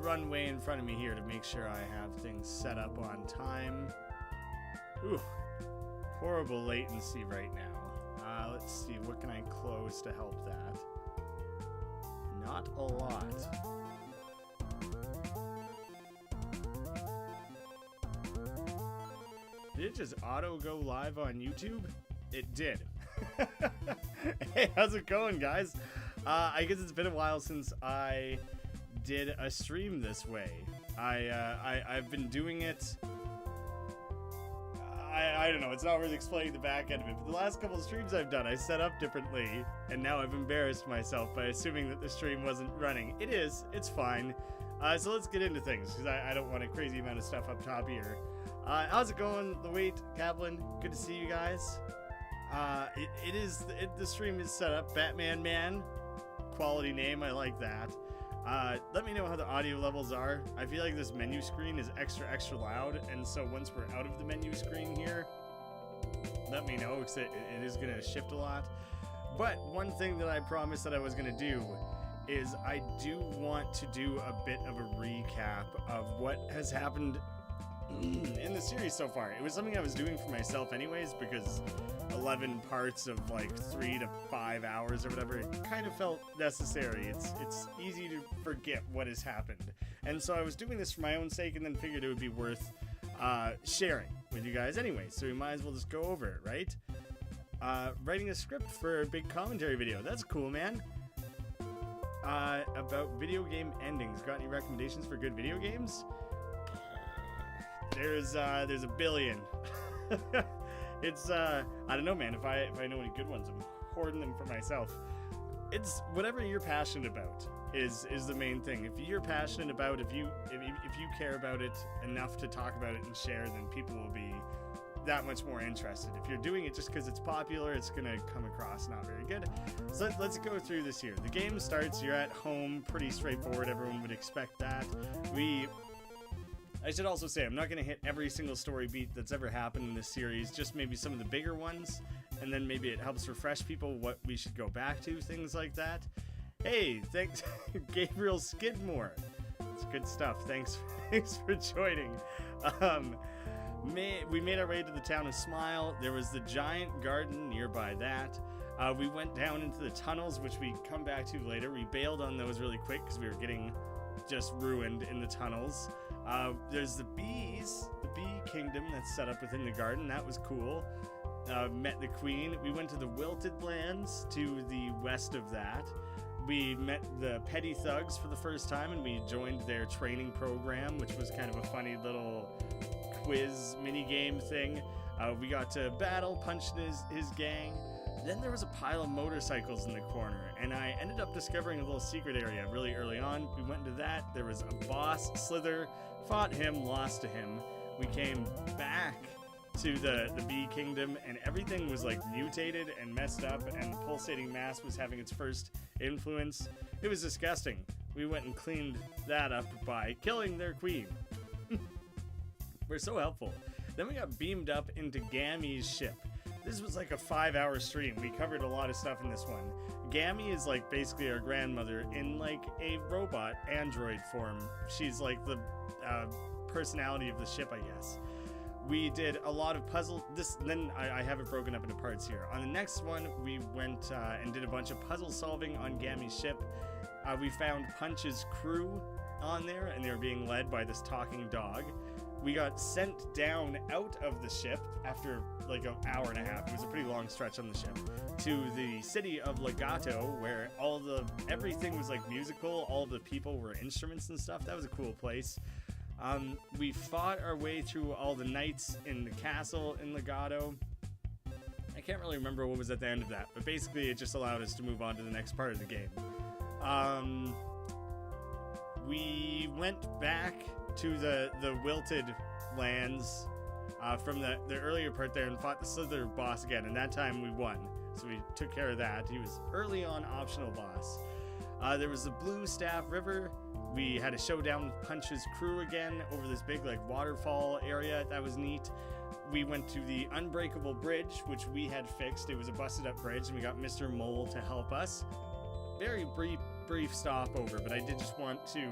run way in front of me here to make sure I have things set up on time. Ooh, horrible latency right now. Let's see, what can I close to help that? Not a lot. Did it just auto go live on YouTube? It did. Hey, how's it going, guys? I guess it's been a while since I did a stream this way. I've been doing it. I don't know, it's not really explaining the back end of it, but the last couple of streams I've done, I set up differently, and now I've embarrassed myself by assuming that the stream wasn't running. It is, it's fine. So let's get into things, because I don't want a crazy amount of stuff up top here. How's it going, The Wait, Kaplan? Good to see you guys. The stream is set up, Batman Man. Quality name, I like that. Let me know how the audio levels are. I feel like this menu screen is extra loud, and so once we're out of the menu screen here, let me know, because it is going to shift a lot. But one thing that I promised that I was going to do is I do want to do a bit of a recap of what has happened in the series so far. It was something I was doing for myself anyways, because 11 parts of like 3 to 5 hours or whatever, it kind of felt necessary. It's easy to forget what has happened, and so I was doing this for my own sake, and then figured it would be worth sharing with you guys anyway, so we might as well just go over it, right? Writing a script for a big commentary video, that's cool, man. About video game endings, got any recommendations for good video games? There's a billion. It's I don't know, man. If I know any good ones, I'm hoarding them for myself. It's whatever you're passionate about is the main thing. If you're passionate about, if you care about it enough to talk about it and share, then people will be that much more interested. If you're doing it just because it's popular, it's gonna come across not very good. So let's go through this here. The game starts. You're at home. Pretty straightforward. Everyone would expect that. I should also say, I'm not going to hit every single story beat that's ever happened in this series, just maybe some of the bigger ones, and then maybe it helps refresh people what we should go back to, things like that. Hey, thanks, Gabriel Skidmore. It's good stuff. Thanks for joining. We made our way to the town of Smile. There was the giant garden nearby that. We went down into the tunnels, which we come back to later. We bailed on those really quick because we were getting just ruined in the tunnels. There's the bees, the bee kingdom that's set up within the garden. That was cool. Met the queen. We went to the Wilted Lands to the west of that. We met the petty thugs for the first time, and we joined their training program, which was kind of a funny little quiz mini-game thing. We got to battle, punched his gang. Then there was a pile of motorcycles in the corner, and I ended up discovering a little secret area really early on. We went into that. There was a boss, Slither, fought him, lost to him. We came back to the bee kingdom, and everything was like mutated and messed up, and Pulsating Mass was having its first influence. It was disgusting. We went and cleaned that up by killing their queen. We're so helpful. Then we got beamed up into Gammy's ship. This was like a 5-hour stream. We covered a lot of stuff in this one. Gammy is like basically our grandmother in like a robot android form. She's like the personality of the ship, I guess. We did a lot of puzzle. Then I have it broken up into parts here. On the next one, we went and did a bunch of puzzle solving on Gammy's ship. We found Punch's crew on there, and they were being led by this talking dog. We got sent down out of the ship after like an hour and a half. It was a pretty long stretch on the ship to the city of Legato, where everything was like musical. All the people were instruments and stuff. That was a cool place. We fought our way through all the knights in the castle in Legato. I can't really remember what was at the end of that, but basically it just allowed us to move on to the next part of the game. We went back to the Wilted Lands from the earlier part there and fought the Slither boss again, and that time we won. So we took care of that. He was early on optional boss. There was the Blue Staff River. We had a showdown with Punch's crew again over this big like waterfall area. That was neat. We went to the Unbreakable Bridge, which we had fixed. It was a busted up bridge, and we got Mr. Mole to help us. Very brief stopover, but I did just want to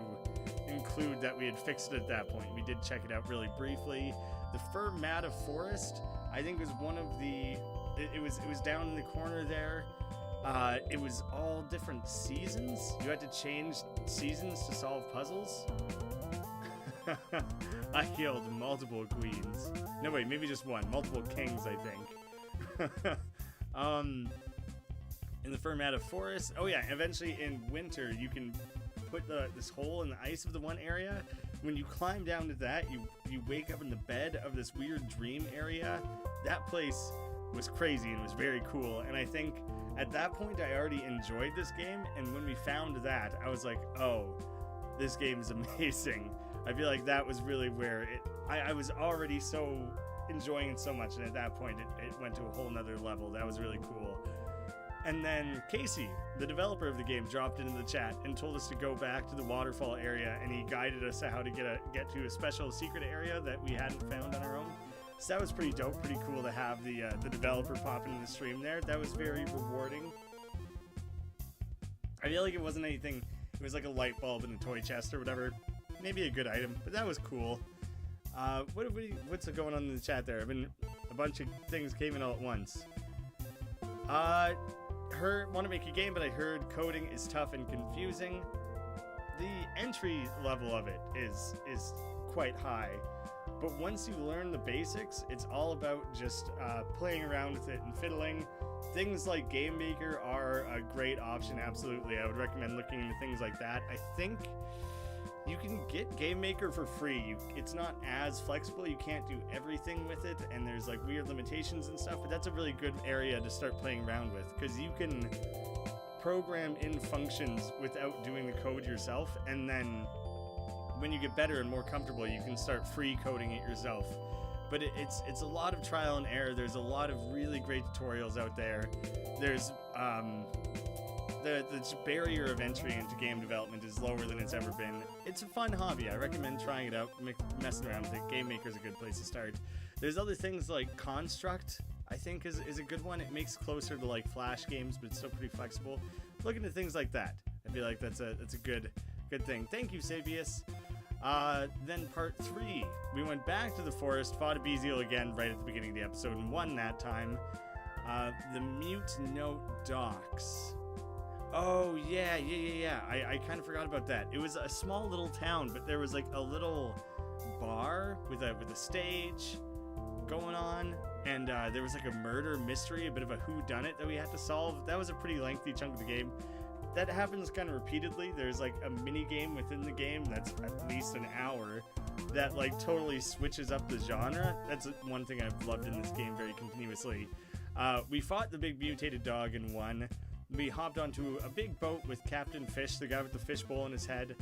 include that we had fixed it at that point. We did check it out really briefly. The Fermata Forest, I think, was one of the... It was down in the corner there. It was all different seasons. You had to change seasons to solve puzzles. I killed multiple queens. No, wait, maybe just one. Multiple kings, I think. In the Fermata Forest. Oh yeah, eventually in winter you can put this hole in the ice of the one area. When you climb down to that, you wake up in the bed of this weird dream area. That place was crazy and was very cool, and I think at that point I already enjoyed this game, and when we found that, I was like, oh, this game is amazing. I feel like that was really where I was already so enjoying it so much, and at that point it went to a whole nother level. That was really cool. And then Casey, the developer of the game, dropped into the chat and told us to go back to the waterfall area, and he guided us to how to get to a special secret area that we hadn't found on our own. So that was pretty dope, pretty cool to have the developer pop into the stream there. That was very rewarding. I feel like it wasn't anything. It was like a light bulb in a toy chest or whatever. Maybe a good item, but that was cool. What's going on in the chat there? A bunch of things came in all at once. Want to make a game, but I heard coding is tough and confusing. The entry level of it is quite high, but once you learn the basics, it's all about just playing around with it and fiddling. Things like Game Maker are a great option, absolutely. I would recommend looking into things like that. I think you can get Game Maker for free. It's not as flexible. You can't do everything with it, and there's like weird limitations and stuff, but that's a really good area to start playing around with, because you can program in functions without doing the code yourself, and then when you get better and more comfortable, you can start free coding it yourself. But it's a lot of trial and error. There's a lot of really great tutorials out there. There's the barrier of entry into game development is lower than it's ever been. It's a fun hobby. I recommend trying it out, messing around with it. Game Maker's a good place to start. There's other things like Construct, I think is a good one. It makes closer to like Flash games, but it's still pretty flexible. Look into things like that. I feel like that's a good thing. Thank you, Sabius. Then part 3. We went back to the forest, fought a Beziel again right at the beginning of the episode, and won that time. The Mute Note Docks. Oh, yeah. I kind of forgot about that. It was a small little town, but there was like a little bar with a stage going on, and there was like a murder mystery, a bit of a whodunit that we had to solve. That was a pretty lengthy chunk of the game. That happens kind of repeatedly. There's like a mini game within the game that's at least an hour that like totally switches up the genre. That's one thing I've loved in this game very continuously. We fought the big mutated dog and won. We hopped onto a big boat with Captain Fish, the guy with the fishbowl in his head.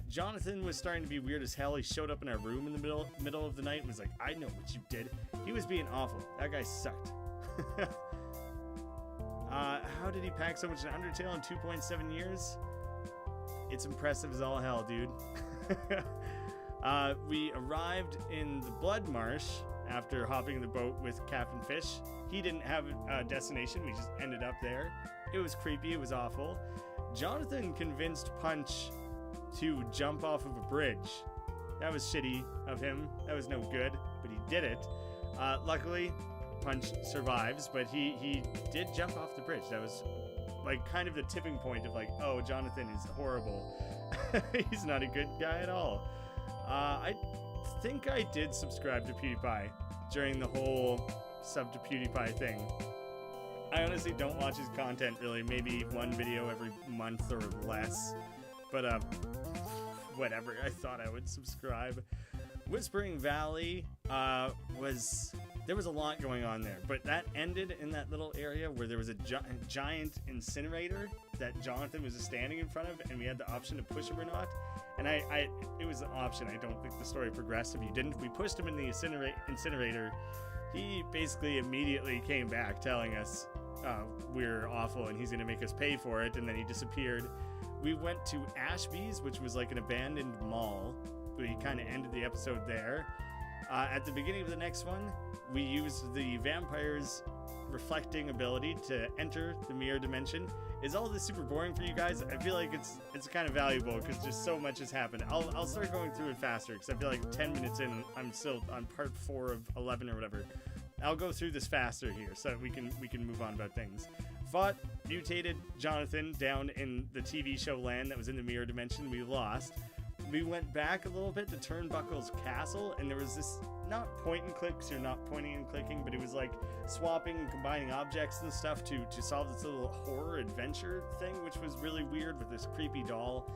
Jonathan was starting to be weird as hell. He showed up in our room in the middle of the night and was like, I know what you did. He was being awful. That guy sucked. How did he pack so much in Undertale in 2.7 years? It's impressive as all hell, dude. We arrived in the Blood Marsh after hopping in the boat with Captain Fish. He didn't have a destination. We just ended up there. It was creepy. It was awful. Jonathan convinced Punch to jump off of a bridge. That was shitty of him. That was no good, but he did it. Luckily, Punch survives, but he did jump off the bridge. That was like kind of the tipping point of like, oh, Jonathan is horrible. He's not a good guy at all. I think I did subscribe to PewDiePie during the whole sub to PewDiePie thing. I honestly don't watch his content really, maybe one video every month or less, but whatever, I thought I would subscribe. Whispering Valley there was a lot going on there, but that ended in that little area where there was a giant incinerator that Jonathan was standing in front of, and we had the option to push him or not. And it was an option. I don't think the story progressed if you didn't. We pushed him in the incinerator. He basically immediately came back telling us we're awful and he's going to make us pay for it, and then he disappeared. We went to Ashby's, which was like an abandoned mall. We kind of ended the episode there. At the beginning of the next one, we used the vampire's reflecting ability to enter the mirror dimension. Is all this super boring for you guys? I feel like it's kind of valuable because just so much has happened. I'll start going through it faster because I feel like 10 minutes in, I'm still on part 4 of 11 or whatever. I'll go through this faster here so that we can move on about things. Fought mutated Jonathan down in the TV show land that was in the mirror dimension. We lost. We went back a little bit to Turnbuckle's castle, and there was this, not point and clicks, you're not pointing and clicking, but it was like swapping and combining objects and stuff to solve this little horror adventure thing, which was really weird with this creepy doll.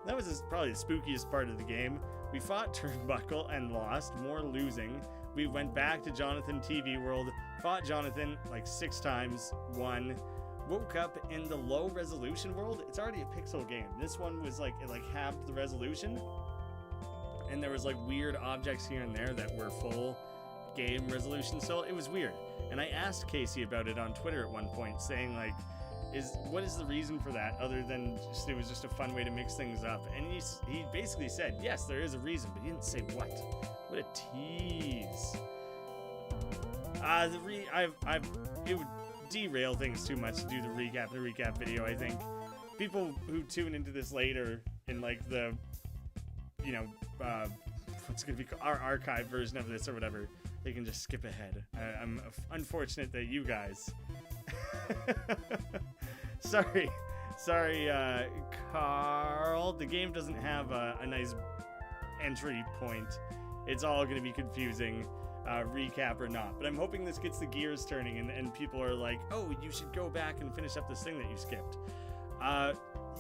That was probably the spookiest part of the game. We fought Turnbuckle and lost, more losing. We went back to Jonathan TV World, fought Jonathan like 6 times, won. Woke up in the low resolution world. It's already a pixel game. This one was like, it like halved the resolution, and there was like weird objects here and there that were full game resolution still. It was weird, and I asked Casey about it on Twitter at one point, saying like, what is the reason for that other than it was just a fun way to mix things up? And he basically said yes, there is a reason, but he didn't say what. What a tease. It would derail things too much to do the recap video. I think people who tune into this later in like the, you know, what's gonna be our archive version of this or whatever, they can just skip ahead. I'm unfortunate that you guys sorry Carl, the game doesn't have a nice entry point. It's all gonna be confusing, recap or not, but I'm hoping this gets the gears turning and people are like, oh, you should go back and finish up this thing that you skipped.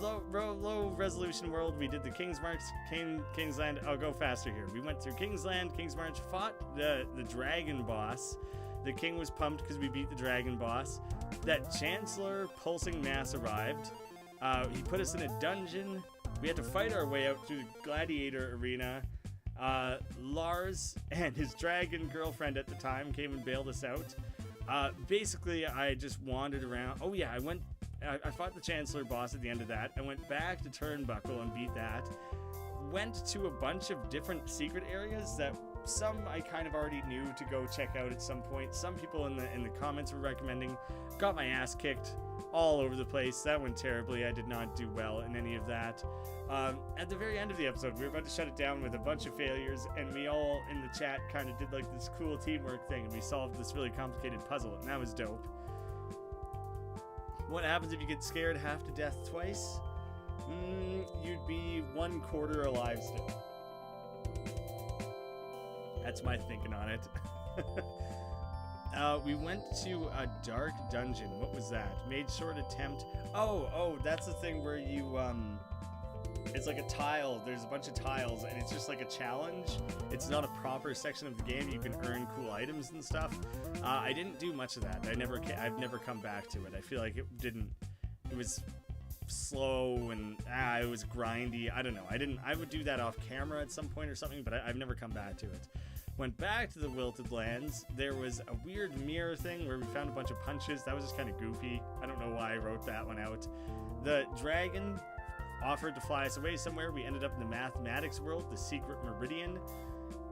Low resolution world, we did the King's March, Kingsland. I'll go faster here. We went through Kingsland, King's March, fought the dragon boss. The king was pumped because we beat the dragon boss. That Chancellor pulsing mass arrived. He put us in a dungeon. We had to fight our way out through the gladiator arena. Lars and his dragon girlfriend at the time came and bailed us out. Basically, I just wandered around. Oh yeah, I fought the Chancellor boss at the end of that. I went back to Turnbuckle and beat that. Went to a bunch of different secret areas that some I kind of already knew to go check out at some point. Some people in the comments were recommending. Got my ass kicked all over the place. That went terribly. I did not do well in any of that. At the very end of the episode, we were about to shut it down with a bunch of failures, and we all in the chat kind of did like this cool teamwork thing, and we solved this really complicated puzzle, and that was dope. What happens if you get scared half to death twice? You'd be 1/4 alive still. That's my thinking on it. We went to a dark dungeon. What was that? Made short attempt. Oh, that's the thing where you, it's like a tile. There's a bunch of tiles, and it's just like a challenge. It's not a proper section of the game. You can earn cool items and stuff. I didn't do much of that. I've never come back to it. I feel like it was slow and it was grindy. I don't know. I would do that off camera at some point or something, but I've never come back to it. Went back to the Wilted Lands. There was a weird mirror thing where we found a bunch of punches. That was just kind of goofy. I don't know why I wrote that one out. The dragon offered to fly us away somewhere. We ended up in the mathematics world, the secret meridian.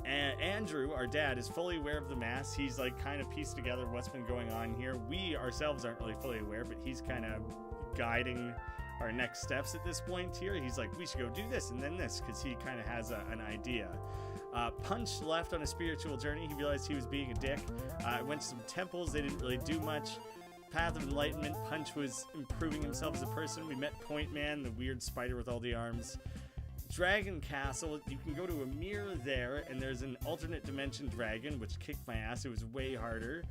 And Andrew, our dad, is fully aware of the mass. He's like kind of pieced together what's been going on here. We ourselves aren't really fully aware, but he's kind of guiding our next steps at this point here. He's like, we should go do this and then this, because he kind of has an idea. Punch left on a spiritual journey. He realized he was being a dick. Went to some temples. They didn't really do much. Path of Enlightenment. Punch was improving himself as a person. We met Point Man, the weird spider with all the arms. Dragon Castle. You can go to a mirror there, and there's an alternate dimension dragon, which kicked my ass. It was way harder.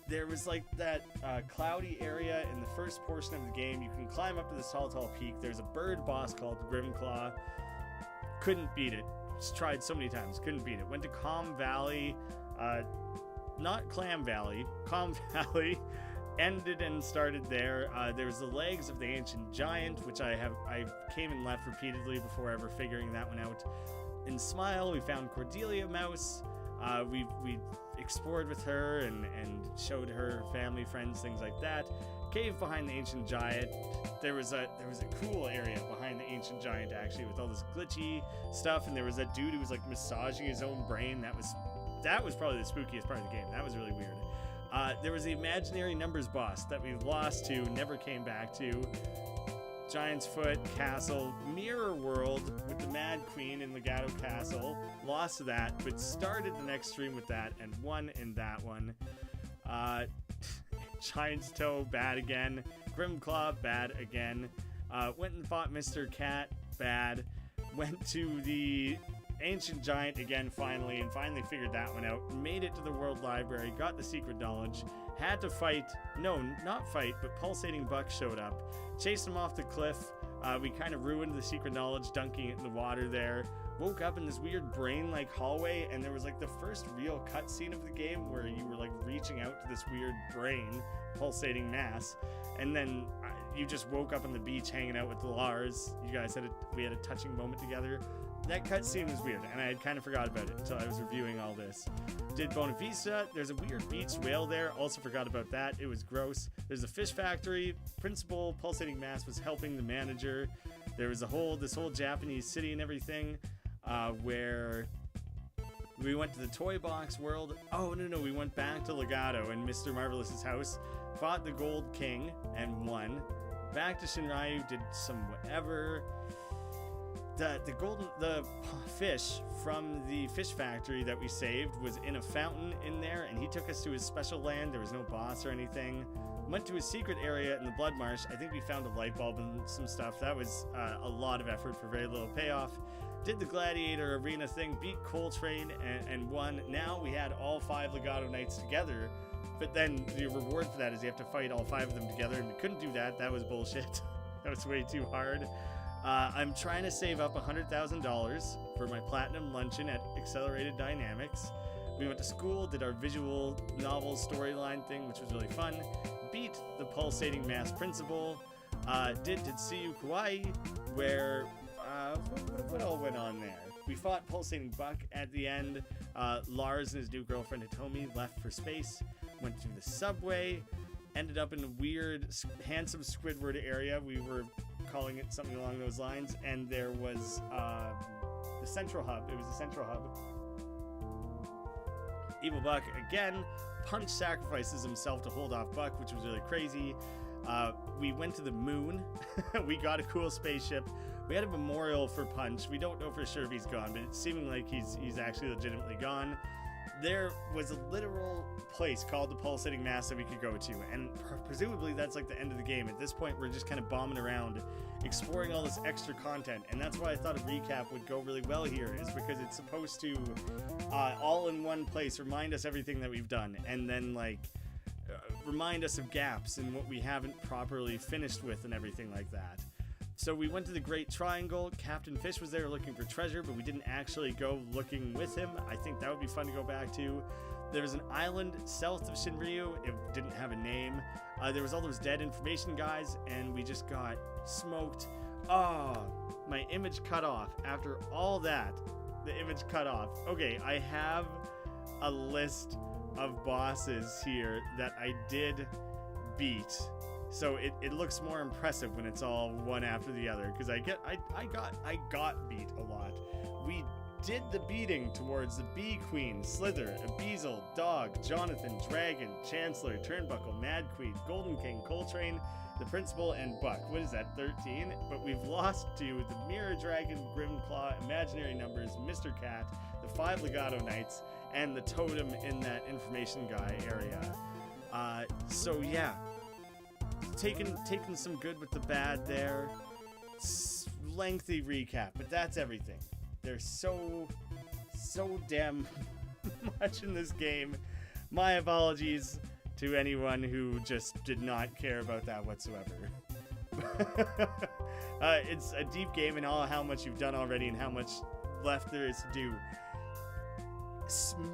There was like that cloudy area in the first portion of the game. You can climb up to this tall peak. There's a bird boss called Grimclaw. Couldn't beat it. Just tried so many times. Couldn't beat it. Went to Calm Valley. Not Clam Valley. Calm Valley. Ended and started there. There's the legs of the ancient giant, which I came and left repeatedly before ever figuring that one out. In Smile, we found Cordelia Mouse. We explored with her and showed her family, friends, things like that. Cave behind the ancient giant. There was a cool area behind the ancient giant actually with all this glitchy stuff, and there was that dude who was like massaging his own brain. That was probably the spookiest part of the game. That was really weird. There was the imaginary numbers boss that we lost to, never came back to. Giant's Foot Castle, Mirror World with the Mad Queen in Legato Castle. Lost to that, but started the next stream with that and won in that one. Giant's Toe, bad again. Grimclaw, bad again. Went and fought Mr. Cat, bad. Went to the Ancient Giant again finally figured that one out. Made it to the World Library, got the secret knowledge. Had to fight, no, not fight, but Pulsating Buck showed up. Chased him off the cliff. We kind of ruined the secret knowledge, dunking it in the water there. Woke up in this weird brain-like hallway, and there was like the first real cutscene of the game where you were like reaching out to this weird brain, pulsating mass, and then you just woke up on the beach hanging out with Lars. You guys we had a touching moment together. That cutscene was weird, and I had kind of forgot about it until I was reviewing all this. Did Bona Vista. There's a weird beach whale there. Also forgot about that. It was gross. There's a fish factory. Principal Pulsating Mass was helping the manager. There was this whole Japanese city and everything, where we went to the Toy Box world. Oh, no, we went back to Legato and Mr. Marvelous's house. Fought the Gold King and won. Back to Shinryu, did some whatever. The fish from the fish factory that we saved was in a fountain in there, and he took us to his special land. There was no boss or anything. Went to his secret area in the Blood Marsh. I think we found a light bulb and some stuff. That was a lot of effort for very little payoff. Did the Gladiator Arena thing, beat Coltrane and won. Now we had all 5 Legato Knights together, but then the reward for that is you have to fight all 5 of them together, and we couldn't do that. That was bullshit. That was way too hard. I'm trying to save up $100,000 for my platinum luncheon at Accelerated Dynamics. We went to school, did our visual novel storyline thing, which was really fun. Beat the Pulsating Mass Principal. Did Tetsuyu Kawaii, where what all went on there? We fought Pulsating Buck at the end. Lars and his new girlfriend Hitomi left for space. Went to the subway. Ended up in a weird, handsome Squidward area. We were calling it something along those lines, and there was the central hub. It was the central hub. Evil Buck again. Punch sacrifices himself to hold off Buck, which was really crazy. We went to the moon. We got a cool spaceship. We had a memorial for Punch. We don't know for sure if he's gone, but it's seeming like he's actually legitimately gone. There was a literal place called the Pulsating Mass that we could go to, and presumably that's like the end of the game. At this point, we're just kind of bombing around, exploring all this extra content, and that's why I thought a recap would go really well here, is because it's supposed to, all in one place, remind us everything that we've done, and then, like, remind us of gaps in what we haven't properly finished with and everything like that. So we went to the Great Triangle. Captain Fish was there looking for treasure, but we didn't actually go looking with him. I think that would be fun to go back to. There was an island south of Shinryu. It didn't have a name. There was all those dead information guys, and we just got smoked. Oh, my image cut off. After all that, the image cut off. Okay, I have a list of bosses here that I did beat. So it looks more impressive when it's all one after the other, because I got beat a lot. We did the beating towards the Bee Queen, Slither, Abezel, Dog, Jonathan, Dragon, Chancellor, Turnbuckle, Mad Queen, Golden King, Coltrane, the Principal, and Buck. What is that, 13? But we've lost to the Mirror Dragon, Grimclaw, Imaginary Numbers, Mr. Cat, the 5 Legato Knights, and the totem in that information guy area. So yeah. Taking some good with the bad there. Lengthy recap, but that's everything. There's so damn much in this game. My apologies to anyone who just did not care about that whatsoever. It's a deep game in all how much you've done already and how much left there is to do.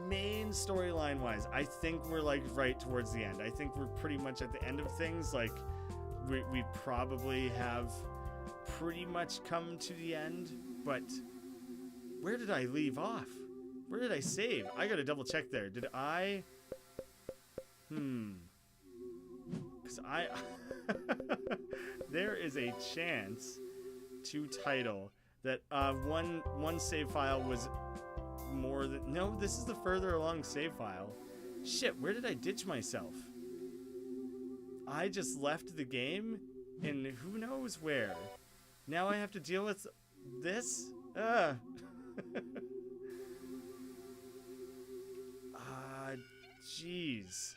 Main storyline wise, I think we're like right towards the end. I think we're pretty much at the end of things. Like we probably have pretty much come to the end, but where did I leave off? Where did I save? I gotta double check there. Did I? Because I... There is a chance to title that one save file was more than... No, this is the further along save file. Shit, where did I ditch myself? I just left the game and who knows where. Now I have to deal with this? Jeez.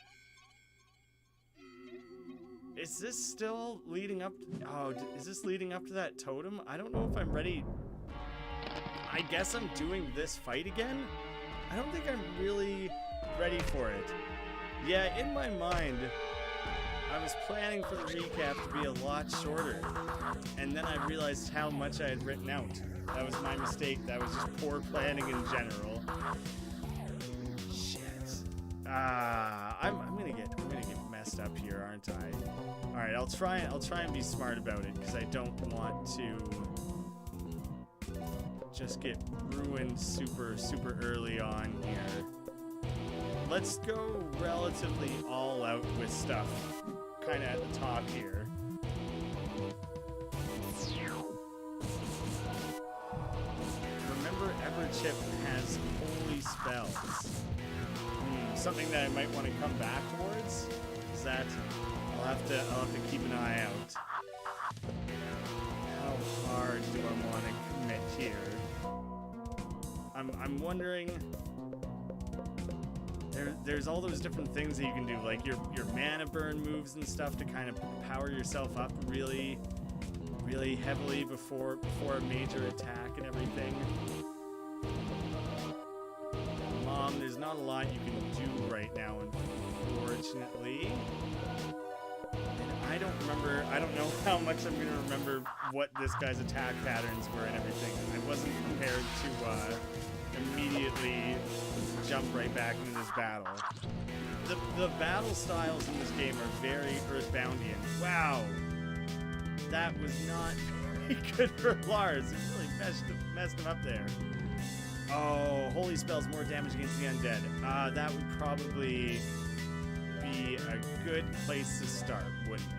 Is this still leading up? Oh, is this leading up to that totem? I don't know if I'm ready. I guess I'm doing this fight again? I don't think I'm really ready for it. Yeah, in my mind, I was planning for the recap to be a lot shorter. And then I realized how much I had written out. That was my mistake. That was just poor planning in general. Shit. I'm gonna get messed up here, aren't I? All right, I'll try and be smart about it because I don't want to just get ruined super early on here. Let's go relatively all out with stuff, kind of at the top here. Remember, Everchip has holy spells. Something that I might want to come back towards is that I'll have to keep an eye out. How hard do I want to commit here? I'm wondering. There's all those different things that you can do, like your mana burn moves and stuff to kind of power yourself up really heavily before a major attack and everything. Mom, there's not a lot you can do right now, unfortunately. And I don't know how much I'm gonna remember what this guy's attack patterns were and everything. I wasn't prepared to immediately jump right back into this battle. The battle styles in this game are very Earthboundian. Wow, that was not very good for Lars. It really messed him up there. Oh, holy spells, more damage against the undead. That would probably be a good place to start, wouldn't it?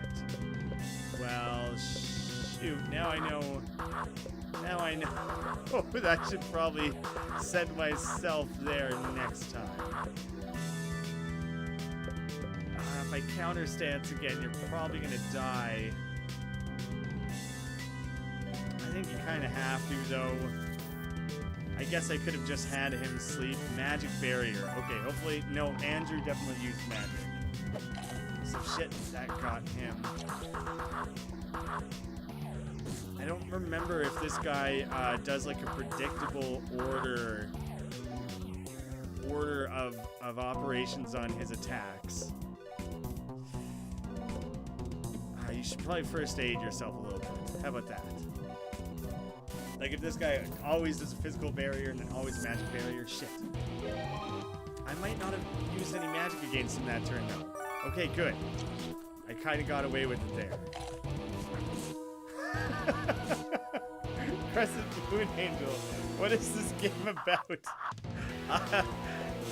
Well, shoot, now I know. Oh, that should probably send myself there next time. If I counter stance again, you're probably gonna die. I think you kind of have to, though. I guess I could have just had him sleep. Magic barrier. Okay, hopefully... No, Andrew definitely used magic. So shit, that got him. I don't remember if this guy does like a predictable order of operations on his attacks. You should probably first aid yourself a little bit. How about that? Like if this guy always does a physical barrier and then always a magic barrier, shit. I might not have used any magic against him that turn though. Okay, good. I kind of got away with it there. Crescent Moon Angel, what is this game about?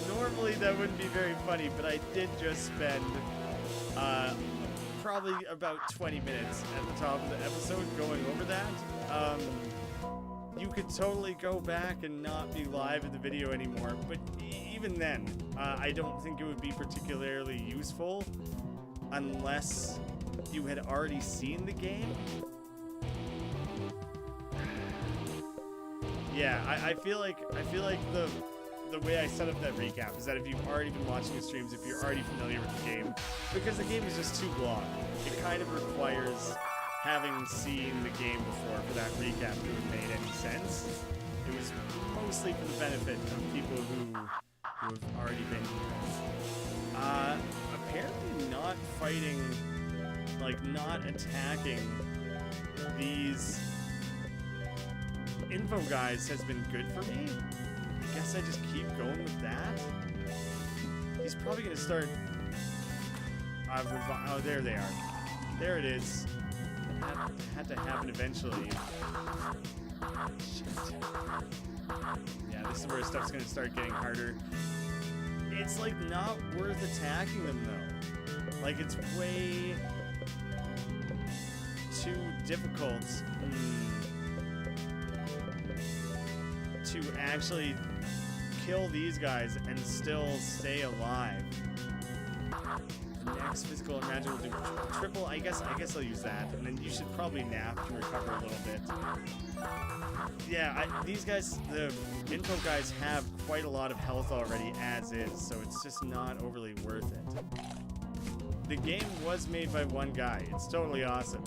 Normally that wouldn't be very funny, but I did just spend probably about 20 minutes at the top of the episode going over that. You could totally go back and not be live in the video anymore, but even then, I don't think it would be particularly useful unless you had already seen the game. Yeah, I feel like the way I set up that recap is that if you've already been watching the streams, if you're already familiar with the game, because the game is just too long, it kind of requires having seen the game before for that recap to have made any sense. It was mostly for the benefit of people who have already been here. Apparently not fighting, like not attacking these info guys has been good for me. I guess I just keep going with that. He's probably gonna start. Oh, there they are. There it is. That had to happen eventually. Shit. Yeah, this is where stuff's gonna start getting harder. It's like not worth attacking them though. Like it's way too difficult to actually kill these guys and still stay alive. Next physical and magic will do triple. I guess I'll use that, and then you should probably nap to recover a little bit. Yeah, these guys, the info guys, have quite a lot of health already as is, so it's just not overly worth it. The game was made by one guy. It's totally awesome.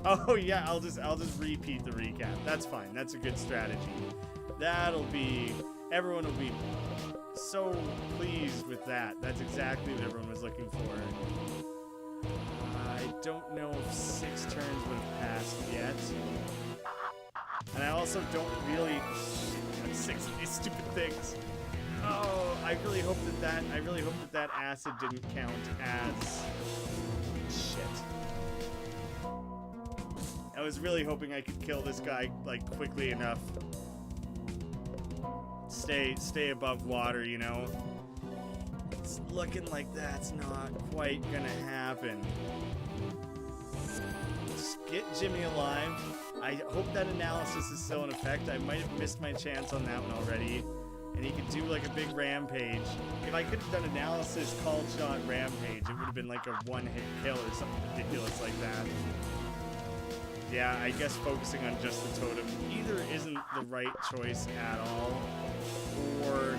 Oh yeah, I'll just repeat the recap. That's fine. That's a good strategy. Everyone will be so pleased with that. That's exactly what everyone was looking for. I don't know if 6 turns would have passed yet. And I also don't really have 6 of these stupid things. Oh, I really hope that acid didn't count as shit. I was really hoping I could kill this guy like quickly enough. Stay above water, you know. It's looking like that's not quite gonna happen. Just get Jimmy alive. I hope that analysis is still in effect. I might have missed my chance on that one already. And he could do like a big rampage. If I could have done analysis, called shot, rampage, it would have been like a one-hit kill or something ridiculous like that. Yeah, I guess focusing on just the totem either isn't the right choice at all, or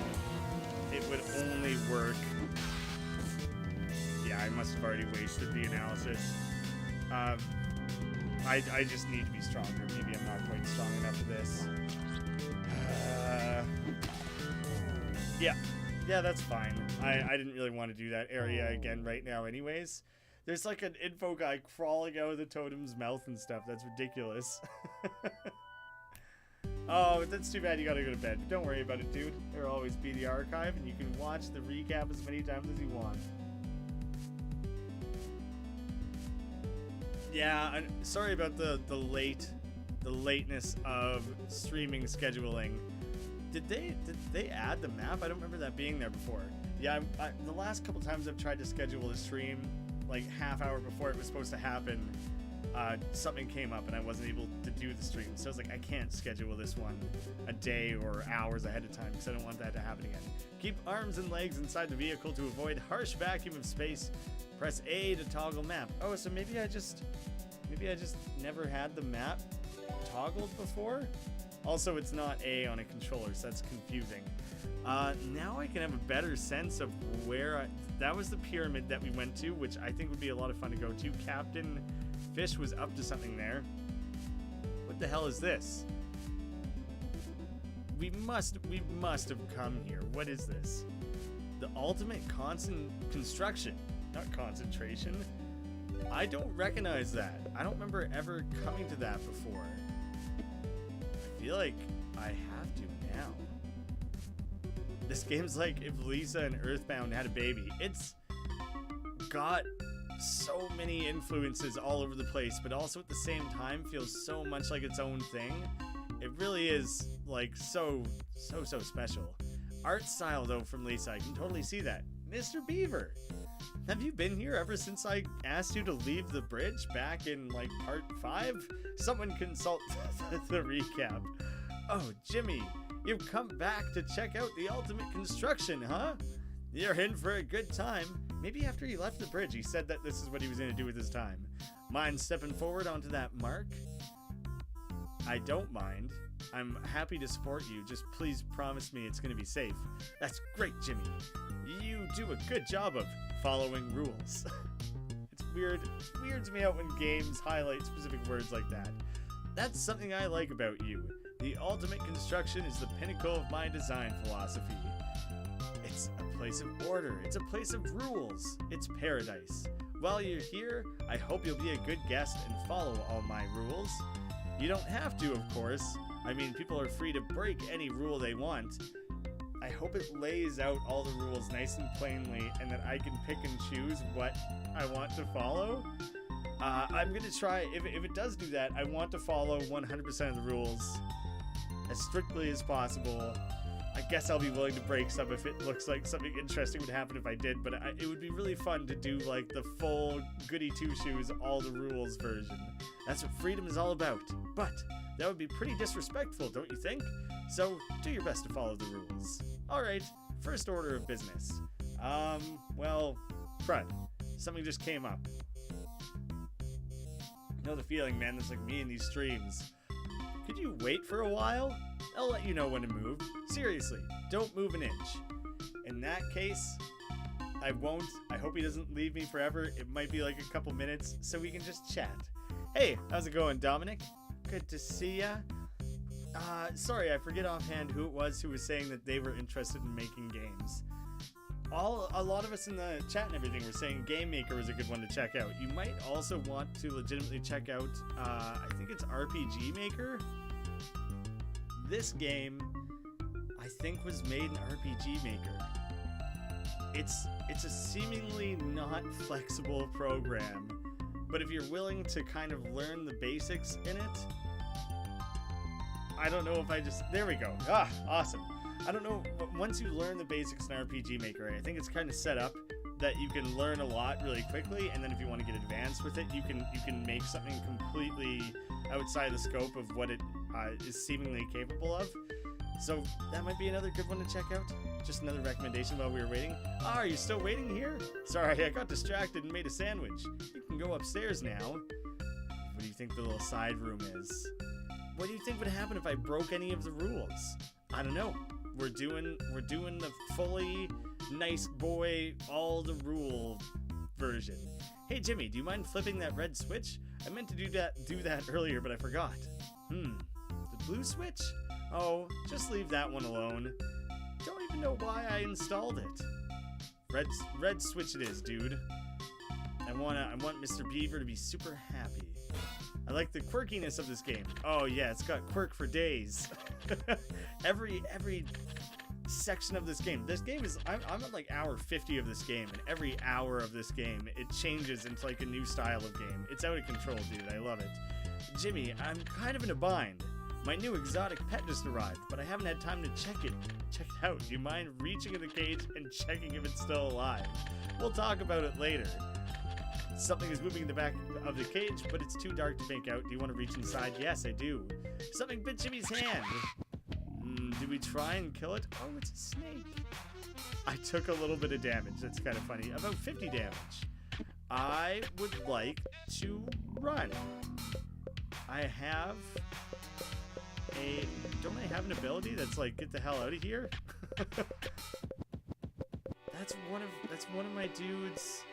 it would only work. Yeah, I must have already wasted the analysis. I just need to be stronger. Maybe I'm not quite strong enough for this. Yeah, that's fine. I didn't really want to do that area again right now anyways. There's like an info guy crawling out of the totem's mouth and stuff. That's ridiculous. Oh, that's too bad you gotta go to bed. But don't worry about it, dude. There'll always be the archive, and you can watch the recap as many times as you want. Yeah, I'm sorry about the lateness of streaming scheduling. Did they add the map? I don't remember that being there before. Yeah, the last couple times I've tried to schedule a stream, like half hour before it was supposed to happen, something came up and I wasn't able to do the stream. So I was like, I can't schedule this one a day or hours ahead of time because I don't want that to happen again. Keep arms and legs inside the vehicle to avoid harsh vacuum of space. Press A to toggle map. Oh, so maybe I just never had the map toggled before? Also, it's not A on a controller, so that's confusing. Now I can have a better sense of where that was the pyramid that we went to, which I think would be a lot of fun to go to. Captain Fish was up to something there. What the hell is this? We must have come here. What is this? The ultimate constant construction, not concentration. I don't recognize that. I don't remember ever coming to that before. I feel like I have to now. This game's like if Lisa and Earthbound had a baby. It's got so many influences all over the place, but also at the same time feels so much like its own thing. It really is like so special. Art style though from Lisa, I can totally see that. Mr. Beaver, have you been here ever since I asked you to leave the bridge back in like part 5? Someone consult the recap. Oh, Jimmy, you've come back to check out the ultimate construction, huh? You're in for a good time. Maybe after he left the bridge, he said that this is what he was going to do with his time. Mind stepping forward onto that mark? I don't mind. I'm happy to support you. Just please promise me it's going to be safe. That's great, Jimmy. You do a good job of following rules. It's weird. It weirds me out when games highlight specific words like that. That's something I like about you. The ultimate construction is the pinnacle of my design philosophy. It's a place of order. It's a place of rules. It's paradise. While you're here, I hope you'll be a good guest and follow all my rules. You don't have to, of course. I mean, people are free to break any rule they want. I hope it lays out all the rules nice and plainly and that I can pick and choose what I want to follow. I'm gonna try, if it does do that, I want to follow 100% of the rules as strictly as possible. I guess I'll be willing to break some if it looks like something interesting would happen if I did, but it would be really fun to do like the full goody two-shoes, all the rules version. That's what freedom is all about. But that would be pretty disrespectful, don't you think? So do your best to follow the rules. Alright, first order of business. Well, crud. Something just came up. I know the feeling, man. That's like me in these streams. Could you wait for a while? I'll let you know when to move. Seriously, don't move an inch. In that case, I won't. I hope he doesn't leave me forever. It might be like a couple minutes, so we can just chat. Hey, how's it going, Dominic? Good to see ya. Sorry, I forget offhand who it was who was saying that they were interested in making games. A lot of us in the chat and everything were saying Game Maker was a good one to check out. You might also want to legitimately check out, I think it's RPG Maker. This game, I think, was made in RPG Maker. It's a seemingly not flexible program, but if you're willing to kind of learn the basics in it, I don't know if there we go. Ah, awesome. I don't know, but once you learn the basics in RPG Maker, I think it's kind of set up that you can learn a lot really quickly, and then if you want to get advanced with it, you can make something completely outside the scope of what it is seemingly capable of. So that might be another good one to check out. Just another recommendation while we were waiting. Are you still waiting here? Sorry, I got distracted and made a sandwich. You can go upstairs now. What do you think the little side room is? What do you think would happen if I broke any of the rules? I don't know. We're doing the fully nice boy, all the rule version. Hey Jimmy, do you mind flipping that red switch? I meant to do that earlier, but I forgot. The blue switch? Oh, just leave that one alone. Don't even know why I installed it. Red switch it is, dude. I want Mr. Beaver to be super happy. I like the quirkiness of this game. Oh yeah, it's got quirk for days. every section of this game. This game is, I'm at like hour 50 of this game, and every hour of this game, it changes into like a new style of game. It's out of control, dude. I love it. Jimmy, I'm kind of in a bind. My new exotic pet just arrived, but I haven't had time to check it out. Do you mind reaching in the cage and checking if it's still alive? We'll talk about it later. Something is moving in the back of the cage, but it's too dark to make out. Do you want to reach inside? Yes, I do. Something bit Jimmy's hand. Did we try and kill it? Oh, it's a snake. I took a little bit of damage. That's kind of funny. About 50 damage. I would like to run. Don't I have an ability that's like, get the hell out of here? That's one of my dudes.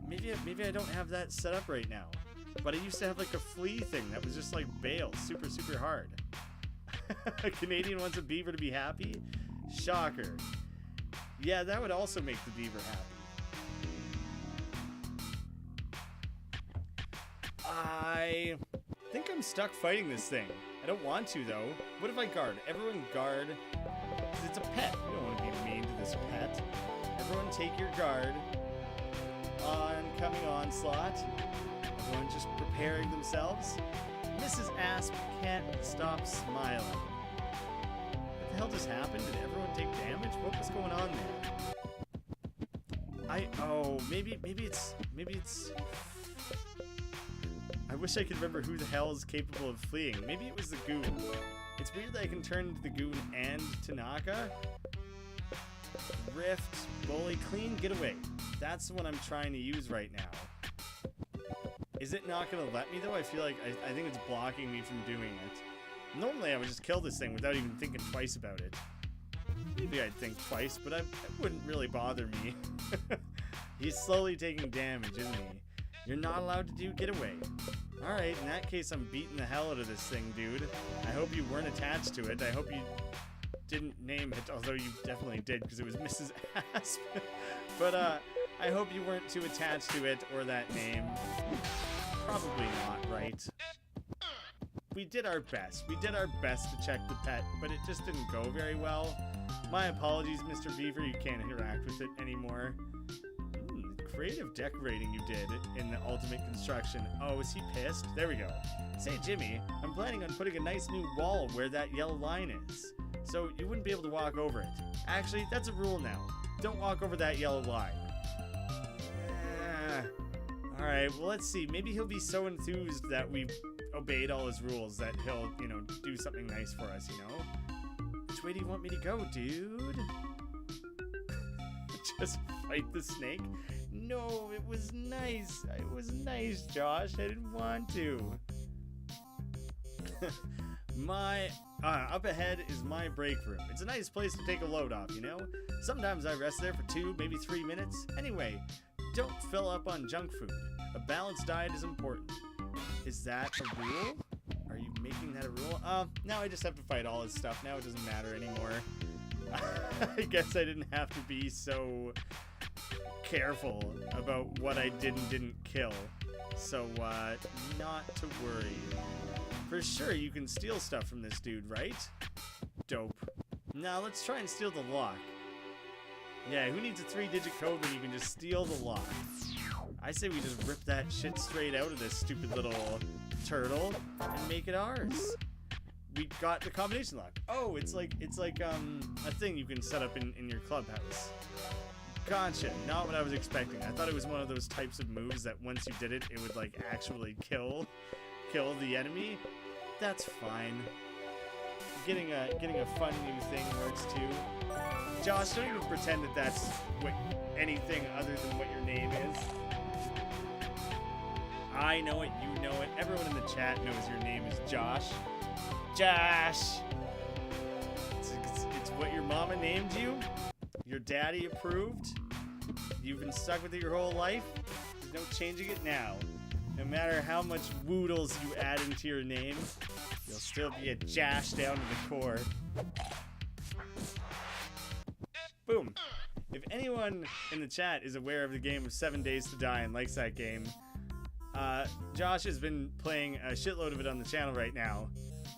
Maybe I don't have that set up right now. But I used to have like a flea thing that was just like bail, super, super hard. A Canadian wants a beaver to be happy? Shocker. Yeah, that would also make the beaver happy. I think I'm stuck fighting this thing. I don't want to though. What if I guard? Everyone guard. Because it's a pet. We don't want to be mean to this pet. Everyone take your guard. Oncoming onslaught. Everyone just preparing themselves. Mrs. Asp can't stop smiling. What the hell just happened? Did everyone take damage? What was going on there? Maybe it's I wish I could remember who the hell is capable of fleeing. Maybe it was the goon. It's weird that I can turn into the goon and Tanaka. Rift, bully, clean, get away. That's the one I'm trying to use right now. Is it not going to let me though? I feel like I think it's blocking me from doing it. Normally I would just kill this thing without even thinking twice about it. Maybe I'd think twice, but it wouldn't really bother me. He's slowly taking damage, isn't he? You're not allowed to do getaway. Alright, in that case I'm beating the hell out of this thing, dude. I hope you weren't attached to it. I hope you didn't name it, although you definitely did because it was Mrs. Asp. But I hope you weren't too attached to it or that name. Probably not, right? We did our best. We did our best to check the pet, but it just didn't go very well. My apologies, Mr. Beaver. You can't interact with it anymore. creative decorating you did in the ultimate construction. Oh, is he pissed? There we go. Say, Jimmy, I'm planning on putting a nice new wall where that yellow line is, so you wouldn't be able to walk over it. Actually, that's a rule now. Don't walk over that yellow line. Alright, well, let's see. Maybe he'll be so enthused that we obeyed all his rules that he'll, do something nice for us, Which way do you want me to go, dude? Just fight the snake? No, it was nice. It was nice, Josh. I didn't want to. Up ahead is my break room. It's a nice place to take a load off, Sometimes I rest there for 2, maybe 3 minutes. Anyway, don't fill up on junk food. A balanced diet is important. Is that a rule? Are you making that a rule? Now I just have to fight all his stuff. Now it doesn't matter anymore. I guess I didn't have to be so careful about what I didn't kill. So, not to worry. For sure, you can steal stuff from this dude, right? Dope. Now, let's try and steal the lock. Yeah, who needs a 3-digit code when you can just steal the lock? I say we just rip that shit straight out of this stupid little turtle and make it ours. We got the combination lock. Oh, it's like a thing you can set up in your clubhouse. Gotcha. Not what I was expecting. I thought it was one of those types of moves that once you did it, it would like actually kill the enemy. That's fine. Getting a fun new thing works too. Josh, don't even pretend that that's anything other than what your name is. I know it, you know it, everyone in the chat knows your name is Josh. Josh! It's what your mama named you? Your daddy approved? You've been stuck with it your whole life? There's no changing it now. No matter how much woodles you add into your name, you'll still be a Josh down to the core. Boom. If anyone in the chat is aware of the game of 7 Days to Die and likes that game, Josh has been playing a shitload of it on the channel right now.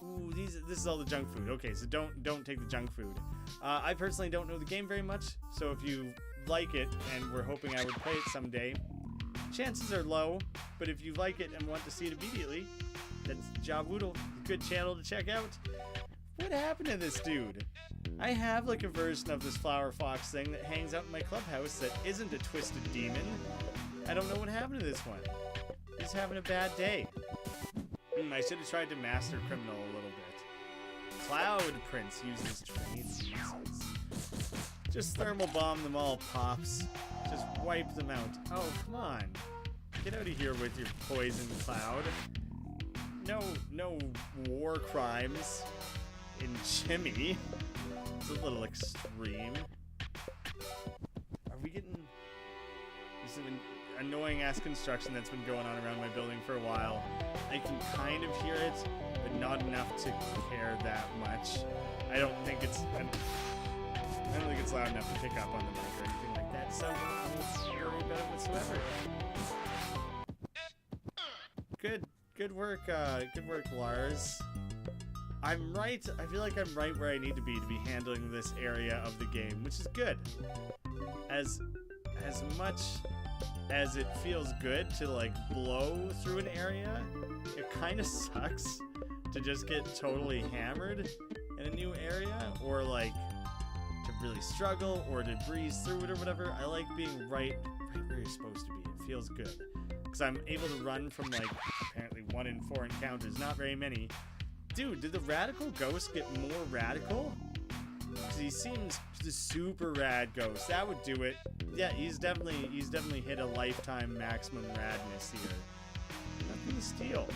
Ooh, this is all the junk food. Okay, so don't take the junk food. I personally don't know the game very much, so if you like it and we're hoping I would play it someday, chances are low, but if you like it and want to see it immediately, that's Jawoodle, a good channel to check out. What happened to this dude? I have like a version of this flower fox thing that hangs out in my clubhouse that isn't a twisted demon. I don't know what happened to this one. He's having a bad day. I should have tried to master criminal a little bit. Cloud Prince uses trades. Just thermal bomb them all, Pops. Just wipe them out. Oh, come on. Get out of here with your poison cloud. No war crimes in Jimmy. It's a little extreme. Are we getting... There's some annoying ass construction that's been going on around my building for a while. I can kind of hear it, but not enough to care that much. I don't think it's loud enough to pick up on the mic or anything like that, so I won't worry about it whatsoever. Good work, Lars. I'm right. I feel like I'm right where I need to be handling this area of the game, which is good. As much as it feels good to like blow through an area, it kind of sucks to just get totally hammered in a new area, or like to really struggle or to breeze through it or whatever. I like being right where you're supposed to be. It feels good because I'm able to run from like apparently 1 in 4 encounters, not very many. Dude, did the radical ghost get more radical? Because he seems the super rad ghost. That would do it. Yeah, he's definitely hit a lifetime maximum radness here. Nothing to steal.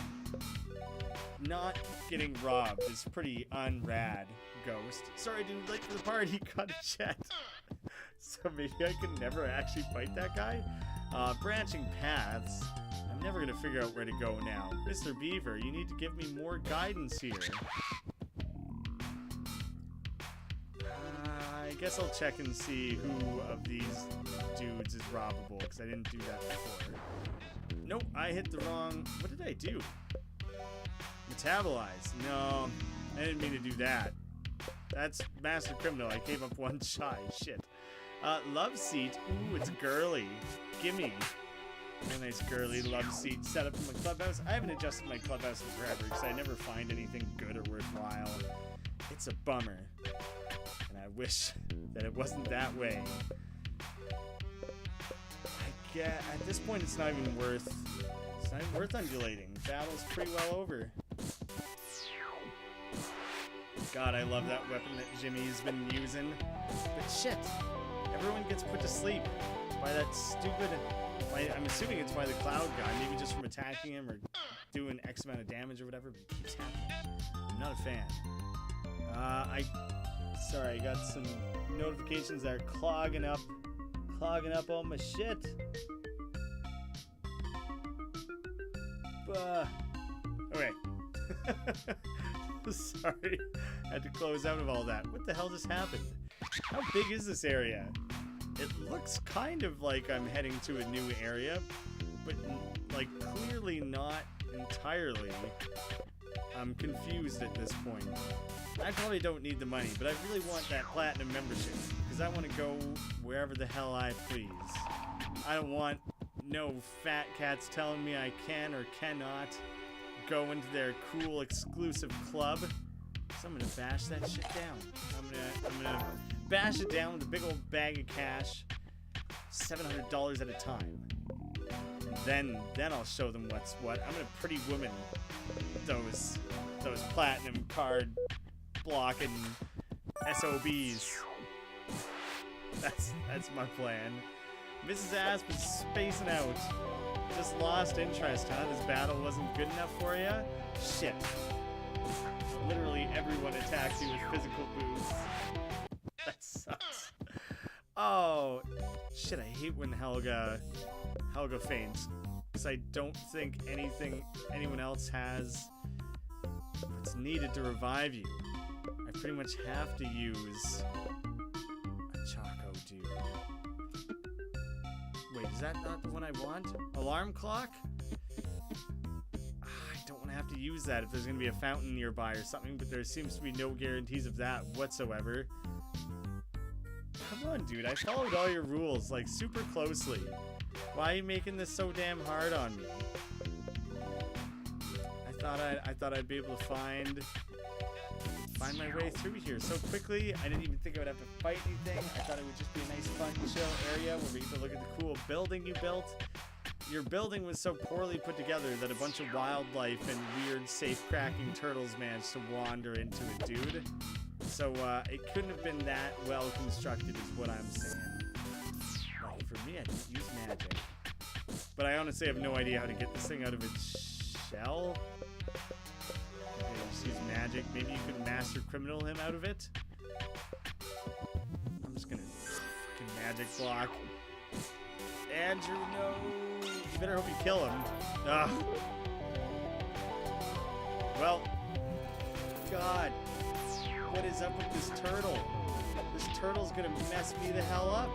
Not getting robbed is pretty unrad, ghost. Sorry, dude, late for the party, got a chat. So maybe I can never actually fight that guy? Branching paths. I'm never gonna figure out where to go now. Mr. Beaver, you need to give me more guidance here. I guess I'll check and see who of these dudes is robbable, because I didn't do that before. Nope, I hit the wrong... What did I do? Metabolize. No, I didn't mean to do that. That's Master Criminal. I came up one shy. Shit. Love seat. Ooh, it's girly. Gimme. A nice girly love seat set up in my clubhouse. I haven't adjusted my clubhouse in forever because I never find anything good or worthwhile. It's a bummer. And I wish that it wasn't that way. I get, at this point, it's not even worth undulating. Battle's pretty well over. God, I love that weapon that Jimmy's been using. But shit, everyone gets put to sleep by that stupid... I'm assuming it's by the cloud guy, maybe just from attacking him or doing X amount of damage or whatever, but it keeps happening. I'm not a fan. Sorry, I got some notifications that are clogging up all my shit. Okay. Sorry, I had to close out of all that. What the hell just happened? How big is this area? It looks kind of like I'm heading to a new area, but like clearly not entirely. I'm confused at this point. I probably don't need the money, but I really want that platinum membership because I want to go wherever the hell I please. I don't want no fat cats telling me I can or cannot go into their cool exclusive club. So I'm gonna bash that shit down. I'm gonna bash it down with a big old bag of cash, $700 at a time. And then I'll show them what's what. I'm gonna pretty woman those platinum card blocking SOBs. That's my plan. Mrs. Asp is spacing out. Just lost interest, huh? This battle wasn't good enough for you? Shit. Literally everyone attacks you with physical boosts. That sucks. Oh, shit, I hate when Helga faints. Because I don't think anyone else has what's needed to revive you. I pretty much have to use a Choco Dude. Wait, is that not the one I want? Alarm clock? I don't want to have to use that if there's going to be a fountain nearby or something, but there seems to be no guarantees of that whatsoever. Come on, dude, I followed all your rules, like, super closely. Why are you making this so damn hard on me? I thought I'd be able to find my way through here so quickly. I didn't even think I would have to fight anything. I thought it would just be a nice, fun, chill area where we get to look at the cool building you built. Your building was so poorly put together that a bunch of wildlife and weird safe-cracking turtles managed to wander into it, dude. So, it couldn't have been that well constructed is what I'm saying. Like, for me, I just use magic. But I honestly have no idea how to get this thing out of its shell. Okay, just use magic. Maybe you could master criminal him out of it. I'm just gonna fucking magic block. Andrew, no! You better hope you kill him. Ugh. Well, God. What is up with this turtle? This turtle's gonna mess me the hell up.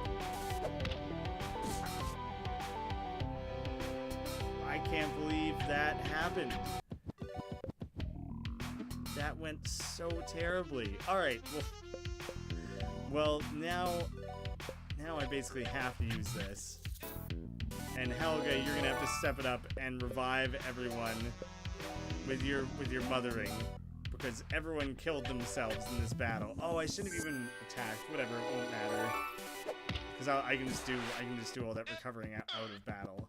I can't believe that happened. That went so terribly. Alright, well now I basically have to use this. And Helga, you're gonna have to step it up and revive everyone with your mothering. Because everyone killed themselves in this battle. Oh, I shouldn't have even attacked. Whatever, it won't matter. Because I can just do all that recovering out of battle.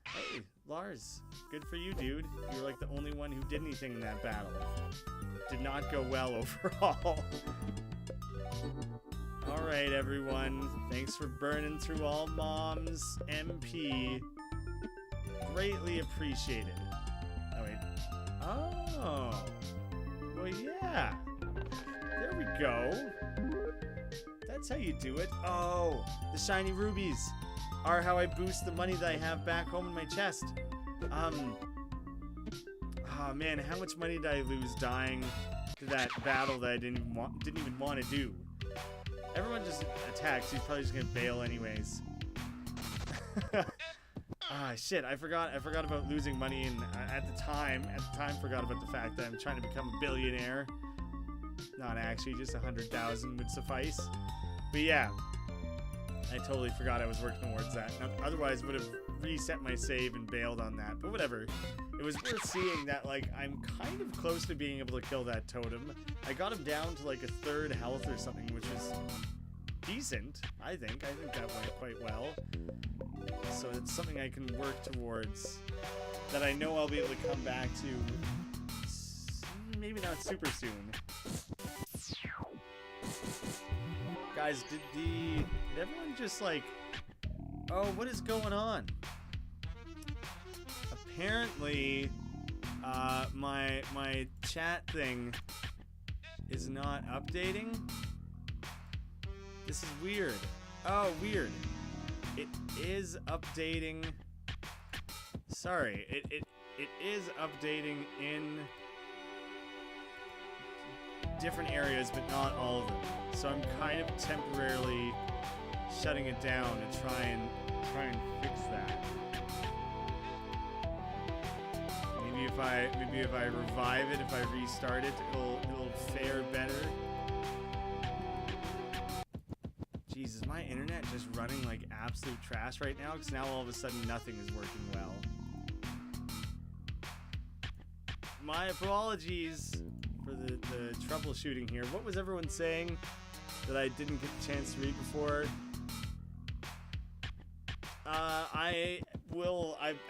Hey, Lars, good for you, dude. You're like the only one who did anything in that battle. Did not go well overall. All right, everyone. Thanks for burning through all Mom's MP. Greatly appreciated. Oh wait. Oh. Well, yeah. There we go. That's how you do it. Oh, the shiny rubies are how I boost the money that I have back home in my chest. Oh man, how much money did I lose dying to that battle that I didn't even want to do? Everyone just attacks. He's probably just gonna bail anyways. Ah, shit, I forgot about losing money, and at the time, forgot about the fact that I'm trying to become a billionaire. Not actually, just 100,000 would suffice. But yeah, I totally forgot I was working towards that. Now, otherwise, would have reset my save and bailed on that. But whatever. It was worth seeing that, like, I'm kind of close to being able to kill that totem. I got him down to, like, a third health or something, which is decent, I think. I think that went quite well. So it's something I can work towards that I know I'll be able to come back to maybe not super soon. Guys, did everyone just like, oh, what is going on? Apparently, my chat thing is not updating. This is weird. Oh, weird. It is updating. Sorry, it is updating in different areas, but not all of them. So I'm kind of temporarily shutting it down to try and fix that. Maybe if I revive it, if I restart it, it'll fare better. Jeez, is my internet just running like absolute trash right now? Because now all of a sudden nothing is working well. My apologies for the troubleshooting here. What was everyone saying that I didn't get the chance to read before?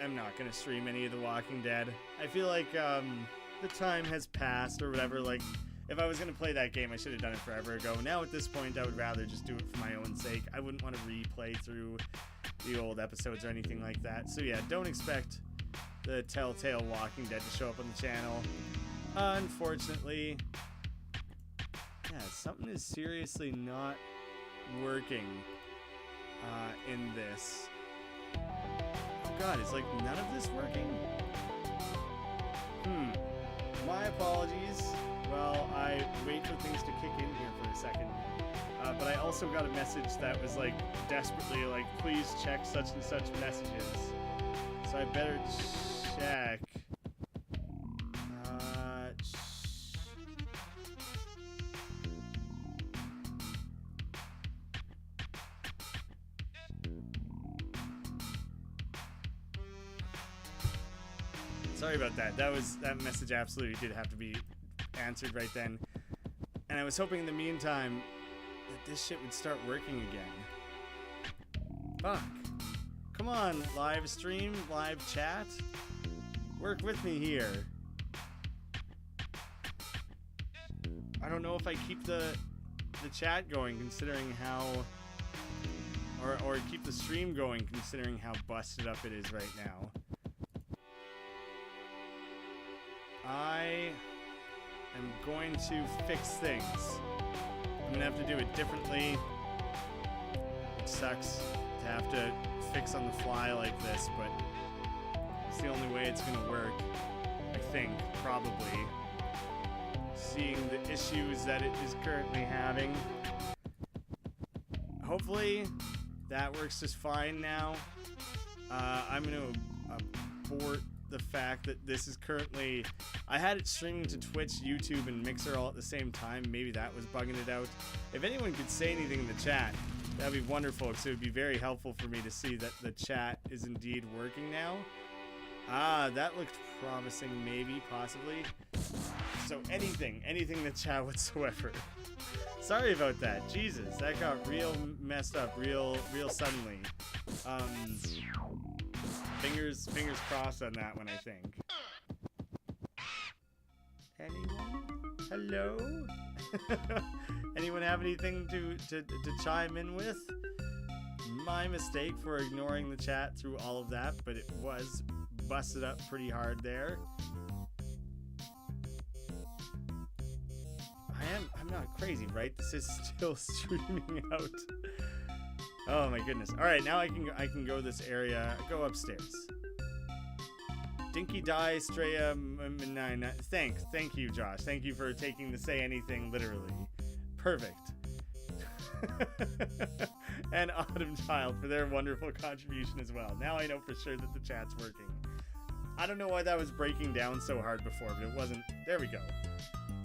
I'm not gonna stream any of The Walking Dead. I feel like the time has passed or whatever. Like, if I was gonna play that game, I should have done it forever ago. Now at this point, I would rather just do it for my own sake. I wouldn't want to replay through the old episodes or anything like that. So yeah, don't expect the Telltale Walking Dead to show up on the channel. Unfortunately, yeah, something is seriously not working in this. Oh god, is like none of this working? My apologies. Well, I wait for things to kick in here for a second. But I also got a message that was like desperately like, please check such and such messages. So I better check. Sorry about that. That message absolutely did have to be answered right then. And I was hoping in the meantime that this shit would start working again. Fuck. Come on, live stream, live chat. Work with me here. I don't know if I keep the chat going considering how or keep the stream going considering how busted up it is right now. I am going to fix things. I'm gonna have to do it differently. It sucks to have to fix on the fly like this, but it's the only way it's gonna work, I think, probably. Seeing the issues that it is currently having. Hopefully that works just fine now. I'm gonna abort the fact that this is currently, I had it streaming to Twitch, YouTube, and Mixer all at the same time. Maybe that was bugging it out. If anyone could say anything in the chat, that'd be wonderful, because it would be very helpful for me to see that the chat is indeed working now. That looked promising, maybe, possibly. So anything in the chat whatsoever. Sorry about that. Jesus, that got real messed up, real suddenly. Fingers crossed on that one, I think. Anyone? Hello? Anyone have anything to chime in with? My mistake for ignoring the chat through all of that, but it was busted up pretty hard there. I'm not crazy, right? This is still streaming out. Oh my goodness. All right, now I can go this area. Go upstairs. Dinky Die Straya 9. Thank you, Josh. Thank you for taking the say anything literally. Perfect. And Autumn Child for their wonderful contribution as well. Now I know for sure that the chat's working. I don't know why that was breaking down so hard before, but it wasn't. There we go.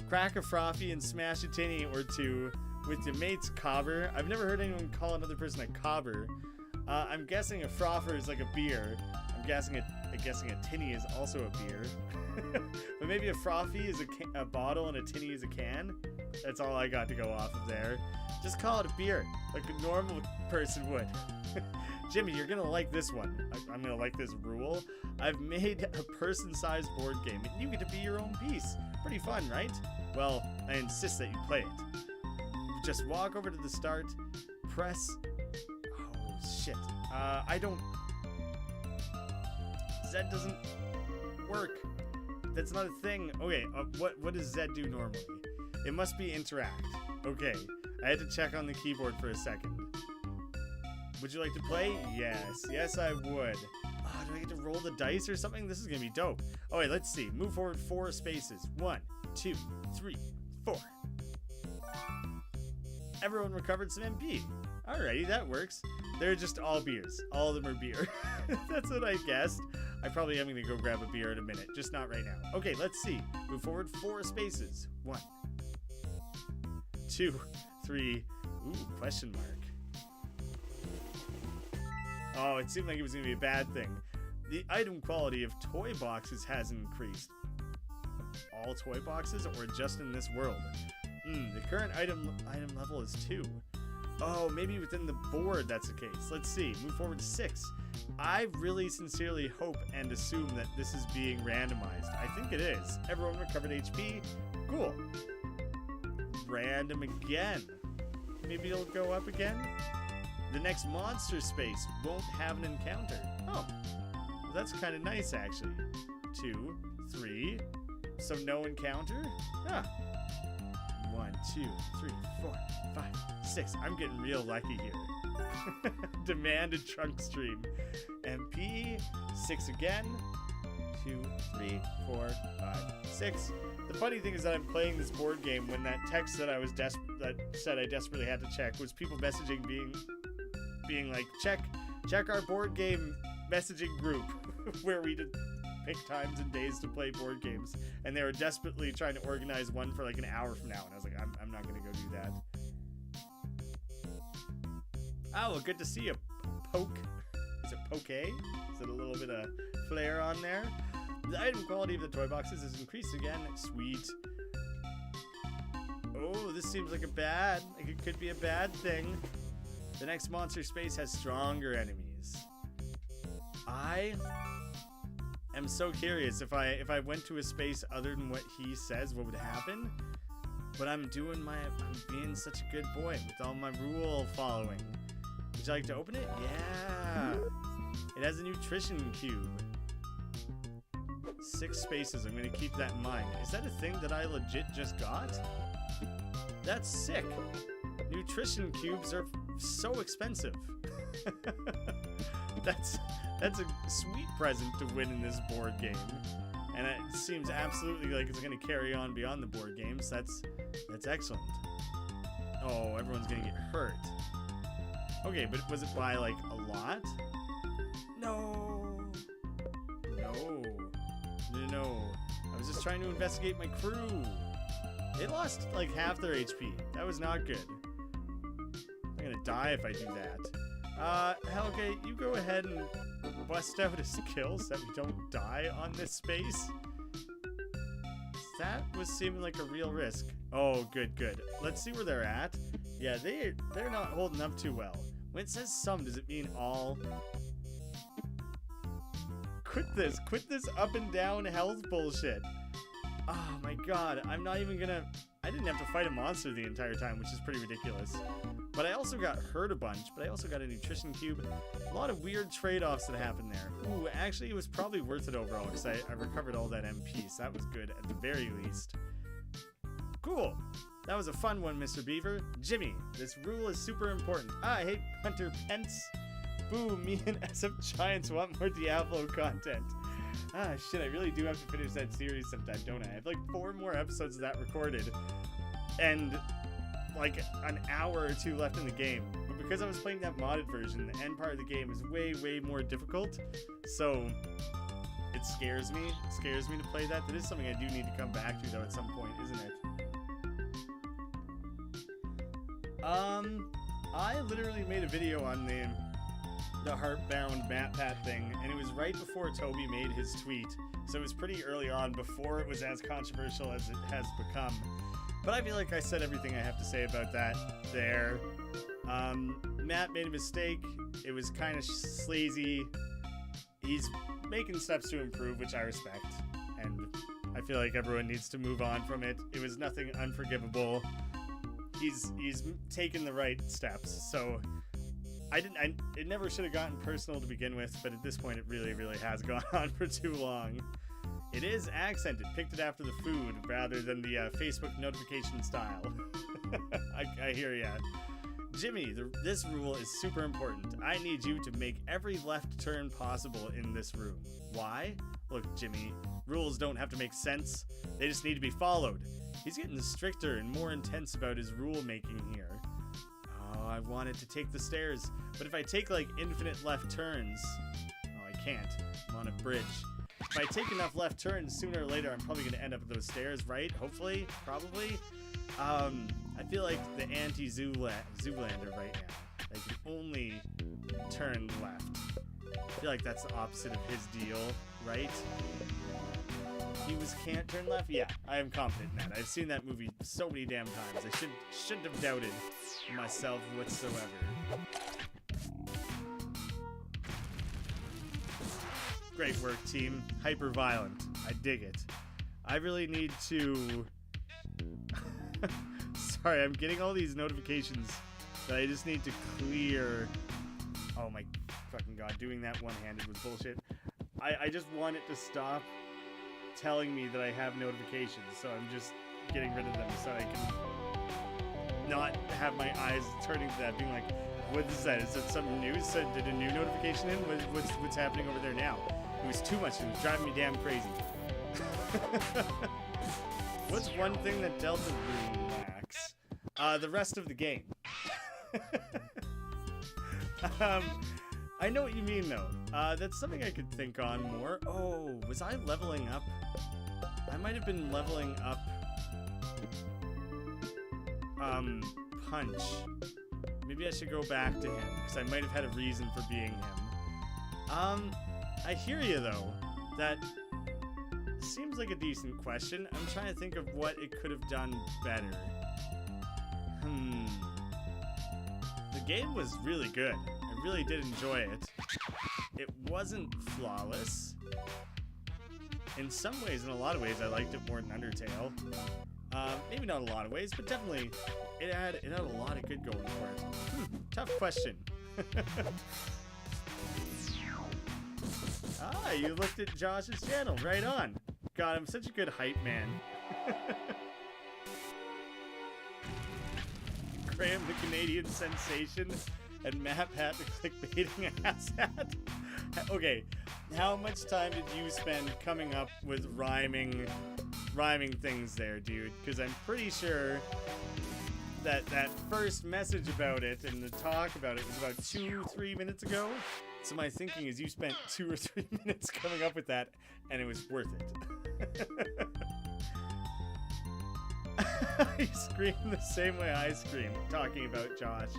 Crack a frothy and smash a tinny or two with your mates, cobber. I've never heard anyone call another person a cobber. I'm guessing a frother is like a beer. I'm guessing a tinny is also a beer. But maybe a frothy is a bottle and a tinny is a can. That's all I got to go off of there. Just call it a beer, like a normal person would. Jimmy, you're gonna like this one. I'm gonna like this rule. I've made a person-sized board game, and you get to be your own piece. Pretty fun, right? Well, I insist that you play it. Just walk over to the start, press... Oh, shit. I don't... Z doesn't work. That's not a thing. Okay, what does Z do normally? It must be interact. Okay, I had to check on the keyboard for a second. Would you like to play? Yes I would. Oh, do I get to roll the dice or something? This is gonna be dope. Oh wait, let's see. Move forward 4 spaces. 1, 2, 3, 4. Everyone recovered some MP. Alrighty, that works. They're just all beers. All of them are beer. That's what I guessed. I probably am gonna go grab a beer in a minute, just not right now. Okay, let's see. Move forward 4 spaces. 1, 2, 3. Ooh, question mark. Oh, it seemed like it was going to be a bad thing. The item quality of toy boxes has increased. All toy boxes or just in this world? The current item level is 2. Oh, maybe within the board that's the case. Let's see. Move forward 6. I really sincerely hope and assume that this is being randomized. I think it is. Everyone recovered HP. Cool. Random again. Maybe it'll go up again? The next monster space won't have an encounter. Oh, well, that's kind of nice, actually. 2, 3. So no encounter? Ah. 1, 2, 3, 4, 5, 6. I'm getting real lucky here. Demand a trunk stream. MP. 6 again. 2, 3, 4, 5, 6. The funny thing is that I'm playing this board game when that text that that said I desperately had to check was people messaging being like, check our board game messaging group where we did pick times and days to play board games, and they were desperately trying to organize one for like an hour from now, and I was like, I'm not gonna go do that. Oh, well, good to see you, Poke. Is it Poke? Is it a little bit of flair on there? The item quality of the toy boxes is increased again. Sweet. Oh, this seems like it could be a bad thing. The next monster space has stronger enemies. I am so curious if I went to a space other than what he says, what would happen? But I'm being such a good boy with all my rule following. Would you like to open it? Yeah. It has a nutrition cube. 6 spaces. I'm gonna keep that in mind. Is that a thing that I legit just got? That's sick. Nutrition cubes are so expensive. That's a sweet present to win in this board game, and it seems absolutely like it's going to carry on beyond the board games. That's excellent. Oh, everyone's going to get hurt. Okay, but was it by like a lot? No. I was just trying to investigate my crew. They lost like half their HP. That was not good. I'm gonna die if I do that. Helge, you go ahead and bust out a skill so that we don't die on this space. That was seeming like a real risk. Oh, good. Let's see where they're at. Yeah, they're not holding up too well. When it says some, does it mean all? Quit this up and down health bullshit. Oh my god, I'm not even gonna... I didn't have to fight a monster the entire time, which is pretty ridiculous. But I also got hurt a bunch, but I also got a nutrition cube. A lot of weird trade-offs that happened there. Ooh, actually it was probably worth it overall, because I recovered all that MP, so that was good at the very least. Cool. That was a fun one, Mr. Beaver. Jimmy, this rule is super important. I hate Hunter Pence. Boo, me and SF Giants want more Diablo content. Ah, shit, I really do have to finish that series sometime, don't I? I have like 4 more episodes of that recorded, and like an hour or 2 left in the game. But because I was playing that modded version, the end part of the game is way more difficult, so it scares me. It scares me to play that. That is something I do need to come back to, though, at some point, isn't it? I literally made a video on the Heartbound map pat thing, and it was right before Toby made his tweet, so it was pretty early on, before it was as controversial as it has become. But I feel like I said everything I have to say about that there. Matt made a mistake. It was kind of sleazy. He's making steps to improve, which I respect, and I feel like everyone needs to move on from it. It was nothing unforgivable. He's taken the right steps, so it never should have gotten personal to begin with, but at this point it really, really has gone on for too long. It is accented, picked it after the food rather than the Facebook notification style. I hear ya. Jimmy, this rule is super important. I need you to make every left turn possible in this room. Why? Look, Jimmy, rules don't have to make sense. They just need to be followed. He's getting stricter and more intense about his rule making here. Oh, I wanted to take the stairs, but if I take like infinite left turns... Oh, I can't. I'm on a bridge. If I take enough left turns, sooner or later I'm probably going to end up at those stairs, right? Hopefully? Probably? I feel like the anti-Zoolander right now. I can only turn left. I feel like that's the opposite of his deal, right? Can't turn left? Yeah, I am confident in that. I've seen that movie so many damn times. I shouldn't have doubted myself whatsoever. Great work, team. Hyper violent. I dig it. I really need to... Sorry, I'm getting all these notifications that I just need to clear. Oh my fucking god, doing that one-handed was bullshit. I just want it to stop telling me that I have notifications, so I'm just getting rid of them so I can not have my eyes turning to that, being like, what is that? Is that something new? So did a new notification in? What's happening over there now? It was too much. It was driving me damn crazy. What's one thing that Delta Room lacks? The rest of the game. I know what you mean, though. That's something I could think on more. Oh, was I leveling up? I might have been leveling up... Punch. Maybe I should go back to him, because I might have had a reason for being him. I hear you, though. That seems like a decent question. I'm trying to think of what it could have done better. The game was really good. I really did enjoy it. It wasn't flawless. In some ways, in a lot of ways, I liked it more than Undertale. Maybe not a lot of ways, but definitely it had a lot of good going for it. Tough question. You looked at Josh's channel. Right on. God, I'm such a good hype man. Graeme, the Canadian sensation, and Map Hat, the clickbaiting asshat. Okay, how much time did you spend coming up with rhyming things there, dude? Because I'm pretty sure that first message about it and the talk about it was about 2-3 minutes ago. So my thinking is you spent 2 or 3 minutes coming up with that, and it was worth it. I scream the same way I scream talking about Josh.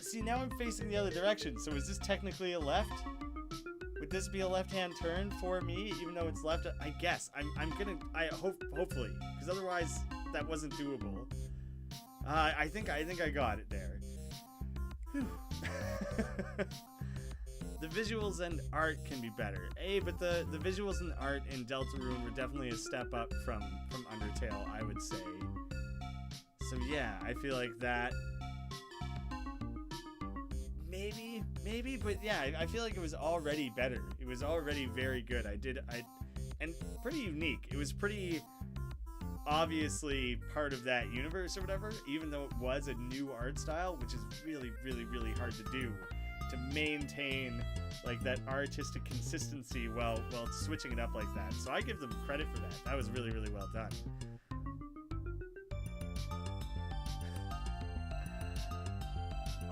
See, now I'm facing the other direction, so is this technically a left? Would this be a left-hand turn for me, even though it's left? I guess. Hopefully, because otherwise that wasn't doable. I think I got it there. Whew. The visuals and art can be better. But the visuals and art in Deltarune were definitely a step up from Undertale, I would say. So yeah, I feel like that... Maybe, but yeah, I feel like it was already better. It was already very good. And pretty unique. It was pretty obviously part of that universe or whatever, even though it was a new art style, which is really, really, really hard to do, to maintain like that artistic consistency while switching it up like that. So I give them credit for that. That was really, really well done.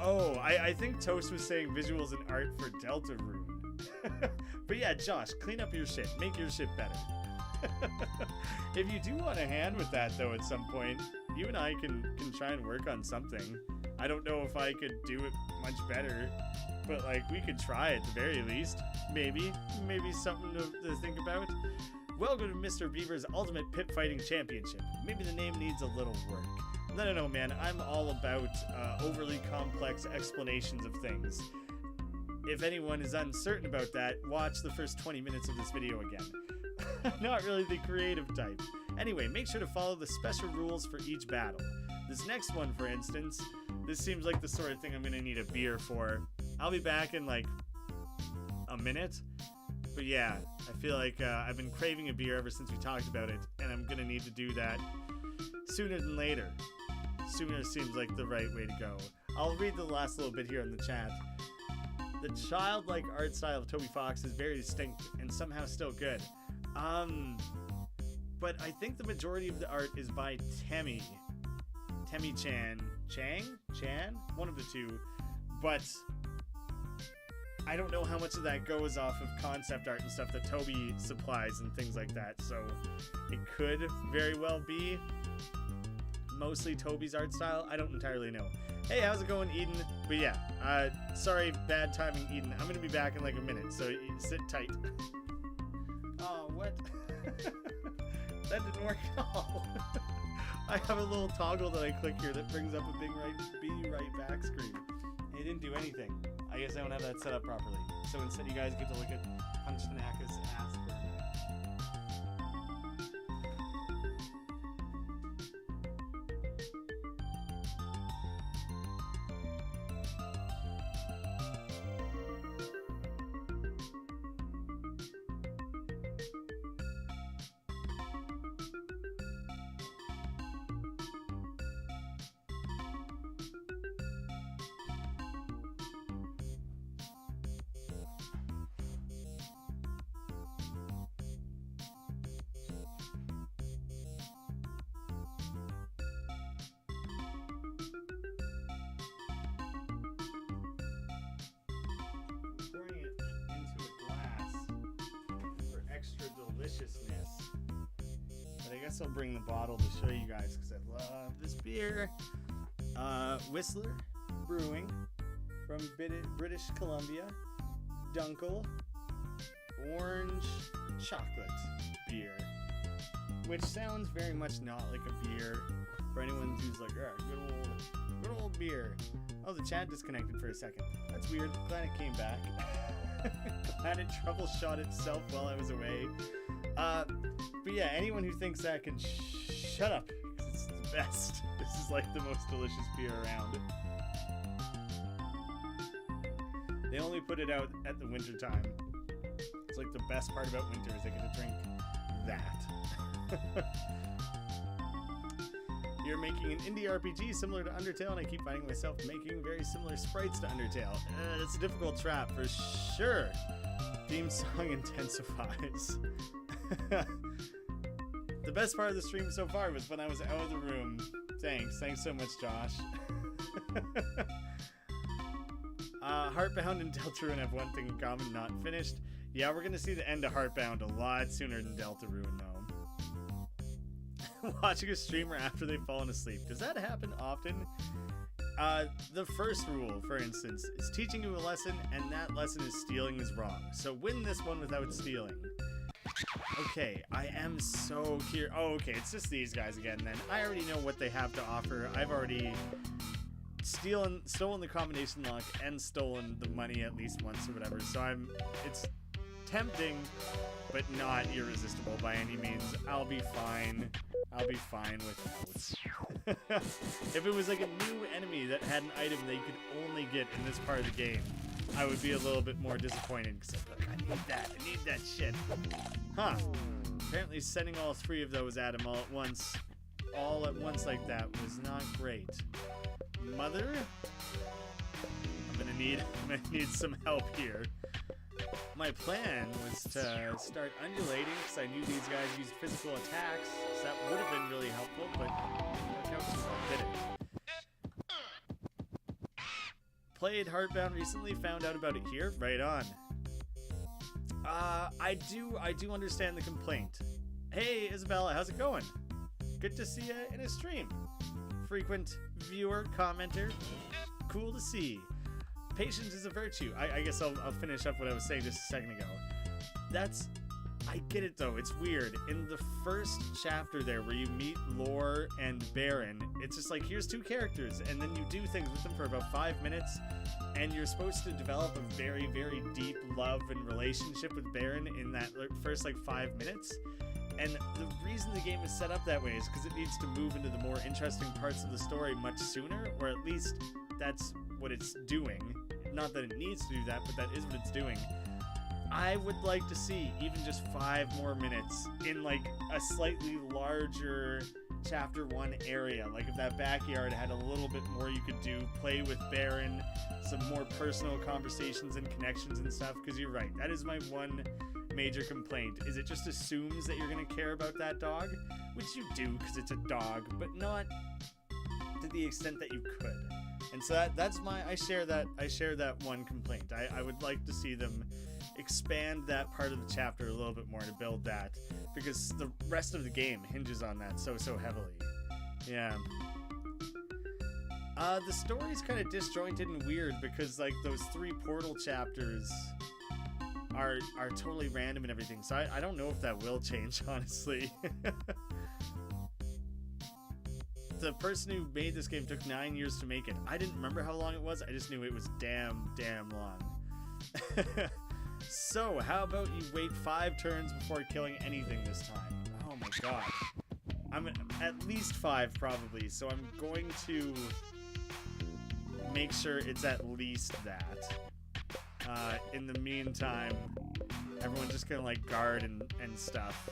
Oh, I think Toast was saying visuals and art for Deltarune. But yeah, Josh, clean up your shit. Make your shit better. If you do want a hand with that, though, at some point, you and I can try and work on something. I don't know if I could do it much better, but like we could try at the very least. Maybe something to think about. Welcome to Mr. Beaver's Ultimate Pit Fighting Championship. Maybe the name needs a little work. No, man. I'm all about overly complex explanations of things. If anyone is uncertain about that, watch the first 20 minutes of this video again. I'm not really the creative type. Anyway, make sure to follow the special rules for each battle. This next one, for instance, this seems like the sort of thing I'm gonna need a beer for. I'll be back in like a minute. But yeah, I feel like I've been craving a beer ever since we talked about it, and I'm gonna need to do that sooner than later. Sooner seems like the right way to go. I'll read the last little bit here in the chat. The childlike art style of Toby Fox is very distinct and somehow still good. But I think the majority of the art is by Temmie Chan? One of the two. But I don't know how much of that goes off of concept art and stuff that Toby supplies and things like that. So it could very well be mostly Toby's art style. I don't entirely know. Hey, how's it going, Eden? But yeah, sorry, bad timing, Eden. I'm gonna be back in like a minute, so sit tight. Oh, what? That didn't work at all. I have a little toggle that I click here that brings up a big be right back screen. It didn't do anything. I guess I don't have that set up properly. So instead you guys get to look at Punchnaka's ass for a minute. Deliciousness. But I guess I'll bring the bottle to show you guys because I love this beer. Whistler Brewing from British Columbia. Dunkel Orange Chocolate Beer, which sounds very much not like a beer for anyone who's like, good old beer. Oh, the chat disconnected for a second. That's weird. Glad it came back. Glad it troubleshot itself while I was away. But yeah, anyone who thinks that can shut up, because it's the best. This is like the most delicious beer around. They only put it out at the winter time. It's like the best part about winter is I get to drink that. You're making an indie RPG similar to Undertale, and I keep finding myself making very similar sprites to Undertale. It's a difficult trap, for sure. Theme song intensifies. The best part of the stream so far was when I was out of the room. Thanks so much, Josh. Heartbound and Deltarune have one thing in common, not finished. Yeah, we're gonna see the end of Heartbound a lot sooner than Deltarune, though. Watching a streamer after they've fallen asleep. Does that happen often? The first rule, for instance, is teaching you a lesson, and that lesson is stealing is wrong. So win this one without stealing. Okay, I am so curious. Oh, okay, it's just these guys again then. I already know what they have to offer. I've already stolen the combination lock and stolen the money at least once or whatever. So it's tempting, but not irresistible by any means. I'll be fine. I'll be fine with that. If it was like a new enemy that had an item that you could only get in this part of the game, I would be a little bit more disappointed because I'd be like, I need that shit. Huh. Apparently sending all three of those at him all at once like that was not great. Mother? I'm gonna need some help here. My plan was to start undulating because I knew these guys used physical attacks, so that would have been really helpful, but it worked out too well, did it? Played Heartbound recently, found out about it here. Right on. I do understand the complaint. Hey, Isabella, how's it going? Good to see you in a stream. Frequent viewer, commenter. Cool to see. Patience is a virtue. I guess I'll finish up what I was saying just a second ago. I get it though, it's weird. In the first chapter there where you meet Lore and Baron, it's just like, here's two characters, and then you do things with them for about 5 minutes, and you're supposed to develop a very, very deep love and relationship with Baron in that first 5 minutes. And the reason the game is set up that way is because it needs to move into the more interesting parts of the story much sooner, or at least that's what it's doing. Not that it needs to do that, but that is what it's doing. I would like to see even just 5 more minutes in a slightly larger chapter 1 area. If that backyard had a little bit more you could do, play with Baron, some more personal conversations and connections and stuff, because you're right, that is my one major complaint, is it just assumes that you're going to care about that dog, which you do because it's a dog, but not to the extent that you could. And so that's my, I share that one complaint. I would like to see them expand that part of the chapter a little bit more to build that, because the rest of the game hinges on that so heavily. Yeah. The story's kind of disjointed and weird because those 3 portal chapters are totally random and everything, so I don't know if that will change, honestly. The person who made this game took 9 years to make it. I didn't remember how long it was, I just knew it was damn long. So, how about you wait 5 turns before killing anything this time? Oh my god. I'm at least 5 probably, so I'm going to make sure it's at least that. In the meantime, everyone's just gonna guard and stuff.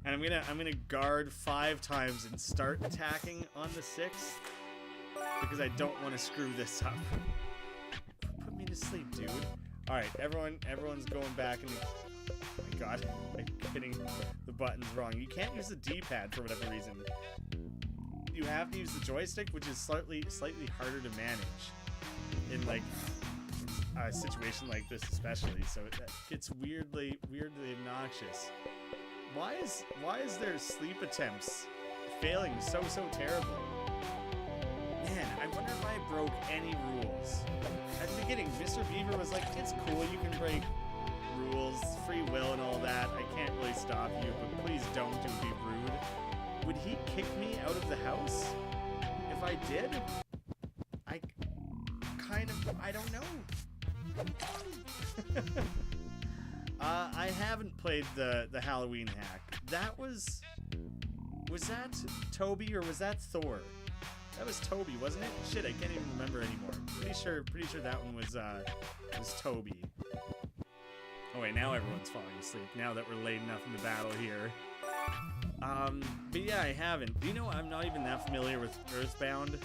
And I'm gonna guard 5 times and start attacking on the 6th because I don't want to screw this up. Put me to sleep, dude. All right, everyone's going back and oh my god, I'm hitting the buttons wrong. You can't use the D-pad for whatever reason. You have to use the joystick, which is slightly harder to manage in a situation like this especially. So it gets weirdly obnoxious. Why is their sleep attempts failing so terribly? Man, I wonder if I broke any rules. At the beginning, Mr. Beaver was like, it's cool, you can break rules, free will and all that. I can't really stop you, but please don't be rude. Would he kick me out of the house? If I did? I don't know. I haven't played the Halloween hack. Was that Toby or was that Thor? That was Toby, wasn't it? Shit, I can't even remember anymore. Pretty sure that one was Toby. Oh wait, now everyone's falling asleep. Now that we're late enough in the battle here. But yeah, I haven't. Do you know I'm not even that familiar with Earthbound?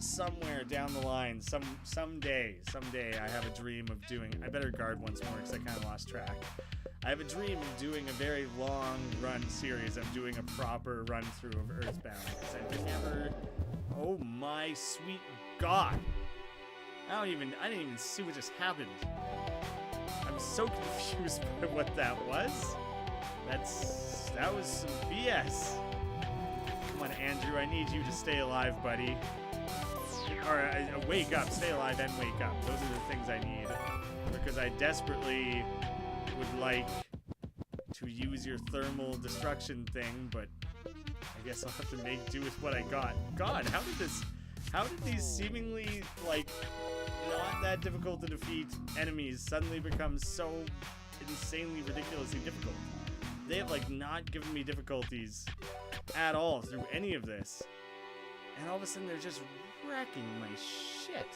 Somewhere down the line, someday I have a dream of doing, I better guard once more because I kind of lost track. I have a dream of doing a very long run series. I'm doing a proper run through of Earthbound because I've never, oh my sweet god. I didn't even see what just happened. I'm so confused by what that was. That was some BS. Come on, Andrew, I need you to stay alive, buddy. Or wake up, stay alive and wake up. Those are the things I need. Because I desperately would like to use your thermal destruction thing, but I guess I'll have to make do with what I got. God, how did these seemingly, not that difficult to defeat enemies suddenly become so insanely, ridiculously difficult? They have, not given me difficulties at all through any of this. And all of a sudden they're just wrecking my shit.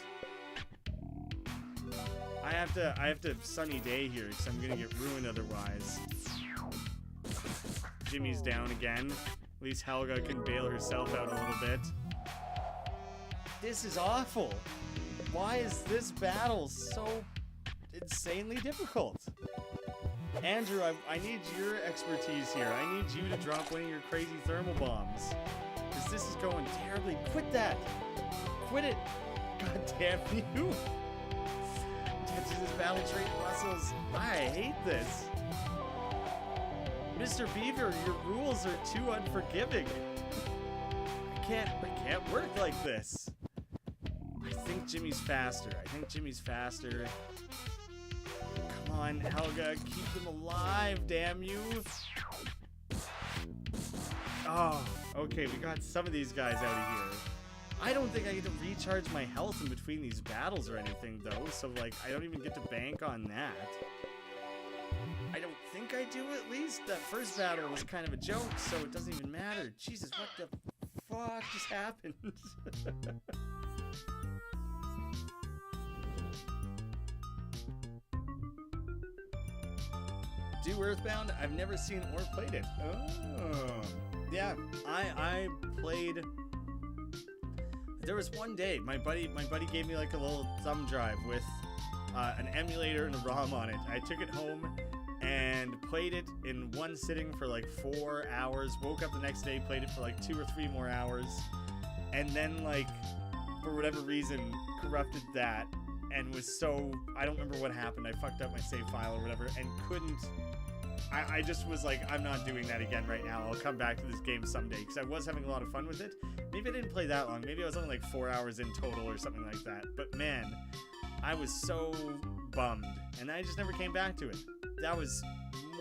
I have to sunny day here because I'm gonna get ruined otherwise. Jimmy's down again. At least Helga can bail herself out a little bit. This is awful. Why is this battle so insanely difficult? Andrew, I need your expertise here. I need you to drop one of your crazy thermal bombs. Because this is going terribly. Quit that! Quit it! God damn you! Touches his battle trait muscles. I hate this. Mr. Beaver, your rules are too unforgiving. I can't work like this. I think Jimmy's faster. Come on, Helga, keep them alive, damn you. Oh, okay, we got some of these guys out of here. I don't think I get to recharge my health in between these battles or anything, though, so, like, I don't even get to bank on that. I don't think I do, at least. That first battle was kind of a joke, so it doesn't even matter. Jesus, what the fuck just happened? Do Earthbound? I've never seen or played it. Oh. Yeah, I played... There was one day, my buddy gave me like a little thumb drive with an emulator and a ROM on it. I took it home and played it in one sitting for like 4 hours. Woke up the next day, played it for like 2 or 3 more hours. And then, like, for whatever reason, corrupted that and was so... I don't remember what happened. I fucked up my save file or whatever and couldn't... I just was like, I'm not doing that again right now. I'll come back to this game someday, because I was having a lot of fun with it. Maybe I didn't play that long. Maybe I was only like 4 hours in total or something like that. But man, I was so bummed, and I just never came back to it. That was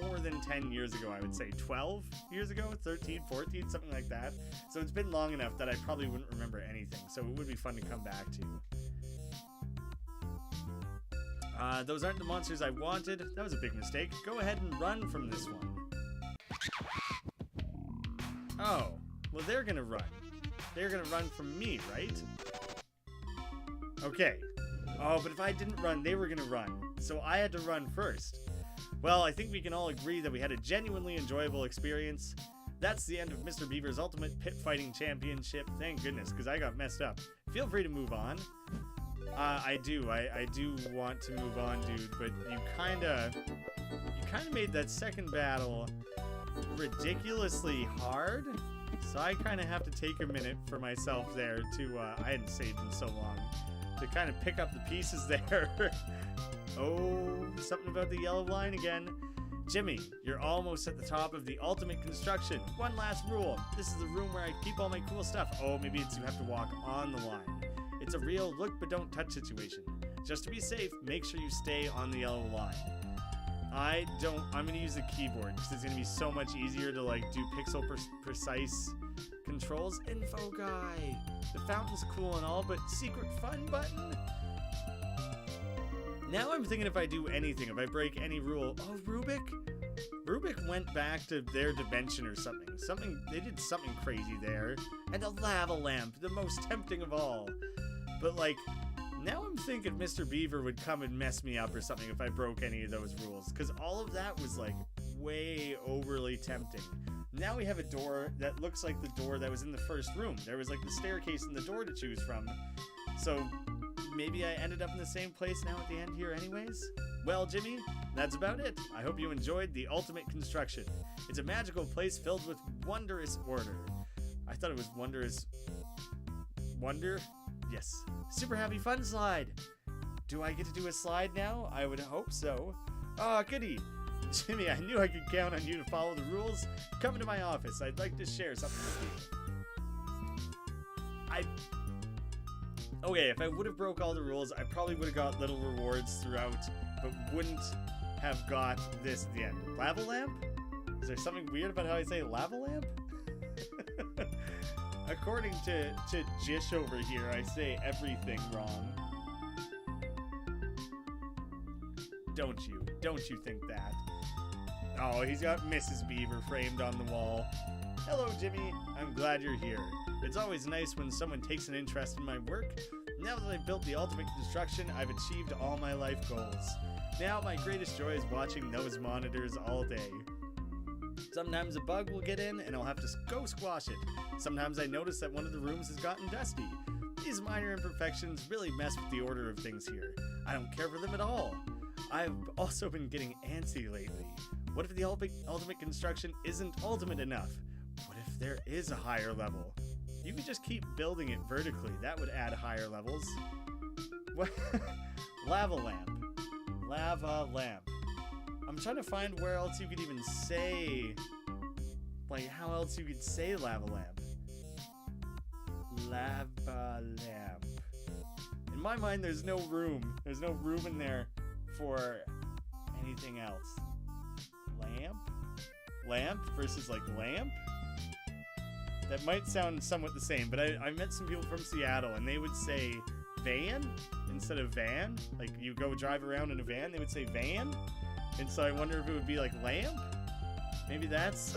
more than 10 years ago, I would say. 12 years ago? 13, 14, something like that. So it's been long enough that I probably wouldn't remember anything. So it would be fun to come back to. Those aren't the monsters I wanted. That was a big mistake. Go ahead and run from this one. Oh, well, they're gonna run. They're gonna run from me, right? Okay. Oh, but if I didn't run, they were gonna run. So I had to run first. Well, I think we can all agree that we had a genuinely enjoyable experience. That's the end of Mr. Beaver's Ultimate Pit Fighting Championship. Thank goodness, because I got messed up. Feel free to move on. I do want to move on, dude, but you kinda made that second battle ridiculously hard, so I kinda have to take a minute for myself there to, I hadn't saved in so long, to kind of pick up the pieces there. Oh, something about the yellow line again. Jimmy, you're almost at the top of the ultimate construction. One last rule. This is the room where I keep all my cool stuff. Oh, maybe it's you have to walk on the line. It's a real look but don't touch situation. Just to be safe, make sure you stay on the yellow line. I'm gonna use the keyboard because it's gonna be so much easier to like do pixel precise controls. Info guy. The fountain's cool and all, but secret fun button? Now I'm thinking if I do anything, if I break any rule. Oh, Rubik? Rubik went back to their dimension or something. They did something crazy there. And a lava lamp, the most tempting of all. But like, now I'm thinking Mr. Beaver would come and mess me up or something if I broke any of those rules. Because all of that was like way overly tempting. Now we have a door that looks like the door that was in the first room. There was like the staircase and the door to choose from. So maybe I ended up in the same place now at the end here anyways? Well, Jimmy, that's about it. I hope you enjoyed the ultimate construction. It's a magical place filled with wondrous order. I thought it was wondrous... Wonder? Yes. Super happy fun slide. Do I get to do a slide now? I would hope so. Ah, goody. Jimmy, I knew I could count on you to follow the rules. Come into my office. I'd like to share something with you. Okay, if I would have broke all the rules, I probably would have got little rewards throughout, but wouldn't have got this at the end. Lava lamp? Is there something weird about how I say lava lamp? According to Jish over here, I say everything wrong. Don't you think that? Oh, he's got Mrs. Beaver framed on the wall. Hello, Jimmy. I'm glad you're here. It's always nice when someone takes an interest in my work. Now that I've built the ultimate construction, I've achieved all my life goals. Now my greatest joy is watching those monitors all day. Sometimes a bug will get in and I'll have to go squash it. Sometimes I notice that one of the rooms has gotten dusty. These minor imperfections really mess with the order of things here. I don't care for them at all. I've also been getting antsy lately. What if the ultimate construction isn't ultimate enough? What if there is a higher level? You could just keep building it vertically. That would add higher levels. What? Lava lamp. Lava lamp. I'm trying to find where else you could even say like how else you could say lava lamp. Lava lamp. In my mind, there's no room. There's no room in there for anything else. Lamp? Lamp versus like lamp? That might sound somewhat the same, but I met some people from Seattle and they would say van instead of van. Like you go drive around in a van, they would say van. And so I wonder if it would be like lamp? Maybe that's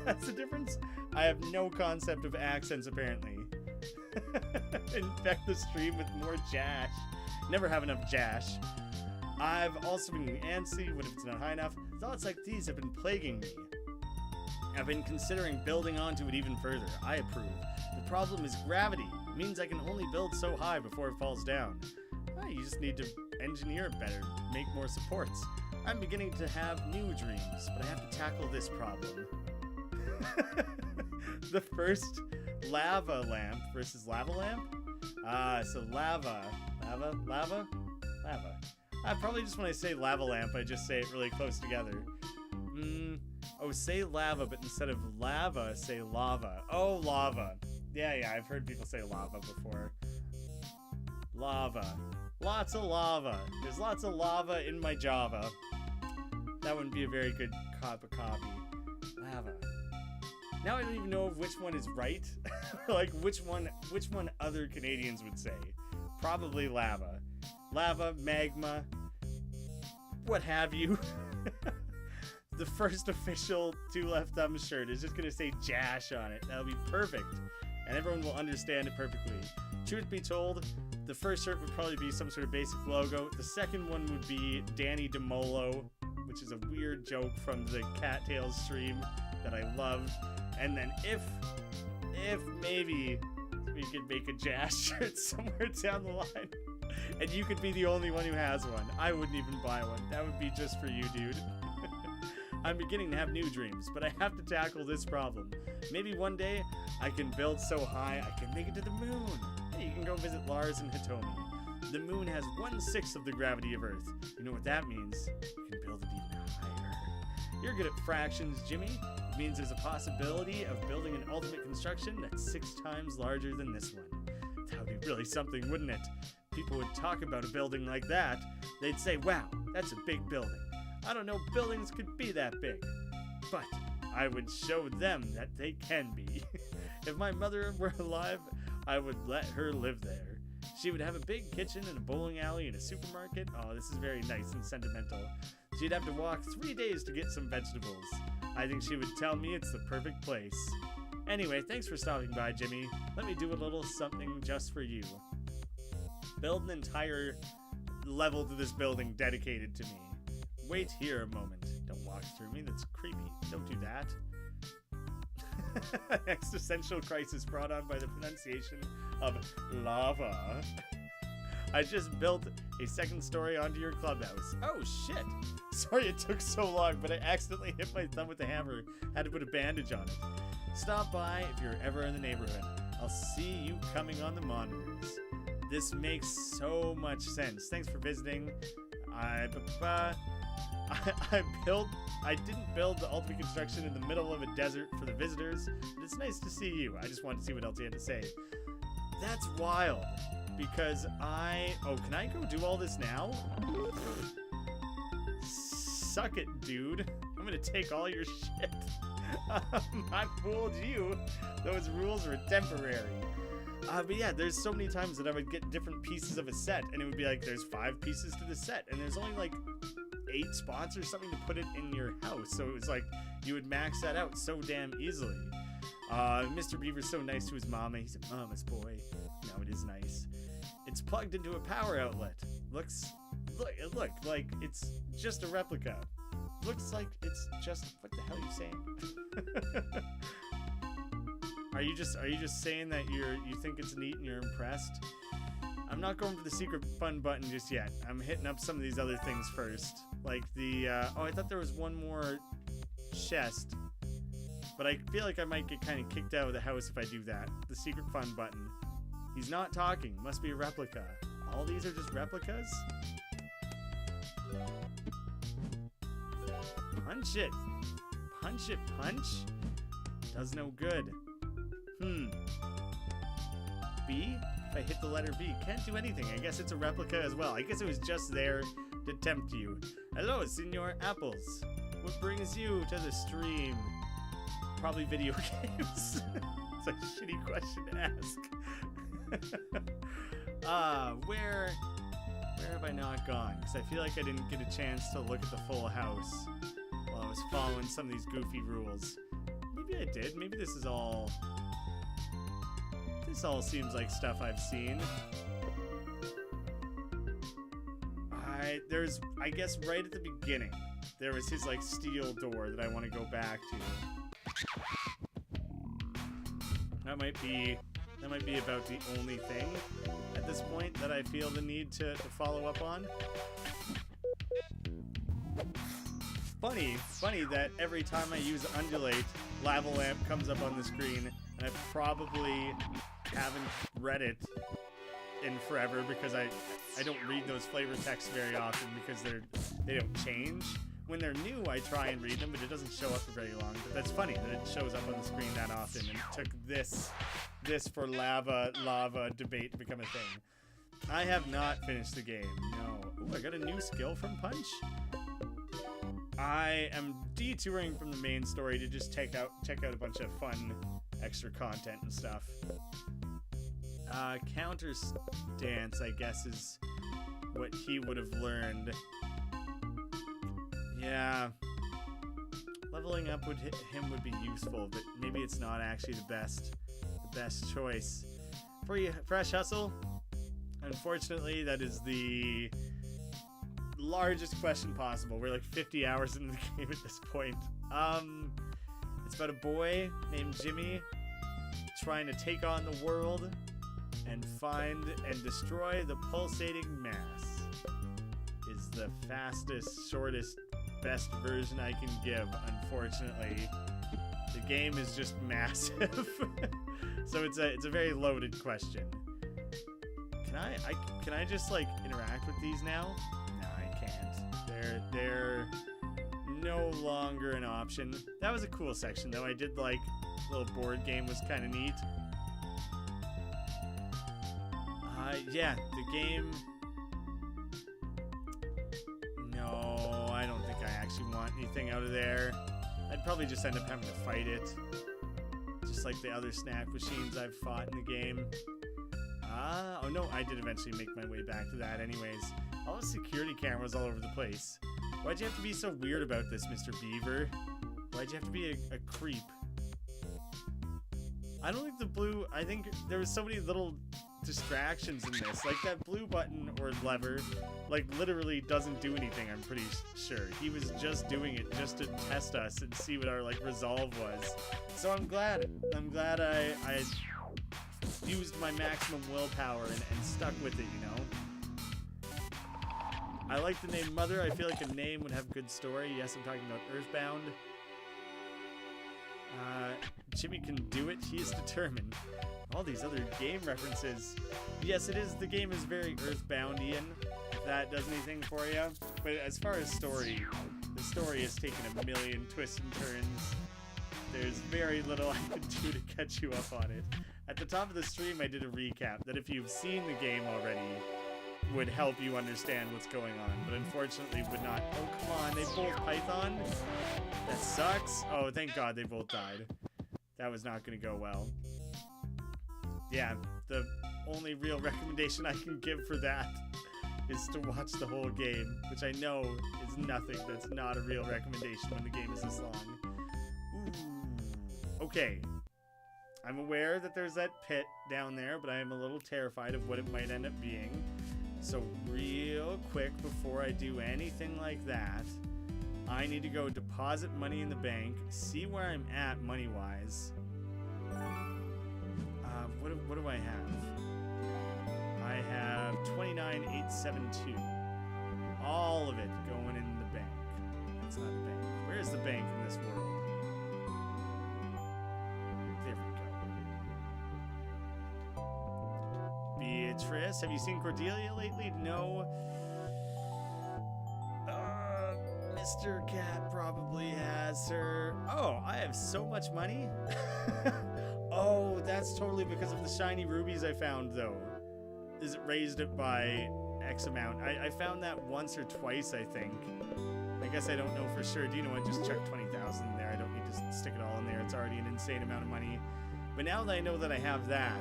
that's the difference? I have no concept of accents apparently. Infect the stream with more Jash. Never have enough Jash. I've also been antsy. What if it's not high enough? Thoughts like these have been plaguing me. I've been considering building onto it even further. I approve. The problem is gravity. It means I can only build so high before it falls down. You just need to engineer it better, make more supports. I'm beginning to have new dreams, but I have to tackle this problem. The first lava lamp versus lava lamp? So lava. I probably just when I say lava lamp, I just say it really close together. Oh, say lava, but instead of lava, say lava. Oh, lava. Yeah, I've heard people say lava before. Lava. Lots of lava. There's lots of lava in my Java. That wouldn't be a very good copy. Lava. Now I don't even know which one is right. Like which one other Canadians would say. Probably lava. Lava, magma, what have you. The first official Two Left Thumbs shirt is just gonna say Jash on it. That'll be perfect. And everyone will understand it perfectly. Truth be told, the first shirt would probably be some sort of basic logo. The second one would be Danny DeMolo, which is a weird joke from the Cattails stream that I love. And then if maybe we could make a Jazz shirt somewhere down the line, and you could be the only one who has one. I wouldn't even buy one. That would be just for you, dude. I'm beginning to have new dreams, but I have to tackle this problem. Maybe one day I can build so high I can make it to the moon. Hey, you can go visit Lars and Hitomi. The moon has 1/6 of the gravity of Earth. You know what that means? You can build it even higher. You're good at fractions, Jimmy. It means there's a possibility of building an ultimate construction that's 6 times larger than this one. That would be really something, wouldn't it? People would talk about a building like that. They'd say, wow, that's a big building. I don't know buildings could be that big. But I would show them that they can be. If my mother were alive, I would let her live there. She would have a big kitchen and a bowling alley and a supermarket. Oh, this is very nice and sentimental. She'd have to walk 3 days to get some vegetables. I think she would tell me it's the perfect place. Anyway, thanks for stopping by, Jimmy. Let me do a little something just for you. Build an entire level to this building dedicated to me. Wait here a moment. Don't walk through me, that's creepy. Don't do that. Existential crisis brought on by the pronunciation of lava. I just built a second story onto your clubhouse. Oh shit! Sorry it took so long, but I accidentally hit my thumb with the hammer. Had to put a bandage on it. Stop by if you're ever in the neighborhood. I'll see you coming on the monitors. This makes so much sense. Thanks for visiting. I didn't build the ultimate construction in the middle of a desert for the visitors, but it's nice to see you. I just wanted to see what else you had to say. That's wild, because can I go do all this now? Suck it, dude. I'm gonna take all your shit. I fooled you. Those rules were temporary. But yeah, there's so many times that I would get different pieces of a set, and it would be like, there's 5 pieces to the set, and there's only like 8 spots or something to put it in your house. So it was like, you would max that out so damn easily. Mr. Beaver's so nice to his mama. He's a mama's boy. No, it is nice. It's plugged into a power outlet. Look, like it's just a replica. Looks like it's just, what the hell are you saying? Are you just saying that you think it's neat and you're impressed? I'm not going for the secret fun button just yet. I'm hitting up some of these other things first. Like the, I thought there was one more chest. But I feel like I might get kind of kicked out of the house if I do that. The secret fun button. He's not talking. Must be a replica. All these are just replicas? Punch it. Punch it, punch. Does no good. B? If I hit the letter B, can't do anything. I guess it's a replica as well. I guess it was just there to tempt you. Hello, Senor Apples. What brings you to the stream? Probably video games. It's a shitty question to ask. Where have I not gone? Because I feel like I didn't get a chance to look at the full house while I was following some of these goofy rules. Maybe I did. Maybe this is all... This all seems like stuff I've seen. There's, I guess, right at the beginning, there was his, like, steel door that I want to go back to. That might be about the only thing at this point that I feel the need to follow up on. Funny that every time I use Undulate, Lava Lamp comes up on the screen, and I probably haven't read it in forever because I don't read those flavor texts very often because they don't change. When they're new, I try and read them, but it doesn't show up for very long. But that's funny that it shows up on the screen that often, and it took this for lava debate to become a thing. I have not finished the game. No. Ooh, I got a new skill from Punch. I am detouring from the main story to just check out a bunch of fun extra content and stuff. Counter stance, I guess, is what he would have learned. Yeah. Leveling up would be useful, but maybe it's not actually the best choice. For you, Fresh Hustle, unfortunately, that is the largest question possible. We're like 50 hours into the game at this point. It's about a boy named Jimmy trying to take on the world and find and destroy the pulsating mass. Is the fastest, shortest, best version I can give. Unfortunately, the game is just massive. So it's a very loaded question. Can I just like interact with these now? No, I can't. They're no longer an option. That was a cool section though. I did like a little board game was kind of neat. Yeah, the game. No, I don't think I actually want anything out of there. I'd probably just end up having to fight it. Just like the other snack machines I've fought in the game. Oh no, I did eventually make my way back to that anyways. All the security cameras all over the place. Why'd you have to be so weird about this, Mr. Beaver? Why'd you have to be a creep? I don't think the blue... I think there was so many little distractions in this. Like that blue button or lever, like literally doesn't do anything, I'm pretty sure. He was just doing it just to test us and see what our like resolve was. So I'm glad I used my maximum willpower and stuck with it, you know? I like the name Mother. I feel like a name would have good story. Yes, I'm talking about Earthbound. Jimmy can do it. He is determined. All these other game references. Yes, it is. The game is very Earthboundian, if that does anything for you. But as far as story, the story has taken a million twists and turns. There's very little I can do to catch you up on it. At the top of the stream, I did a recap that if you've seen the game already, would help you understand what's going on, but unfortunately would not. Oh, come on, they both Python? That sucks. Oh, thank God they both died. That was not going to go well. Yeah, the only real recommendation I can give for that is to watch the whole game, which I know is nothing. That's not a real recommendation when the game is this long. Ooh. Okay. I'm aware that there's that pit down there, but I am a little terrified of what it might end up being. So real quick, before I do anything like that, I need to go deposit money in the bank, see where I'm at money-wise. What do I have? I have 29,872. All of it going in the bank. That's not the bank. Where is the bank in this world? There we go. Beatrice, have you seen Cordelia lately? No. Mr. Cat probably has her. Oh, I have so much money. Oh, that's totally because of the shiny rubies I found, though. Is it raised it by X amount? I found that once or twice, I think. I guess I don't know for sure. Do you know what? Just chuck 20,000 in there. I don't need to stick it all in there. It's already an insane amount of money. But now that I know that I have that,